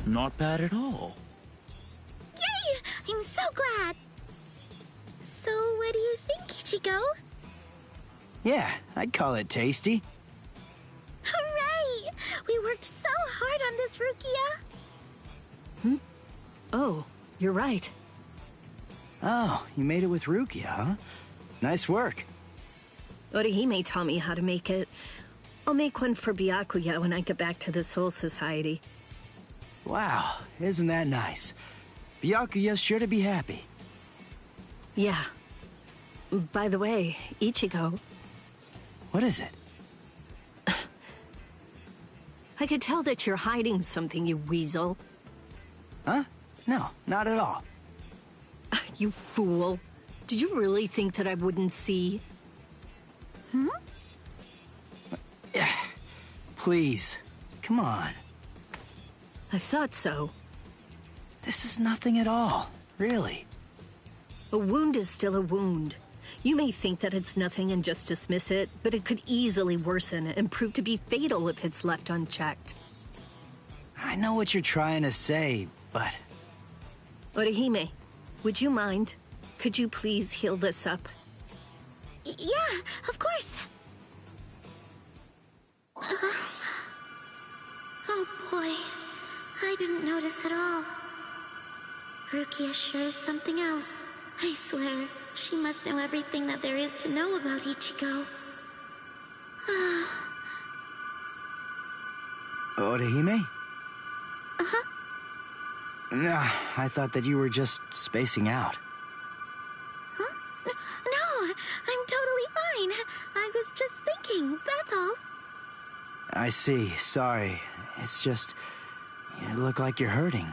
Not bad at all. Yay! I'm so glad. So, what do you think, Ichigo? Yeah, I'd call it tasty. Hooray! We worked so hard on this, Rukia. Oh, you're right. Oh, you made it with Rukia, huh? Nice work. Orihime taught me how to make it. I'll make one for Byakuya when I get back to the Soul Society. Wow, isn't that nice? Byakuya's sure to be happy. Yeah. By the way, Ichigo, What is it? I could tell that you're hiding something, you weasel. Huh? No, not at all. You fool. Did you really think that I wouldn't see? Please, come on. I thought so. This is nothing at all, really. A wound is still a wound. You may think that it's nothing and just dismiss it, but it could easily worsen and prove to be fatal if it's left unchecked. I know what you're trying to say, but... Orihime, would you mind? Could you please heal this up? Yeah, of course. Oh boy, I didn't notice at all. Rukia sure is something else. I swear, she must know everything that there is to know about Ichigo. Orihime? No, I thought that you were just spacing out. No, I'm totally fine. I was just thinking, that's all. I see. Sorry. It's just... you look like you're hurting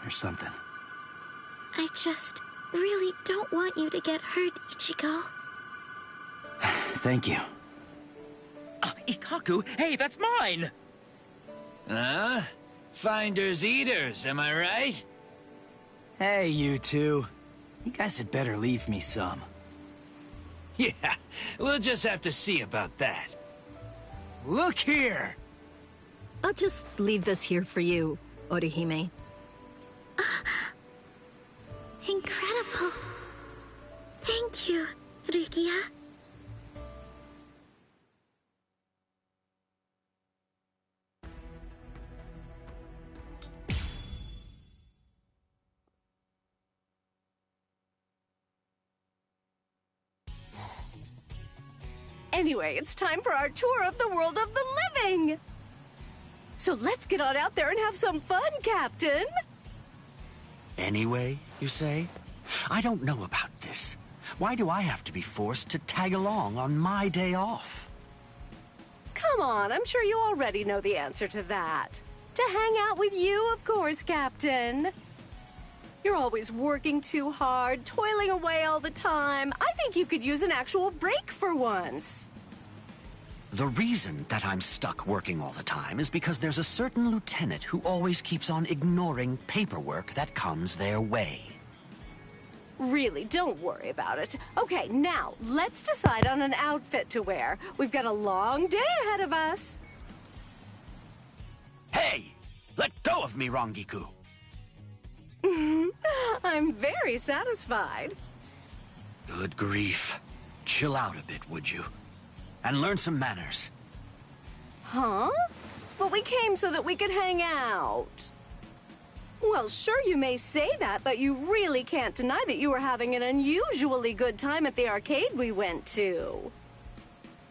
or something. I just really don't want you to get hurt, Ichigo. Thank you. Ikkaku, hey, that's mine! Huh? Finders eaters, am I right? Hey, you two. You guys had better leave me some. Yeah, we'll just have to see about that. Look here! I'll just leave this here for you, Orihime. Incredible. Thank you, Rukia. Anyway, it's time for our tour of the world of the living! So let's get on out there and have some fun, Captain! Anyway, you say? I don't know about this. Why do I have to be forced to tag along on my day off? Come on, I'm sure you already know the answer to that. To hang out with you, of course, Captain. You're always working too hard, toiling away all the time. I think you could use an actual break for once. The reason that I'm stuck working all the time is because there's a certain lieutenant who always keeps on ignoring paperwork that comes their way. Really, don't worry about it. Okay, now, let's decide on an outfit to wear. We've got a long day ahead of us. Hey! Let go of me, Rangiku! I'm very satisfied. Good grief. Chill out a bit, would you? And learn some manners. Huh? But we came so that we could hang out. Well, sure you may say that, but you really can't deny that you were having an unusually good time at the arcade we went to.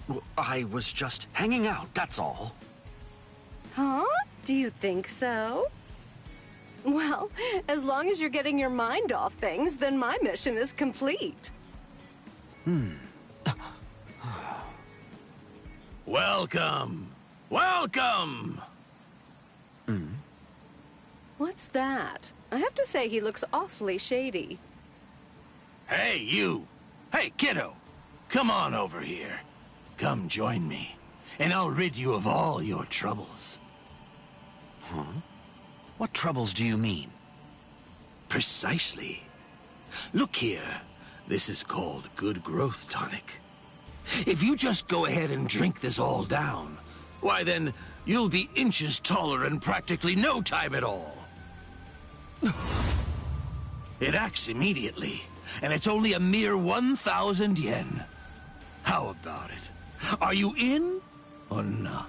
Well, I was just hanging out, that's all. Huh? Do you think so? Well, as long as you're getting your mind off things, then my mission is complete. Welcome! Welcome! What's that? I have to say he looks awfully shady. Hey, you! Hey, kiddo! Come on over here. Come join me, and I'll rid you of all your troubles. Huh? What troubles do you mean? Precisely. Look here. This is called Good Growth Tonic. If you just go ahead and drink this all down, why then, you'll be inches taller in practically no time at all. It acts immediately, and it's only a mere 1,000 yen. How about it? Are you in or not?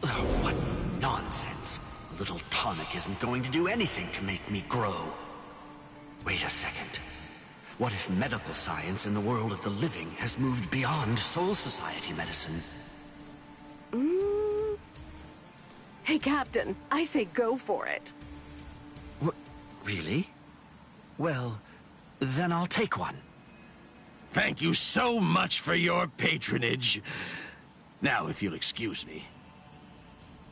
What nonsense. A little tonic isn't going to do anything to make me grow. Wait a second. What if medical science in the world of the living has moved beyond Soul Society medicine? Hey, Captain, I say go for it. Really? Well, then I'll take one. Thank you so much for your patronage. Now, if you'll excuse me.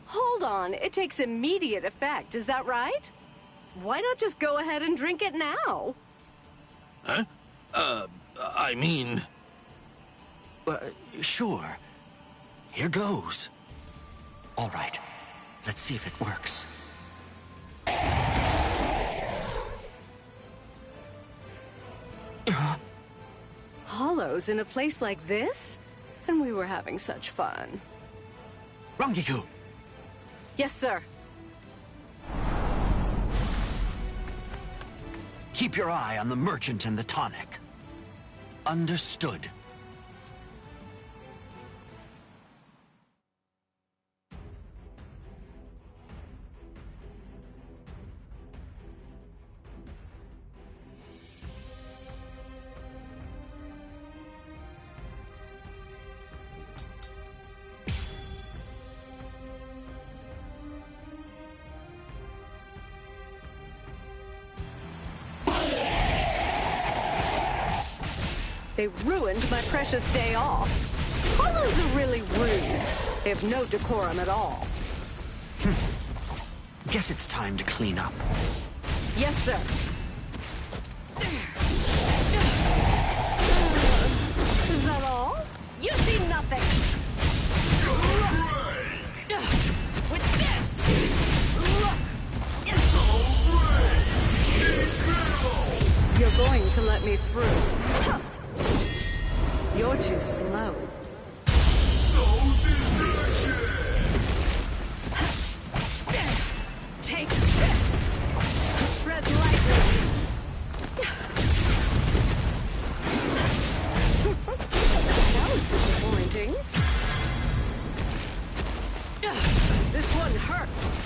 Hold on, it takes immediate effect, is that right? Why not just go ahead and drink it now? Huh? I mean... Sure. Here goes. All right, let's see if it works. Hollows in a place like this? And we were having such fun. Rangiku! Yes, sir. Keep your eye on the merchant and the tonic. Understood. They ruined my precious day off. Hollows are really rude. if no decorum at all. Guess it's time to clean up. Yes, sir. Is that all? You see nothing. With this, look. You're going to let me through. You're too slow. Take this. Tread lightly. That was disappointing. This one hurts.